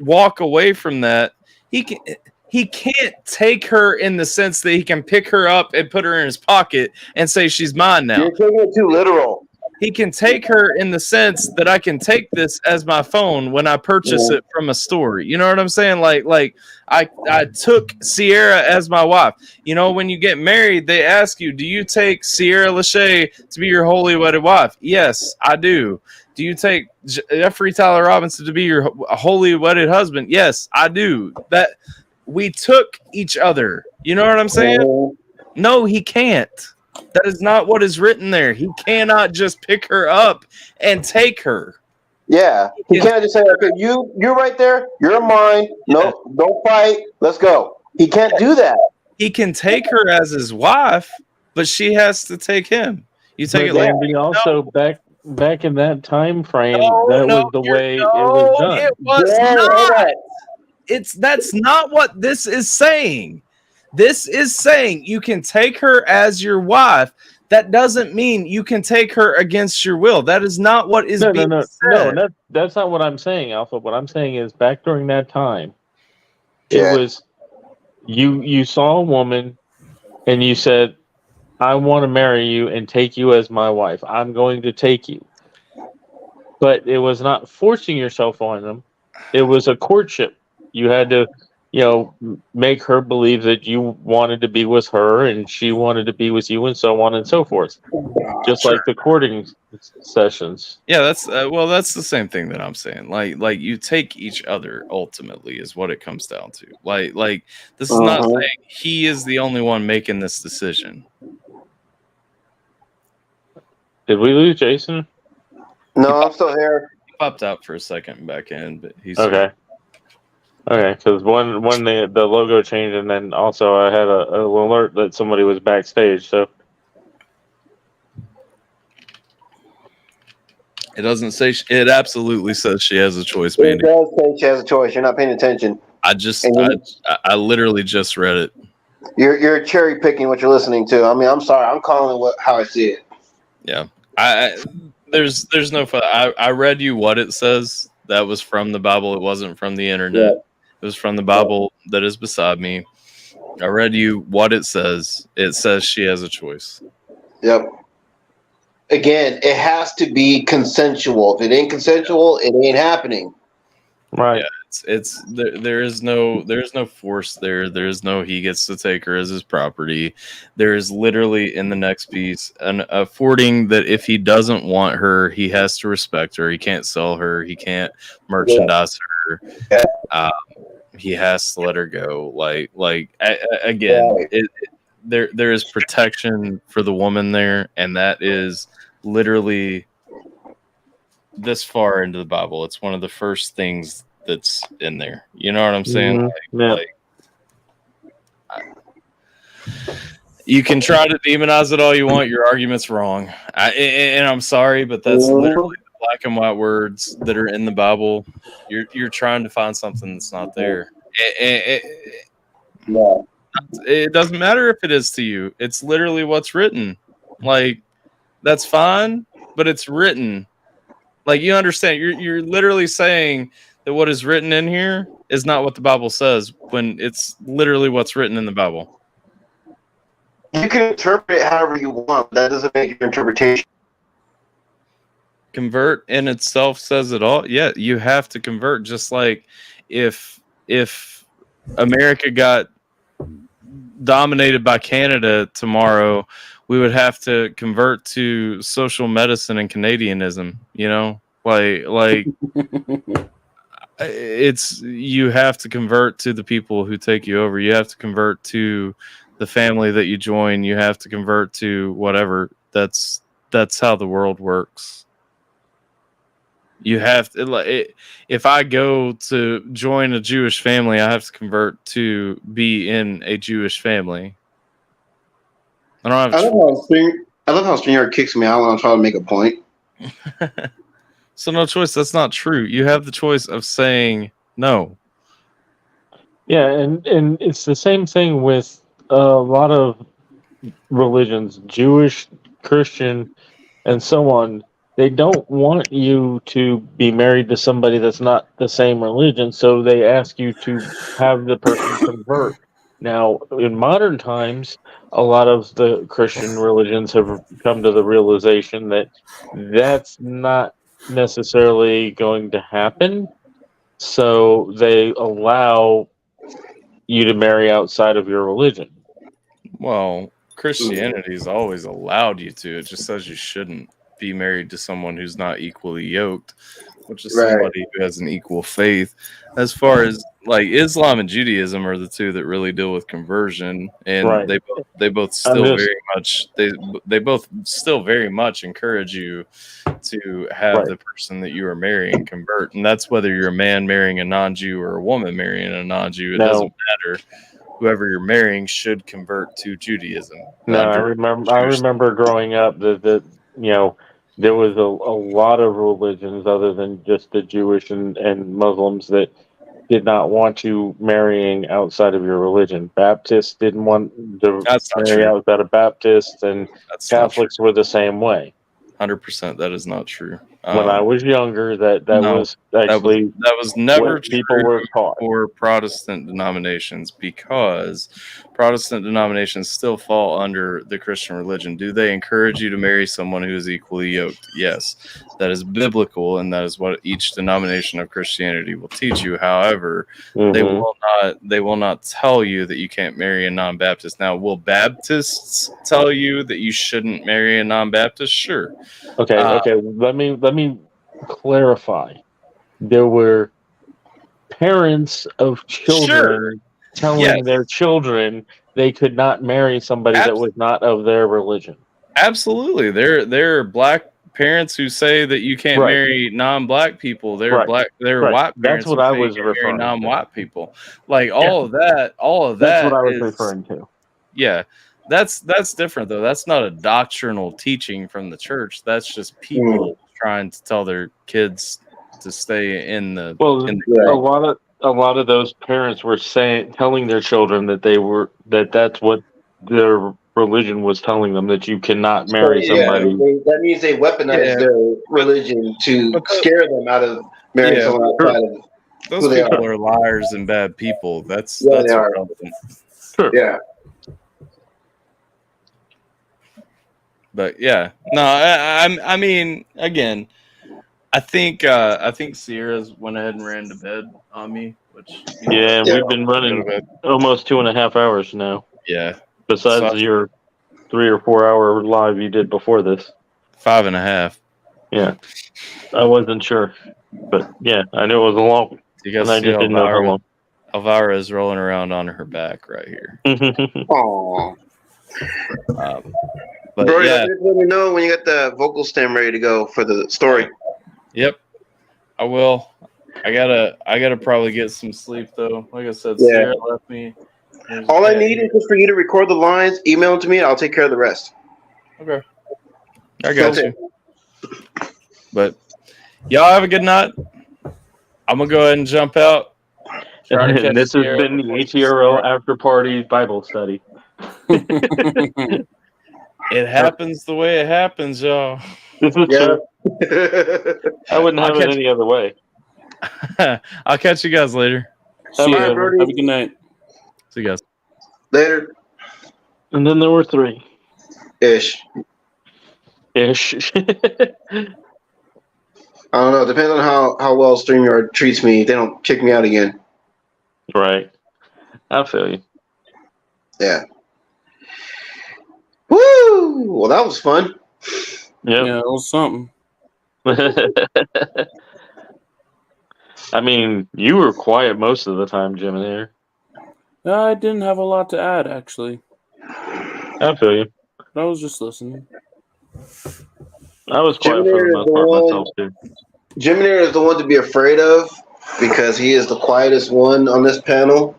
walk away from that. He can't take her in the sense that he can pick her up and put her in his pocket and say she's mine now. You're taking it too literal. He can take her in the sense that I can take this as my phone when I purchase it from a store. You know what I'm saying? Like I took Sierra as my wife. You know, when you get married, they ask you, do you take Sierra Lachey to be your holy wedded wife? Yes, I do. Do you take Jeffrey Tyler Robinson to be your holy wedded husband? Yes, I do. That we took each other. You know what I'm saying? No, he can't. That is not what is written there. He cannot just pick her up and take her. Yeah. He can't just say, okay, you're right there. You're mine. No, don't fight. Let's go. He can't do that. he can take her as his wife, but she has to take him. You take But it like Andy, also back in that time frame, that no, was the way it was done. it was not. That's not what this is saying. This is saying you can take her as your wife. That doesn't mean you can take her against your will. That is not what is being said. That's not what I'm saying, Alpha. What I'm saying is back during that time, it Yeah. was you saw a woman and you said, I want to marry you and take you as my wife. I'm going to take you. But it was not forcing yourself on them. It was a courtship. You had to, make her believe that you wanted to be with her and she wanted to be with you and so on and so forth. Just like the courting sessions. Yeah, that's that's the same thing that I'm saying. Like you take each other ultimately is what it comes down to. Like this is not saying he is the only one making this decision. Did we lose Jason? No, I'm still here. He popped out for a second back in, but he's okay. Okay, because one the logo changed, and then also I had an alert that somebody was backstage. So it doesn't say. It absolutely says she has a choice, It man. does say she has a choice. You're not paying attention. I literally just read it. You're cherry picking what you're listening to. I mean, I'm sorry. I'm calling it how I see it. Yeah, there's no fun. I read you what it says. That was from the Bible. It wasn't from the internet. Yeah. It was from the Bible that is beside me. I read you what it says. It says she has a choice. Yep. Again, it has to be consensual. If it ain't consensual, it ain't happening. right. Yeah, there is no force there. There is no he gets to take her as his property. There is literally in the next piece an affording that if he doesn't want her, he has to respect her. He can't sell her. He can't merchandise her. Yeah. He has to let her go. Again, there is protection for the woman there, and that is literally this far into the Bible. It's one of the first things that's in there. You know what I'm saying? You can try to demonize it all you want. Your argument's wrong. And I'm sorry, but that's literally the black and white words that are in the Bible. You're trying to find something that's not there. It doesn't matter if it is to you. It's literally what's written. Like, that's fine, but it's written. Like, you understand, you're literally saying that what is written in here is not what the Bible says when it's literally what's written in the Bible. You can interpret it however you want, but that doesn't make your interpretation. Convert in itself says it all. Yeah, you have to convert. Just like if America got dominated by Canada tomorrow, we would have to convert to social medicine and Canadianism, like it's, you have to convert to the people who take you over. You have to convert to the family that you join. You have to convert to whatever. That's how the world works. You have to, if I go to join a Jewish family, I have to convert to be in a Jewish family. I don't have. I love how Springer kicks me out when I'm trying to make a point. So no choice. That's not true. You have the choice of saying no. Yeah, and it's the same thing with a lot of religions, Jewish, Christian, and so on. They don't want you to be married to somebody that's not the same religion, so they ask you to have the person convert. Now, in modern times, a lot of the Christian religions have come to the realization that that's not necessarily going to happen, so they allow you to marry outside of your religion. Well, Christianity's always allowed you to. It just says you shouldn't be married to someone who's not equally yoked, which is somebody who has an equal faith. As far as like Islam and Judaism are the two that really deal with conversion, and they both still very much they both still very much encourage you to have the person that you are marrying convert, and that's whether you're a man marrying a non-Jew or a woman marrying a non-Jew. It doesn't matter. whoever you're marrying should convert to Judaism. No, I Under remember. I Jewish- remember growing up that there was a lot of religions other than just the Jewish and Muslims that did not want you marrying outside of your religion. Baptists didn't want to That's not marry true. outside of Baptists, and That's not true. Catholics were the same way. 100%. That is not true. When I was younger, that no, was actually that was never what people true were taught. for Protestant denominations, because Protestant denominations still fall under the Christian religion. Do they encourage you to marry someone who is equally yoked? Yes, that is biblical, and that is what each denomination of Christianity will teach you. However, they will not tell you that you can't marry a non-Baptist. Now, will Baptists tell you that you shouldn't marry a non-Baptist? Sure. Okay. Let me clarify. There were parents of children telling their children they could not marry somebody that was not of their religion. Absolutely. There are black parents who say that you can't marry non-black people. There are white parents That's what who I say was you can't marry referring to. non-white people. Like all of that That's what I was is- referring to. Yeah. That's different though. That's not a doctrinal teaching from the church. That's just people trying to tell their kids to stay in the a lot of those parents were telling their children that that's what their religion was telling them, that you cannot marry somebody. That means they weaponize their religion to scare them out of marrying someone outside of those who they people are. are liars and bad people. That's they are. irrelevant. Sure. Yeah. But yeah, no, I mean, again, I think Sierra's went ahead and ran to bed on me, which we've been running almost 2.5 hours now. Yeah, besides your 3 or 4 hour live you did before this. 5.5. Yeah, I wasn't sure, but yeah, I knew it was a long. You guys and I see just didn't know how long. Elvira is rolling around on her back right here. Aww. But Bro, yeah, just let me know when you got the vocal stem ready to go for the story. Yep, I will. I gotta probably get some sleep though. Like I said, Sarah left me. All I need is just for you to record the lines, email them to me, I'll take care of the rest. Okay. I got you. But y'all have a good night. I'm gonna go ahead and jump out. And this has been the ATRL After Party Bible Study. It happens the way it happens, y'all. This is true. I wouldn't have it any other way. I'll catch you guys later. See you. Have a good night. See you guys later. And then there were 3 ish. I don't know. Depends on how well StreamYard treats me. They don't kick me out again. Right. I feel you. Yeah. Woo! Well, that was fun. Yep. Yeah, it was something. I mean, you were quiet most of the time, Jim, in there. I didn't have a lot to add, actually. I feel you. I was just listening. I was quiet for the most part myself, too. Jiminer is the one to be afraid of because he is the quietest one on this panel.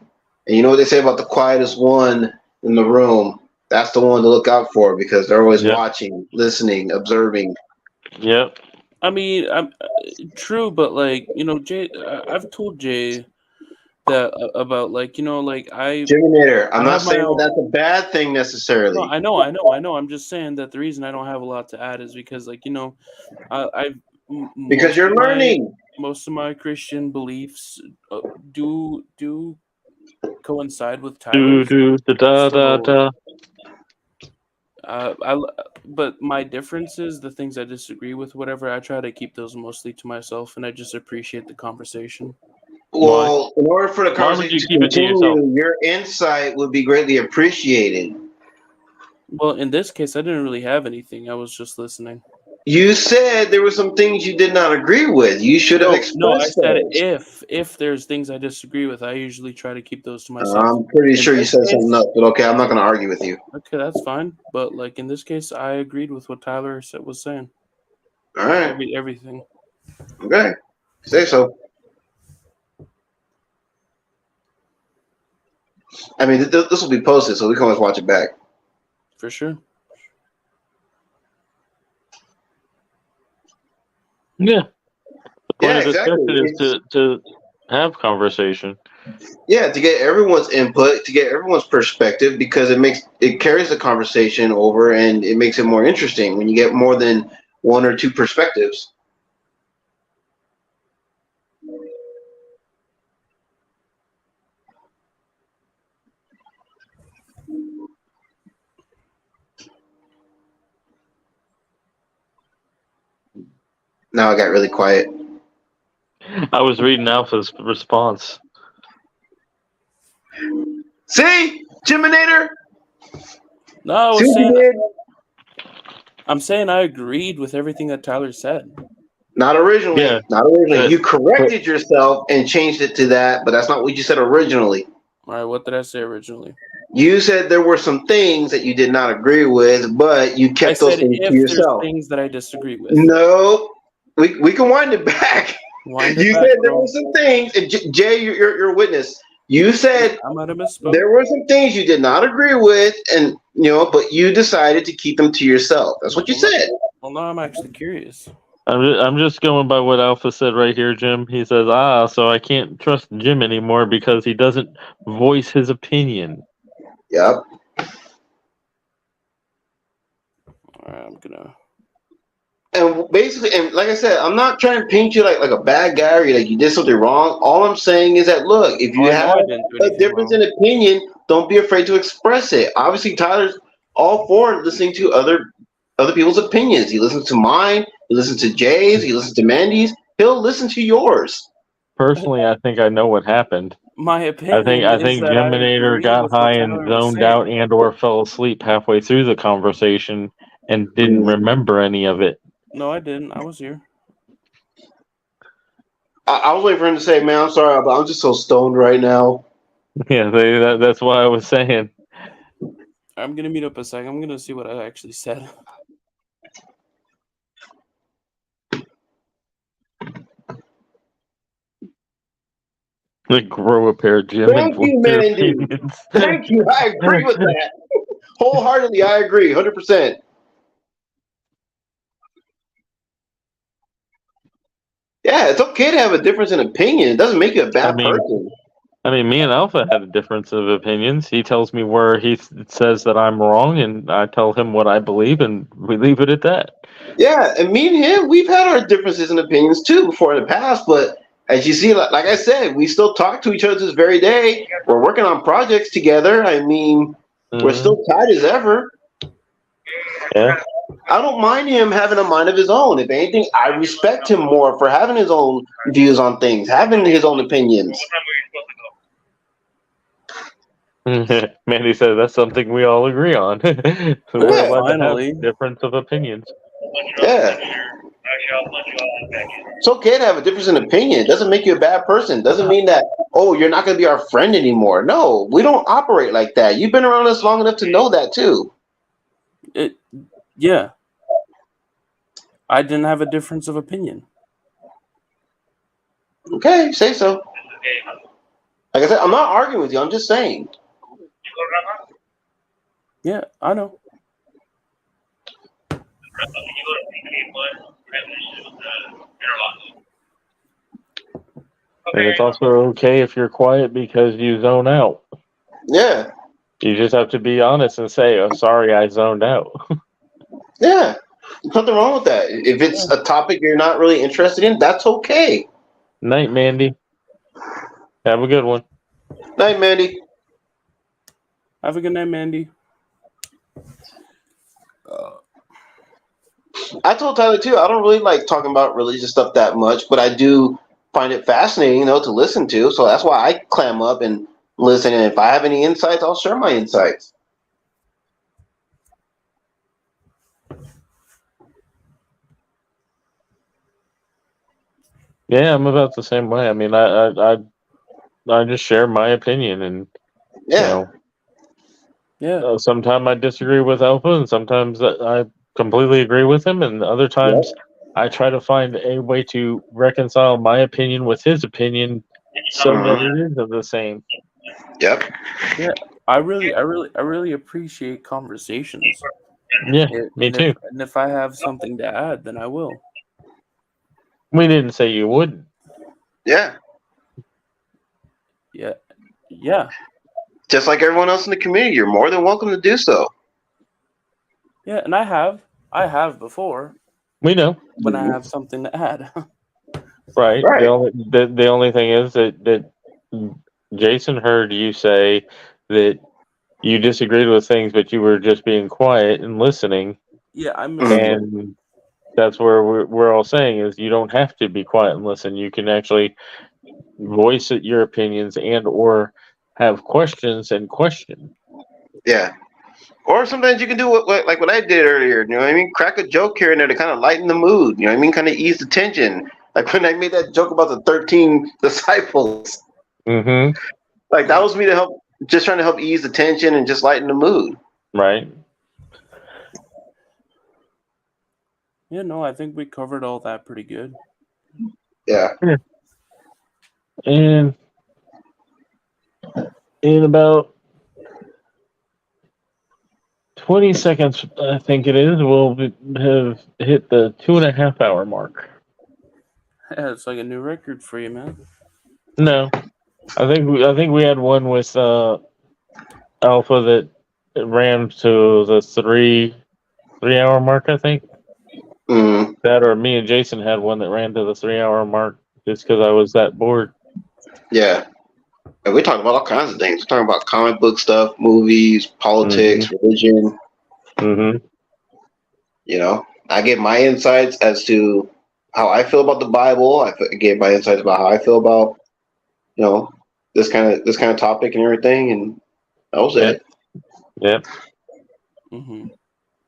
And you know what they say about the quietest one in the room? That's the one to look out for because they're always watching, listening, observing. Yep. I mean, true, but like, you know, Jay, I've told Jay that about like, you know, like Jiminator, I'm not saying that's a bad thing necessarily. No, I know. I'm just saying that the reason I don't have a lot to add is because, like, you know, because you're learning. Most of my Christian beliefs do coincide with Tyler's. But my differences, the things I disagree with, whatever, I try to keep those mostly to myself, and I just appreciate the conversation. Well, in order for the conversation to continue, your insight would be greatly appreciated. Well, in this case, I didn't really have anything. I was just listening. You said there were some things you did not agree with. You should have expressed No, I said those. if there's things I disagree with, I usually try to keep those to myself. I'm pretty sure you said something else, but okay, I'm not going to argue with you. Okay, that's fine. But like in this case, I agreed with what Tyler was saying. All right. Everything. Okay. Say so. I mean, this will be posted, so we can always watch it back. For sure. Yeah. The point Yeah, of discussion exactly. is to have conversation. Yeah, to get everyone's input, to get everyone's perspective, because it carries the conversation over and it makes it more interesting when you get more than one or two perspectives. Now I got really quiet. I was reading Alpha's response. See, Jiminator. No, I See was what you saying. did? I'm saying I agreed with everything that Tyler said. Not originally. Yeah. Not originally. But- You corrected yourself and changed it to that, but that's not what you said originally. All right, what did I say originally? You said there were some things that you did not agree with, but you I kept those said things to if there's yourself. things that I disagree with. No, we can wind it back. Wind it You back, said there bro. were some things, and Jay, you're a witness. You said I might have misspoke. there were some things you did not agree with, and but you decided to keep them to yourself. That's what you said. Well, now I'm actually curious. I'm just going by what Alpha said right here, Jim. He says, so I can't trust Jim anymore because he doesn't voice his opinion. Yep. All right, I'm gonna. And basically, and like I said, I'm not trying to paint you like a bad guy or like you did something wrong. All I'm saying is that look, if you I know have I didn't do a anything difference wrong. in opinion, don't be afraid to express it. Obviously, Tyler's all for listening to other people's opinions. He listens to mine. He listens to Jay's. He listens to Mandy's. He'll listen to yours. Personally, I think I know what happened. My I opinion think is that I Geminator agree got with what high and Tyler was zoned saying. out and/or fell asleep halfway through the conversation and didn't remember any of it. No, I didn't. I was here. I was waiting for him to say, "Man, I'm sorry, but I'm just so stoned right now." Yeah, that's what I was saying. I'm gonna meet up a second. I'm gonna see what I actually said. Like grow a pair of Jim and Thank you, their Mandy. opinions. Thank you. I agree with that. Wholeheartedly, I agree, 100%. Yeah, it's okay to have a difference in opinion. It doesn't make you a bad person. I mean, me and Alpha had a difference of opinions. He tells me where he says that I'm wrong, and I tell him what I believe, and we leave it at that. Yeah, and me and him, we've had our differences in opinions too before in the past, but as you see, like I said, we still talk to each other this very day. We're working on projects together. I mean, we're still tight as ever. Yeah. I don't mind him having a mind of his own. If anything, I respect him more for having his own views on things, having his own opinions. Mandy said that's something we all agree on. So we're allowed Finally. to have difference of opinions. Yeah. It's okay to have a difference in opinion. It doesn't make you a bad person. It doesn't mean that, oh, you're not going to be our friend anymore. No, we don't operate like that. You've been around us long enough to know that too. Yeah. I didn't have a difference of opinion. Okay, say so. Like I said, I'm not arguing with you. I'm just saying. Yeah, I know. And it's also okay if you're quiet because you zone out. Yeah. You just have to be honest and say, "Oh, sorry, I zoned out." Yeah. There's nothing wrong with that. If it's a topic you're not really interested in, that's okay. Night, Mandy. Have a good one. Night, Mandy. Have a good night, Mandy. I told Tyler too, I don't really like talking about religious stuff that much, but I do find it fascinating, to listen to. So that's why I clam up and listen. And if I have any insights, I'll share my insights. Yeah, I'm about the same way. I mean, I just share my opinion, and Yeah. sometimes I disagree with Alpha, and sometimes I completely agree with him, and other times I try to find a way to reconcile my opinion with his opinion so that it is of the same. Yep. Yeah, I really appreciate conversations. Yeah, me And too. if I have something to add, then I will. We didn't say you wouldn't. Yeah. Yeah, yeah, Just like everyone else in the community, you're more than welcome to do so. yeah. And I have before We know, when I have something to add. right? Right. The only thing is that Jason heard you say that you disagreed with things, but you were just being quiet and listening, Yeah, I Mhm. misspoke. and that's where we're all saying is you don't have to be quiet and listen. You can actually voice your opinions and or have questions and question. Yeah. Or sometimes you can do like what I did earlier. You know what I mean? Crack a joke here and there to kind of lighten the mood. You know what I mean? Kind of ease the tension. Like when I made that joke about the 13 disciples. Mm-hmm. Like that was me to help, just trying to help ease the tension and just lighten the mood. Right. Yeah, no, I think we covered all that pretty good. Yeah. And in about 20 seconds, I think it is, we'll have hit the 2.5 hour mark. Yeah, it's like a new record for you, man. No, I think we had one with Alpha that ran to the 3 hour mark. I think Mm, that, or me and Jason had one that ran to the 3 hour mark just because I was that bored. yeah. And we talk about all kinds of things. We're talking about comic book stuff, movies, politics, religion. Mm-hmm. You know, I give my insights as to how I feel about the Bible. I gave my insights about how I feel about, you know, this kind of topic and everything. And that was Yep. it. Yep. Mm-hmm.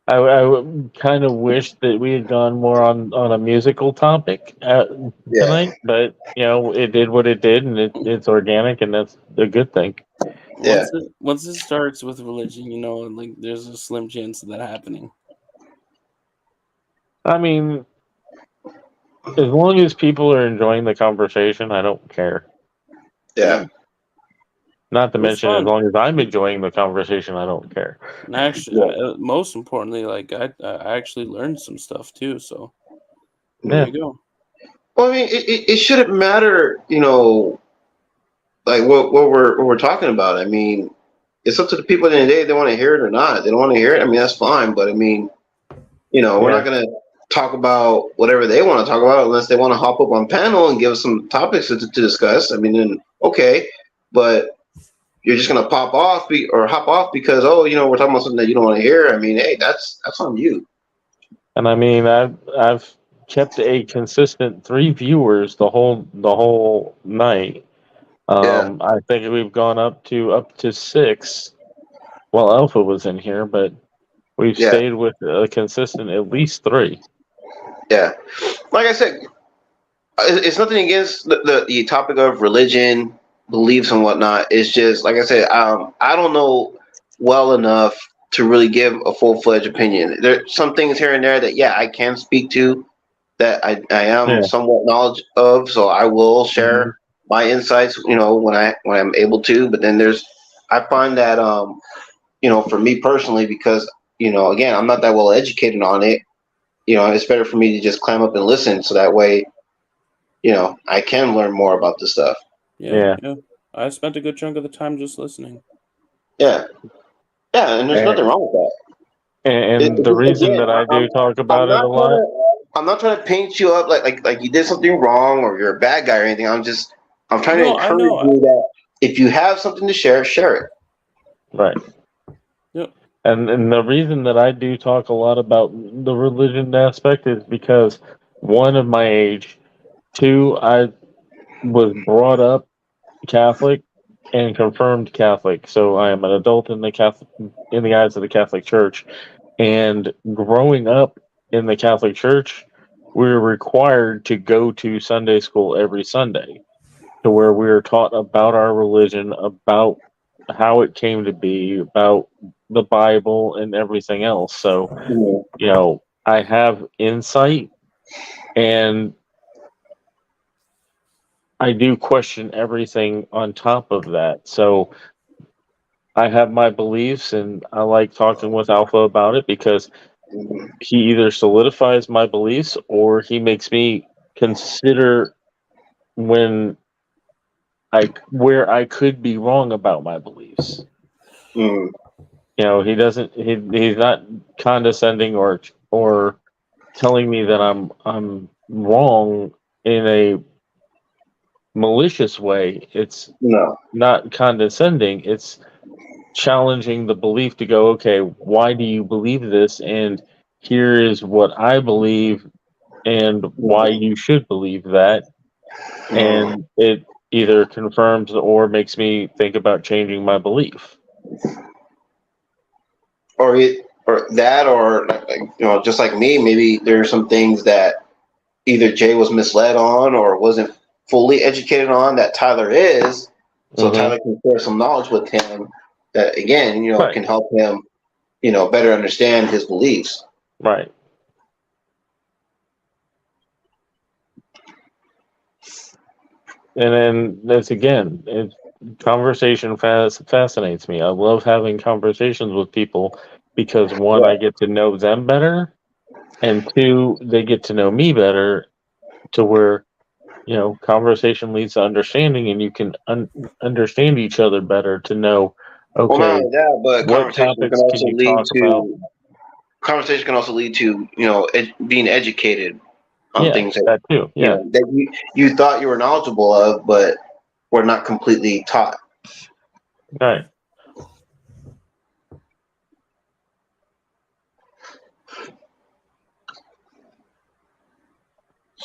I kind of wish that we had gone more on a musical topic Yeah. tonight, but it did what it did, and it's organic, and that's a good thing. Yeah. Once it starts with religion, like there's a slim chance of that happening. I mean, as long as people are enjoying the conversation, I don't care. Yeah. Not to It was mention, as fun. long as I'm enjoying the conversation, I don't care. And actually, Yeah. most importantly, like I actually learned some stuff too. So Yeah. there you go. Well, I mean, it shouldn't matter, like what we're talking about. I mean, it's up to the people at the end of the day if they want to hear it or not. If they don't want to hear it, I mean, that's fine. But I mean, we're Yeah. not gonna talk about whatever they want to talk about unless they want to hop up on panel and give us some topics to discuss. I mean, then okay, but you're just gonna hop off because we're talking about something that you don't want to hear. I mean, hey, that's on you. And I mean, I've kept a consistent 3 viewers the whole night. Yeah. I think we've gone up to 6. Well, Alpha was in here, but we've Yeah. stayed with a consistent at least 3. Yeah. Like I said, it's nothing against the topic of religion, beliefs, and whatnot. It's just like I said, I don't know well enough to really give a full-fledged opinion. There's some things here and there that I can speak to, that I am Yeah. somewhat knowledge of, so I will share my insights, when I'm able to. But then I find that for me personally, because again, I'm not that well educated on it. It's better for me to just climb up and listen, so that way, I can learn more about this stuff. Yeah. I spent a good chunk of the time just listening. Yeah, and there's nothing wrong with that. And the reason that I do talk about it a lot. I'm not trying to paint you up like you did something wrong or you're a bad guy or anything. I'm trying to encourage you that if you have something to share it. Right. Yep. And the reason that I do talk a lot about the religion aspect is because, one, of my age, 2, I was brought up Catholic and confirmed Catholic, so I am an adult in the eyes of the Catholic Church. And growing up in the Catholic Church, we were required to go to Sunday school every Sunday, to where we were taught about our religion, about how it came to be, about the Bible and everything else. So, I have insight, and I do question everything on top of that. So I have my beliefs, and I like talking with Alpha about it because he either solidifies my beliefs or he makes me consider when where I could be wrong about my beliefs. Mm. You know, he doesn't. He's not condescending or telling me that I'm wrong in a malicious way. It's No. not condescending. It's challenging the belief to go, okay, why do you believe this? And here is what I believe and why you should believe that. And it either confirms or makes me think about changing my belief. Or that, or just like me, maybe there's some things that either Jay was misled on or wasn't fully educated on that Tyler is. So Tyler can share some knowledge with him that, again, Right. can help him, better understand his beliefs. Right. And then that's again, conversation fascinates me. I love having conversations with people because one, I get to know them better, and two, they get to know me better to where, conversation leads to understanding, and you can understand each other better to know, Well, not okay, only that, but what topics can you talk about? Conversation can also lead to being educated on things that too. Yeah. that you thought you were knowledgeable of, but were not completely taught. Right.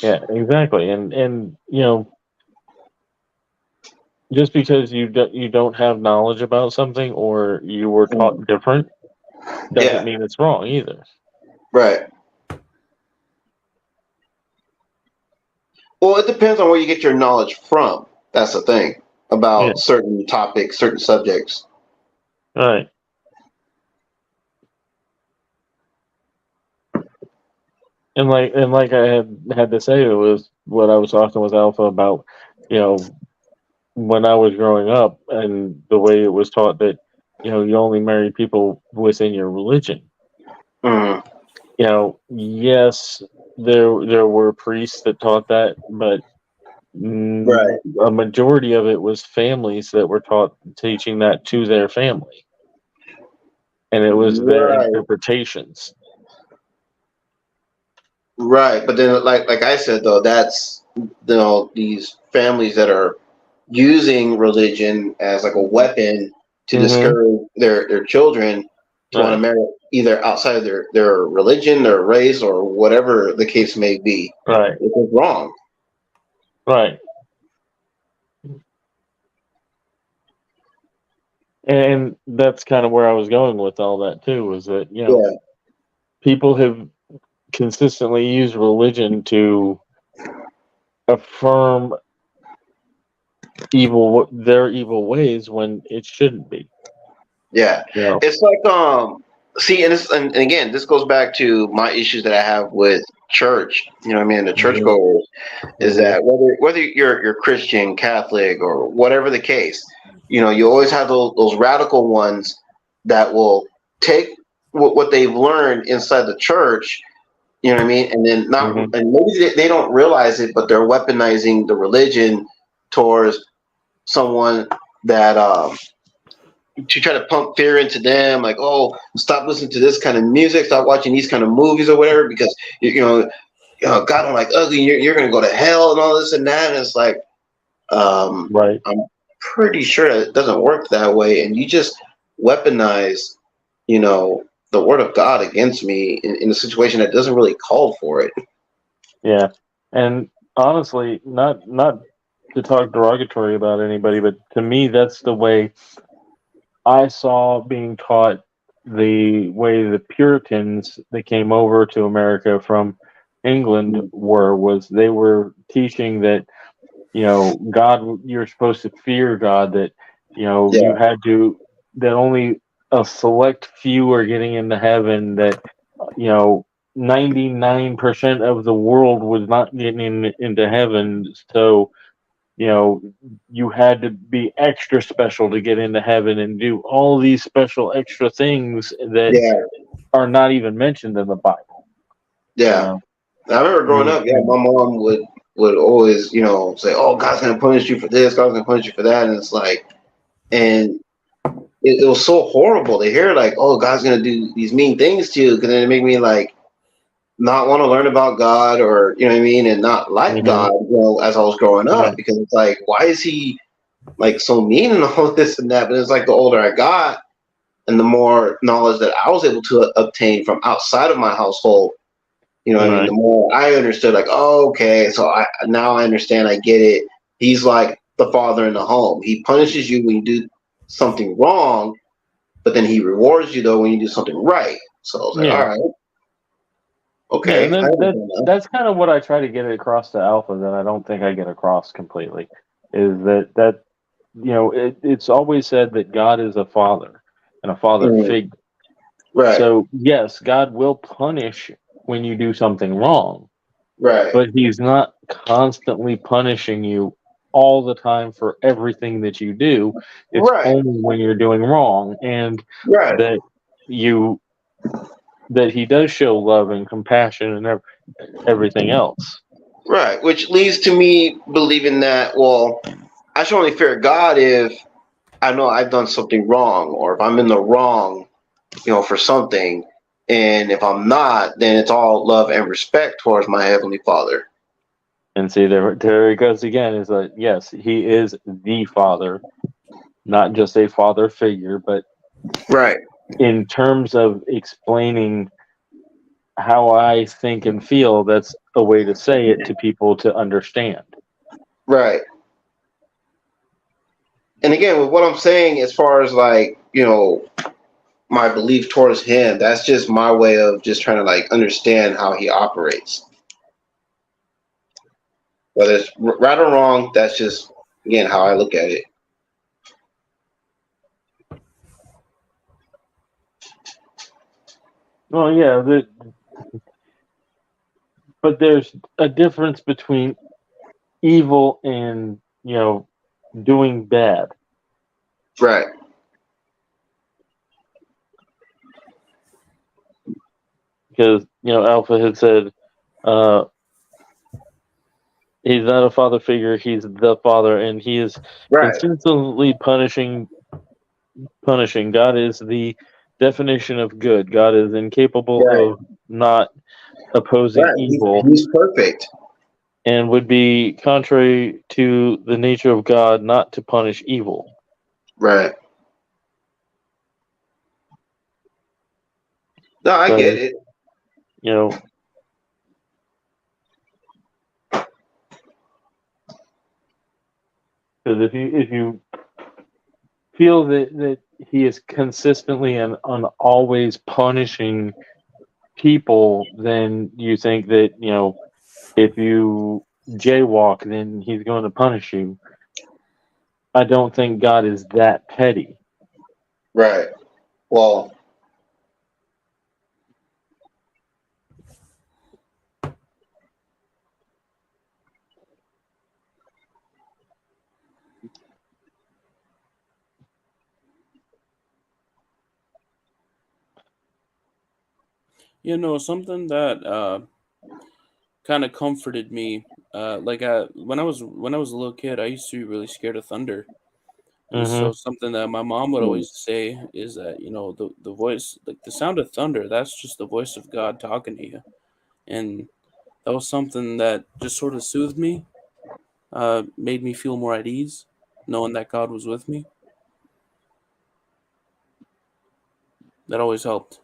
Yeah, exactly. And just because you don't have knowledge about something or you were taught different doesn't mean it's wrong either. Right. Well, it depends on where you get your knowledge from. That's the thing about certain topics, certain subjects. Right. And like I had to say, it was what I was talking with Alpha about, when I was growing up and the way it was taught that, you only marry people within your religion. Mm-hmm. Yes, there were priests that taught that, but a majority of it was families that were teaching that to their family, and it was their interpretations. Right, but then, like I said, though, that's these families that are using religion as like a weapon to discourage their children to want to marry either outside of their religion, their race, or whatever the case may be. Right, it is wrong. Right, and that's kind of where I was going with all that too. Was that people have consistently used religion to affirm their evil ways when it shouldn't be. Yeah. It's like see, and again, this goes back to my issues that I have with church. The churchgoers is that whether you're Christian, Catholic, or whatever the case, you always have those radical ones that will take what they've learned inside the church. And then and maybe they don't realize it, but they're weaponizing the religion towards someone that to try to pump fear into them, like, oh, stop listening to this kind of music, stop watching these kind of movies or whatever, because God don't like ugly, you're gonna go to hell and all this and that. And it's like, I'm pretty sure it doesn't work that way, and you just weaponize, the word of God against me in a situation that doesn't really call for it. Yeah, and honestly, not to talk derogatory about anybody, but to me, that's the way I saw being taught. The way the Puritans that came over to America from England was they were teaching that God, you're supposed to fear God, that you had to, that only a select few are getting into heaven, that 99% of the world was not getting into heaven. So you had to be extra special to get into heaven and do all these special extra things that Yeah, are not even mentioned in the Bible. yeah. I remember growing up. Yeah, And- my mom would always, say, "Oh, God's gonna punish you for this. God's gonna punish you for that," and it's like, and it was so horrible to hear, like, "Oh, God's gonna do these mean things to you," because then it made me like not want to learn about God, or you know what I mean, and not like Mhm. God, as I was growing up, Right. because it's like, why is he like so mean and all this and that? But it's like the older I got, and the more knowledge that I was able to obtain from outside of my household, what I mean, Right. the more I understood, like, oh, okay, so I understand, I get it. He's like the father in the home. He punishes you when you do something wrong, but then he rewards you though when you do something right. So I was like, Yeah. all right, Yeah, okay, and I understand now. that's kind of what I try to get across to Alpha that I don't think I get across completely is that it's always said that God is a father and a father Mhm. figure. Right, So yes, God will punish when you do something wrong, right, but he's not constantly punishing you all the time for everything that you do. It's right, only when you're doing wrong, and right, that you that he does show love and compassion and everything else. right. Which leads to me believing that, well, I should only fear God if I know I've done something wrong, or if I'm in the wrong, for something. And if I'm not, then it's all love and respect towards my Heavenly Father. And see, there it goes again. Is that yes, he is the father, not just a father figure, but Right, in terms of explaining how I think and feel, that's a way to say it to people to understand. right. And again, with what I'm saying, as far as like, my belief towards Him, that's just my way of just trying to like understand how He operates. Whether it's right or wrong, that's just, again, how I look at it. Well, yeah, but there's a difference between evil and doing bad. Right, Because Alpha had said uh, he's not a father figure; he's the father, and he is right, consistently punishing. God is the definition of good. God is incapable right, of not opposing right. evil He's perfect. and would be contrary to the nature of God not to punish evil. Right. No, I So, get it. you know, because if you feel that he is consistently and always punishing people, then you think that, if you jaywalk, then he's going to punish you. I don't think God is that petty. Right. Well, Something that kind of comforted me. When I was a little kid, I used to be really scared of thunder. And Hmm. so something that my mom would always say is that, the voice, like the sound of thunder, that's just the voice of God talking to you. And that was something that just sort of soothed me, made me feel more at ease, knowing that God was with me. That always helped.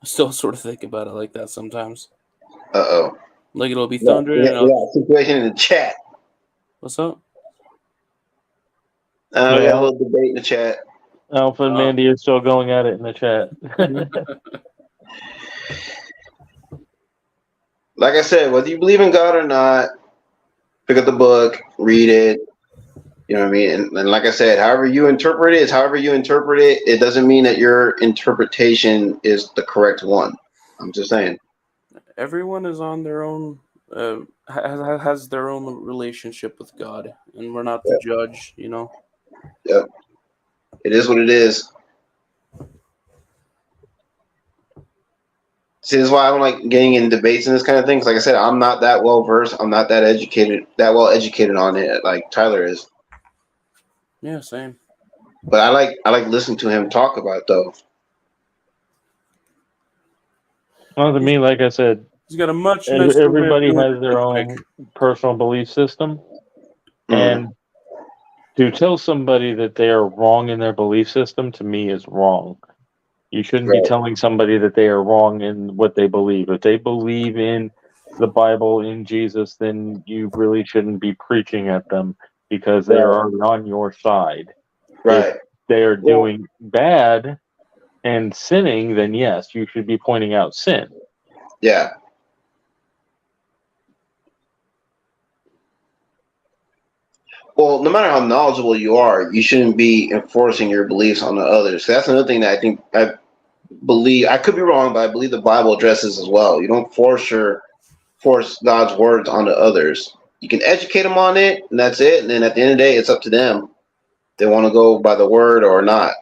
I still sort of think about it like that sometimes. uh-oh. Like it'll be Yeah, thundering we and got, we I'll, got a situation in the chat. what's up? We got a Yeah, little debate in the chat. Alpha and Uh, Mandy are still going at it in the chat. Like I said, whether you believe in God or not, pick up the book, read it. You know what I mean? And like I said, however you interpret it is however you interpret it. It doesn't mean that your interpretation is the correct one. I'm just saying. Everyone is on their own has their own relationship with God, and we're not the judge, you know. Yep. It is what it is. See, this is why I don't like getting in debates and this kind of thing. 'Cause like I said, I'm not that well versed. I'm not that well educated on it like Tyler is. Yeah, same. But I like listening to him talk about it, though. Well, to me, like I said, He's got a much nicer way of everybody doing has their it. own personal belief system, Mm. and to tell somebody that they are wrong in their belief system, to me, is wrong. You shouldn't be Right. telling somebody that they are wrong in what they believe. If they believe in the Bible, in Jesus, then you really shouldn't be preaching at them because they are Right. already on your side. If Right. they are Well, doing bad and sinning, then yes, you should be pointing out sin. yeah. Well, no matter how knowledgeable you are, you shouldn't be enforcing your beliefs on the others. That's another thing that I believe. I could be wrong, but I believe the Bible addresses as well. You don't force God's words onto others. You can educate them on it, and that's it. And then at the end of the day, it's up to them. If they want to go by the word or not.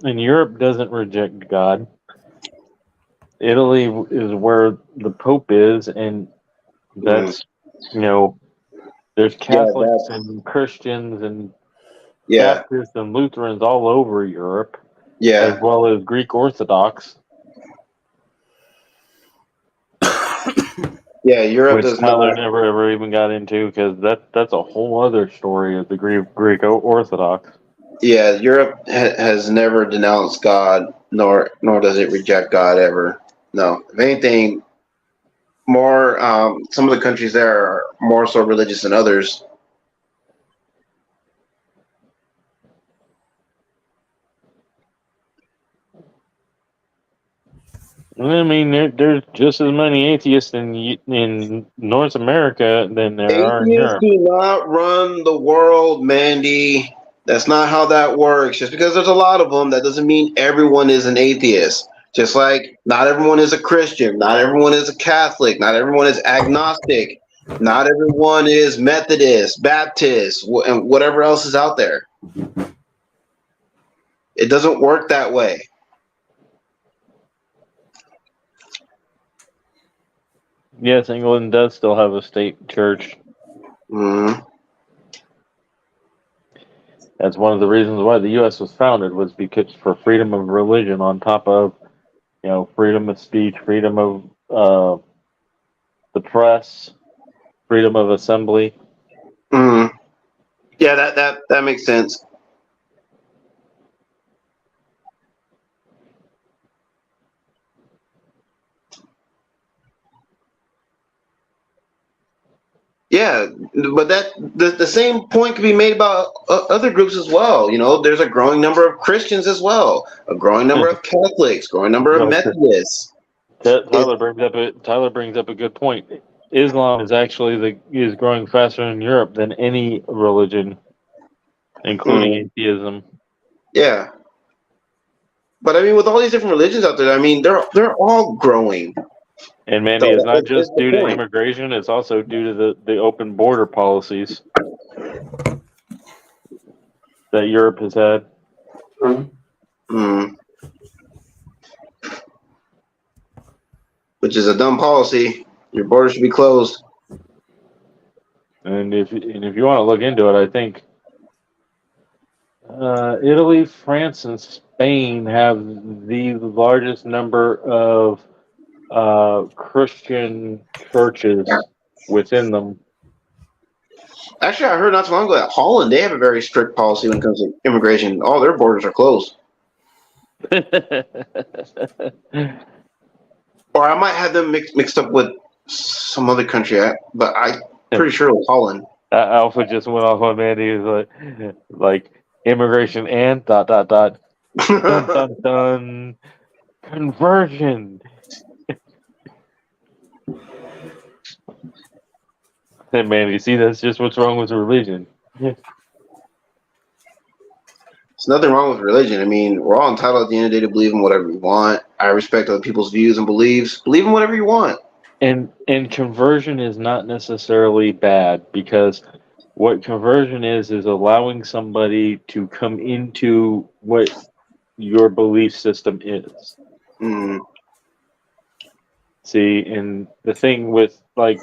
And Europe doesn't reject God. Italy is where the Pope is, and that's, there's Yeah, Catholics and Christians and yeah, Baptists and Lutherans all over Europe, as yeah. well as Greek Orthodox, Yeah, Europe which does Tyler not. never ever even got into because that's a whole other story of the Greek Orthodox. Yeah, Europe has never denounced God, nor does it reject God ever. No, if anything, more some of the countries there are more so religious than others. I mean, there's just as many atheists in North America than there are in Atheists Europe. do not run the world, Mandy. That's not how that works. Just because there's a lot of them, that doesn't mean everyone is an atheist. Just like not everyone is a Christian, not everyone is a Catholic, not everyone is agnostic, not everyone is Methodist, Baptist, and whatever else is out there. It doesn't work that way. Yes, England does still have a state church. Mm-hmm. That's one of the reasons why the U.S. was founded, was because for freedom of religion, on top of freedom of speech, freedom of the press, freedom of assembly. Mm-hmm. Yeah, that makes sense. Yeah, but the same point can be made about other groups as well. There's a growing number of Christians as well, a growing number of Catholics, growing number of Methodists. Tyler brings up a good point. Islam is growing faster in Europe than any religion, including atheism. Yeah, but I mean, with all these different religions out there, I mean, they're all growing. And Mandy, So it's not it's just the due to point. immigration; it's also due to the open border policies that Europe has had. Mm. Which is a dumb policy. Your border should be closed. And if you want to look into it, I think Italy, France, and Spain have the largest number of Christian churches within them. Actually, I heard not too long ago that Holland, they have a very strict policy when it comes to immigration. All their borders are closed. Or I might have them mixed up with some other country, but I'm pretty sure it was Holland. Alpha just went off on Mandy. Is like immigration and ... dun dun dun conversion. Hey man, you see, that's just what's wrong with religion. There's nothing wrong with religion. I mean, we're all entitled at the end of the day to believe in whatever we want. I respect other people's views and beliefs. Believe in whatever you want. And conversion is not necessarily bad, because what conversion is allowing somebody to come into what your belief system is. Mm. See, and the thing with like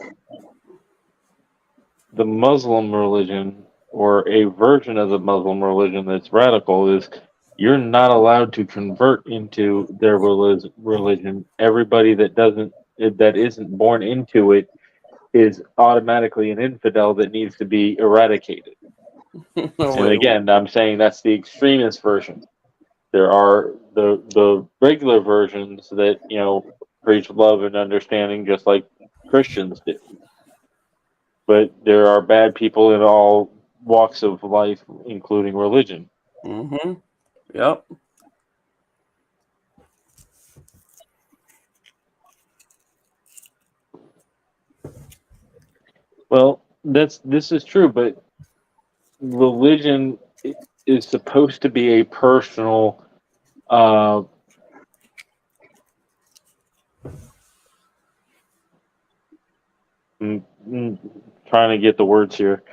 the Muslim religion, or a version of the Muslim religion that's radical, is you're not allowed to convert into their religion. Everybody that isn't born into it is automatically an infidel that needs to be eradicated. No, And wait, again, I'm saying that's the extremist version. There are the regular versions that, preach love and understanding just like Christians do. But there are bad people in all walks of life, including religion. Mm-hmm. Yep. Well, this is true, but religion is supposed to be a personal trying to get the words here.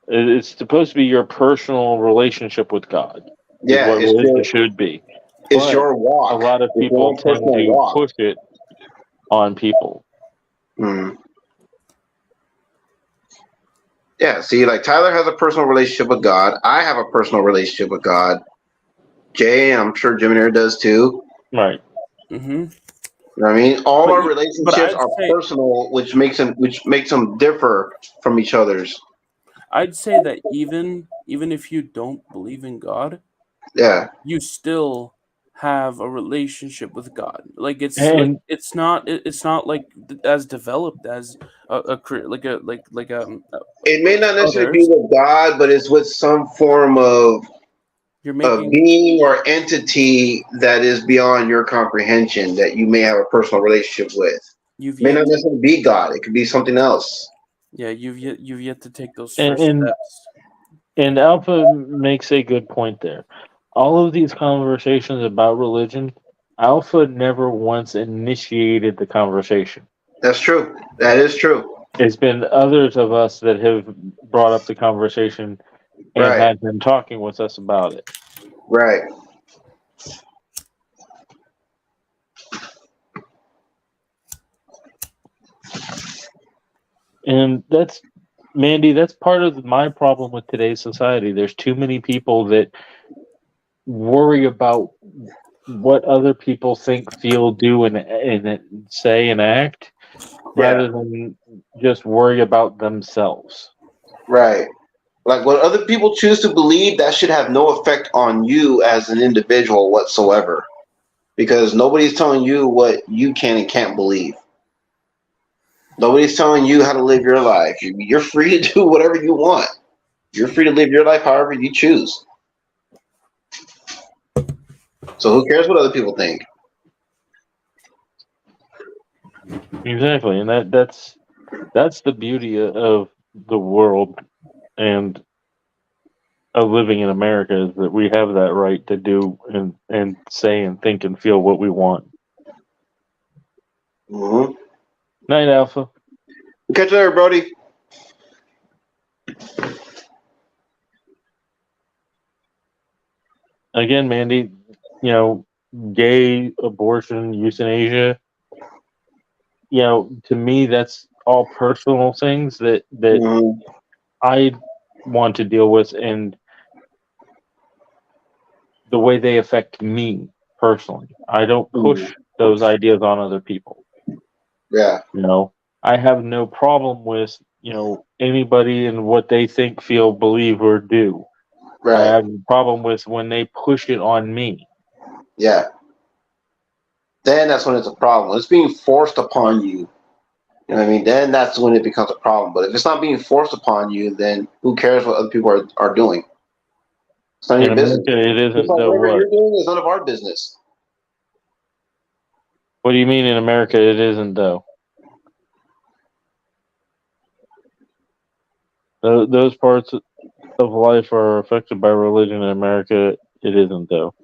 It's supposed to be your personal relationship with God, is Yeah, what religion should be. it's But your walk. a lot of It's your people own tend personal to walk. push it on people. Mm. Yeah, see, like Tyler has a personal relationship with God. I have a personal relationship with God. Jay, and I'm sure Jim and Eric does too. Right. Mm-hmm. You know what I mean? All But our you- but relationships I'd are say personal, which makes them differ from each other's. I'd say that even if you don't believe in God, Yeah, you still have a relationship with God. Like And it's not like as developed as it may not necessarily be others. with God, but it's with some form of You're a making being or entity that is beyond your comprehension that you may have a personal relationship with. you've It may yet not to, necessarily be God. It could be something else. yeah, you've yet to take those and first and, steps. and Alpha makes a good point there. All of these conversations about religion, Alpha never once initiated the conversation. That's true. That is true. It's been others of us that have brought up the conversation and Right. had been talking with us about it. Right. And that's, Mandy, that's part of my problem with today's society. There's too many people that worry about what other people think, feel, do, and say and act, Yeah. rather than just worry about themselves. Right. Like what other people choose to believe, that should have no effect on you as an individual whatsoever. Because nobody's telling you what you can and can't believe. Nobody's telling you how to live your life. You're free to do whatever you want. You're free to live your life however you choose. So who cares what other people think? Exactly, and that's the beauty of the world and of living in America, is that we have that right to do and say and think and feel what we want. Mm-hmm. Night, Alpha. Catch you later, Brody. Again, Mandy, gay, abortion, euthanasia, to me, that's all personal things that Mm-hmm. I want to deal with, and the way they affect me personally. I don't push those ideas on other people. Yeah. I have no problem with, anybody and what they think, feel, believe, or do. I Right. have a problem with when they push it on me. Yeah. Then that's when it's a problem. When it's being forced upon you. You know what I mean? Then that's when it becomes a problem. But if it's not being forced upon you, then who cares what other people are doing? It's none of In your business. America, it Just isn't like though. whatever What? you're doing is none of our business. What do you mean in America it isn't though? Those parts, of life are affected by religion in America. It isn't, though.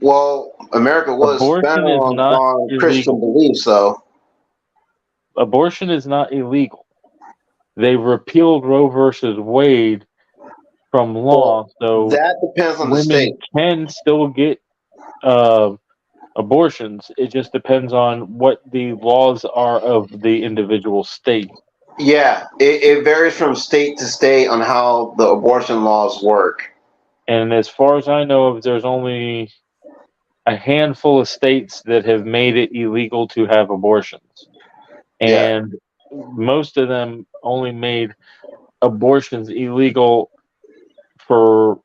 Well, America was Abortion is found not on Christian illegal. beliefs, though. Abortion is not illegal. They repealed Roe versus Wade from law, so That depends on the women state. can still get abortions. It just depends on what the laws are of the individual state. Yeah, it varies from state to state on how the abortion laws work. And as far as I know, there's only a handful of states that have made it illegal to have abortions. Yeah. And most of them only made abortions illegal for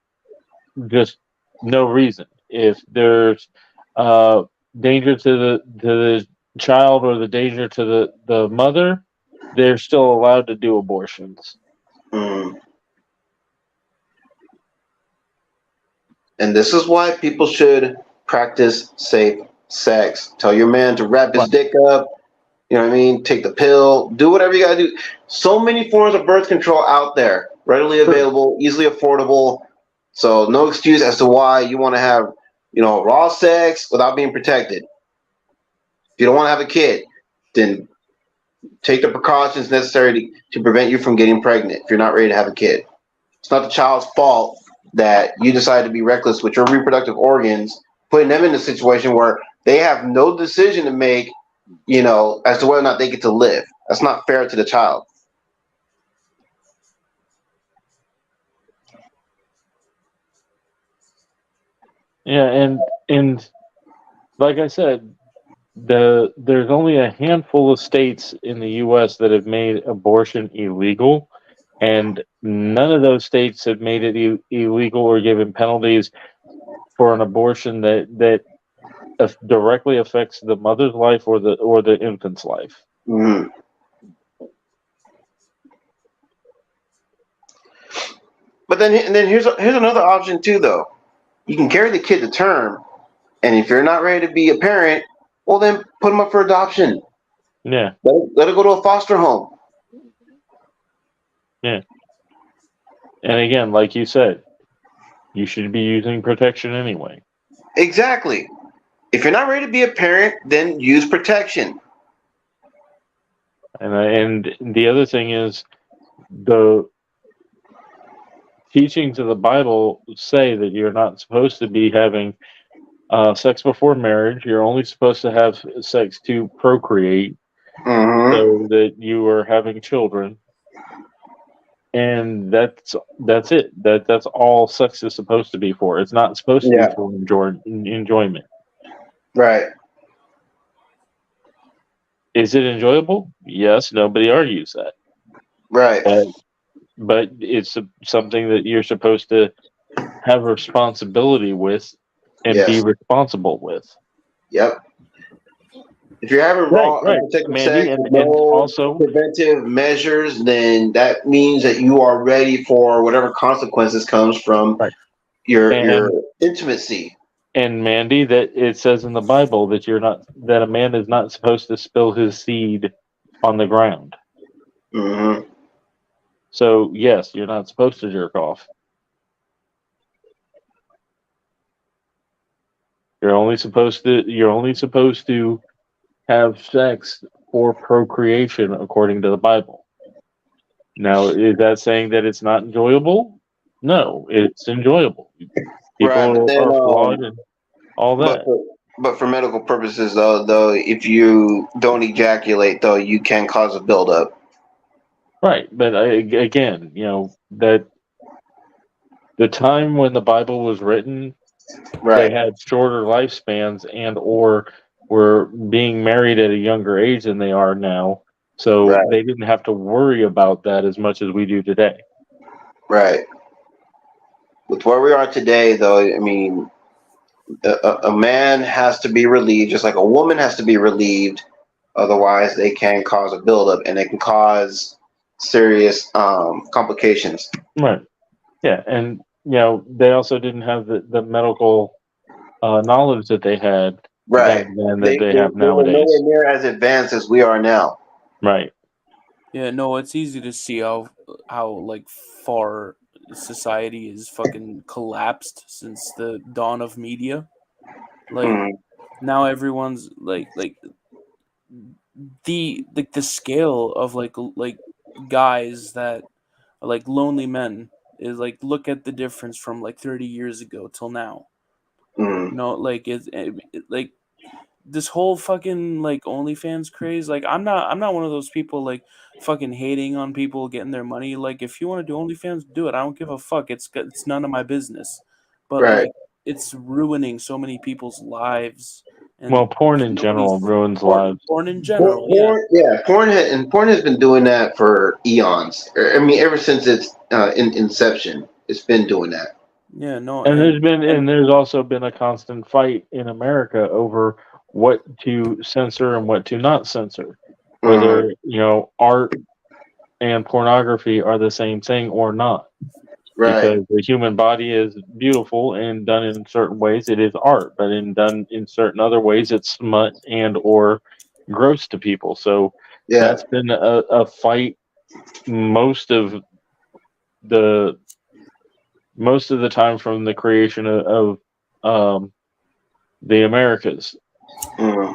just no reason. If there's danger to the child or the danger to the mother, they're still allowed to do abortions. Mm. And this is why people should practice safe sex. Tell your man to wrap his dick up. You know what I mean? Take the pill. Do whatever you gotta do. So many forms of birth control out there, readily available, easily affordable. So no excuse as to why you want to have, raw sex without being protected. If you don't want to have a kid, then take the precautions necessary to prevent you from getting pregnant if you're not ready to have a kid. It's not the child's fault that you decide to be reckless with your reproductive organs, putting them in a situation where they have no decision to make, as to whether or not they get to live. That's not fair to the child. Yeah, and like I said, there's only a handful of states in the U.S. that have made abortion illegal, and none of those states have made it illegal or given penalties for an abortion that directly affects the mother's life or the infant's life. Mm-hmm. But then here's another option too, though. You can carry the kid to term, and if you're not ready to be a parent, well then put them up for adoption. Yeah. Let it go to a foster home. Yeah. And again, like you said, you should be using protection anyway. Exactly. If you're not ready to be a parent, then use protection. And the other thing is, the teachings of the Bible say that you're not supposed to be having sex before marriage. You're only supposed to have sex to procreate, so that you are having children. And that's it. That's all sex is supposed to be for. It's not supposed to be for enjoyment. Right. Is it enjoyable? Yes, nobody argues that. Right. But it's something that you're supposed to have responsibility with and be responsible with. Yep. If you're having raw unprotected sex with no also preventive measures, then that means that you are ready for whatever consequences comes from your intimacy. And Mandy, that it says in the Bible that that a man is not supposed to spill his seed on the ground. Mm-hmm. So yes, you're not supposed to jerk off. You're only supposed to have sex for procreation, according to the Bible. Now, is that saying that it's not enjoyable? No, it's enjoyable. People are flawed and all that. But for medical purposes, though, if you don't ejaculate, though, you can cause a buildup. Right, but again, that the time when the Bible was written, they had shorter lifespans and or were being married at a younger age than they are now, so they didn't have to worry about that as much as we do today. Right. With where we are today, though, I mean, a man has to be relieved, just like a woman has to be relieved. Otherwise, they can cause a buildup, and it can cause serious complications. Right. Yeah, and they also didn't have the medical knowledge that they had back then that they have nowadays. They were nowhere near as advanced as we are now. Right. Yeah, no, it's easy to see how like far society is fucking collapsed since the dawn of media. Like Mm, now everyone's like the scale of like guys that are like lonely men is like, look at the difference from like 30 years ago till now. mm, Like like this whole fucking like OnlyFans craze. Like I'm not one of those people like fucking hating on people getting their money. Like if you want to do OnlyFans, do it. I don't give a fuck. It's none of my business. But right. like it's ruining so many people's lives, Well, and porn in nobody's general ruins porn, lives. porn in general. Yeah, Yeah, porn has been doing that for eons. I mean, ever since its inception, it's been doing that. yeah, no, And and there's also been a constant fight in America over what to censor and what to not censor. Mm, Whether, art and pornography are the same thing or not. right. Because the human body is beautiful and done in certain ways it is art, but in done in certain other ways it's smut and or gross to people. So Yeah. that's been a fight most of the time from the creation of the Americas. Mm,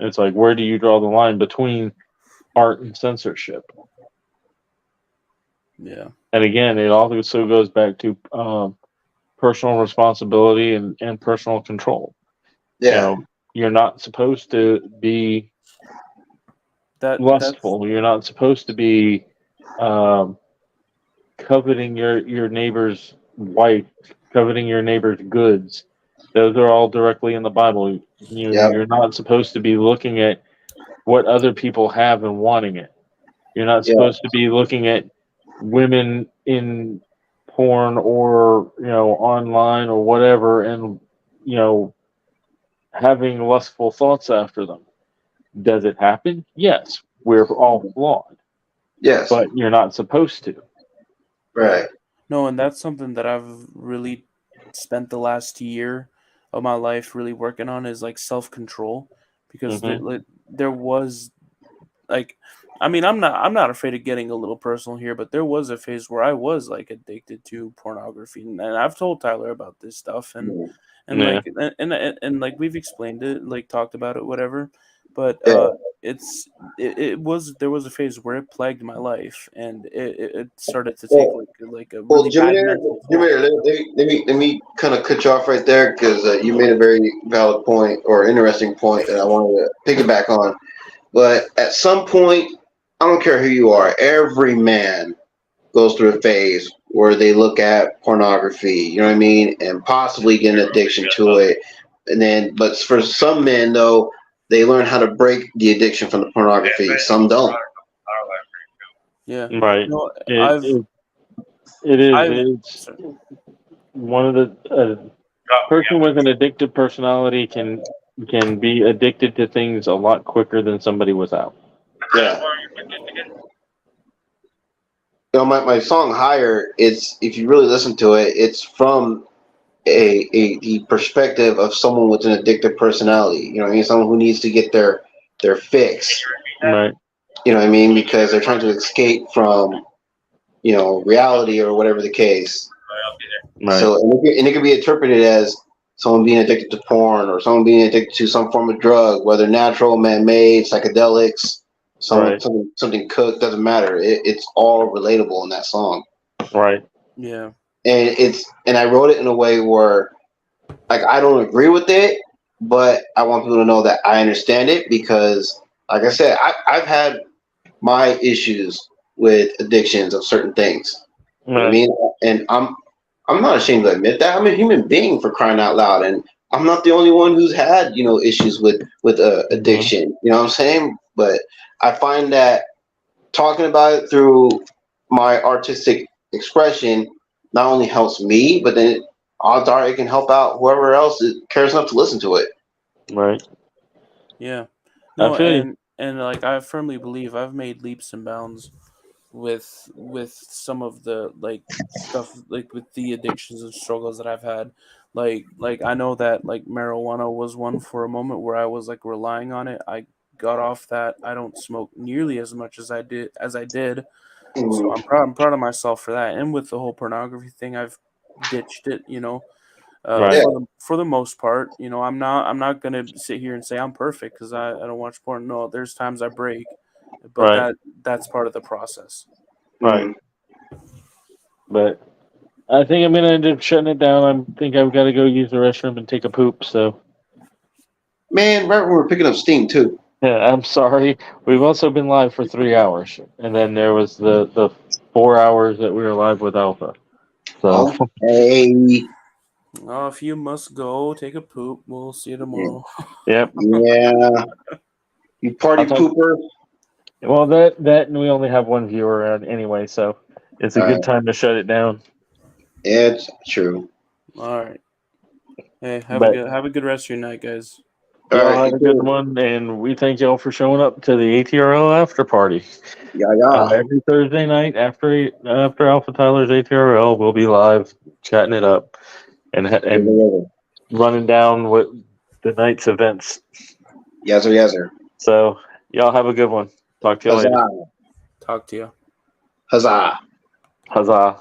It's like, where do you draw the line between art and censorship? yeah, And again, it also goes back to personal responsibility and personal control. You yeah. know, you're not supposed to be that's lustful. You're not supposed to be um, coveting your neighbor's wife, coveting your neighbor's goods. Those are all directly in the Bible. Yep. You're not supposed to be looking at what other people have and wanting it. You're not Yeah. supposed to be looking at women in porn or online or whatever and you know having lustful thoughts after them. Does it happen? Yes, we're all flawed, Yes. but you're not supposed to. yeah. Right. No, and that's something that I've really spent the last year of my life really working on is like self control, because Hmm. there was like, I mean, I'm not afraid of getting a little personal here, but there was a phase where I was like addicted to pornography, and I've told Tyler about this stuff, Mm, and Yeah, like and like we've explained it, like talked about it, whatever. But yeah. it was there was a phase where it plagued my life, and it started to take Well, like a well, really bad mental toll. Let me kind of cut you off right there because you made a very valid point or interesting point that I wanted to piggyback on. But at some point, I don't care who you are, every man goes through a phase where they look at pornography, you know what I mean, and possibly get an addiction to it. And then, but for some men, though, they learn how to break the addiction from the pornography. Some don't. Yeah, right. no, It it, it is. I've It's one of the person with an addictive personality can be addicted to things a lot quicker than somebody without. Yeah. My song Higher, it's if you really listen to it, it's from the perspective of someone with an addictive personality. You know what I mean? Someone who needs to get their fix. Right. You know what I mean? Because they're trying to escape from, reality or whatever the case. Right. So and it could be interpreted as someone being addicted to porn or someone being addicted to some form of drug, whether natural, man-made, psychedelics, Right. something cooked, doesn't matter. It's all relatable in that song. Right. yeah, And I wrote it in a way where like I don't agree with it, but I want people to know that I understand it because, like I said, I've had my issues with addictions of certain things. You know what I Right. mean? And I'm not ashamed to admit that. I'm a human being for crying out loud, and I'm not the only one who's had issues with Mhm. addiction. You know what I'm saying? But I find that talking about it through my artistic expression not only helps me, but then odds are it can help out whoever else cares enough to listen to it. Right. yeah. I No, feel you. and like I firmly believe I've made leaps and bounds with some of the like stuff, like with the addictions and struggles that I've had. Like I know that like marijuana was one for a moment where I was like relying on it. I got off that. I don't smoke nearly as much as I did. So I'm proud of myself for that. And with the whole pornography thing, I've ditched it. Right. For the most part. I'm not gonna sit here and say I'm perfect because I don't watch porn. No, there's times I break, but Right. that's part of the process. Right. But I think I'm gonna end up shutting it down. I think I've got to go use the restroom and take a poop. So Man, right when we're picking up steam too. yeah, I'm sorry. We've also been live for 3 hours, and then there was the 4 hours that we were live with Alpha. So Okay. Oh, if you must go, take a poop. We'll see you tomorrow. yep. Yeah. You party I'll talk- pooper. Well, that and we only have one viewer anyway, so it's a good time to shut it down. It's true. All right. Hey, have But- a good rest of your night, guys. Y'all All right, have a good one, and we thank y'all for showing up to the ATRL after party. Yeah. Every Thursday night after Alpha Tyler's ATRL, we'll be live chatting it up and running down what the night's events. Yes, sir. Yes, sir. So y'all have a good one. Talk to you later. Talk to you. Huzzah. Huzzah.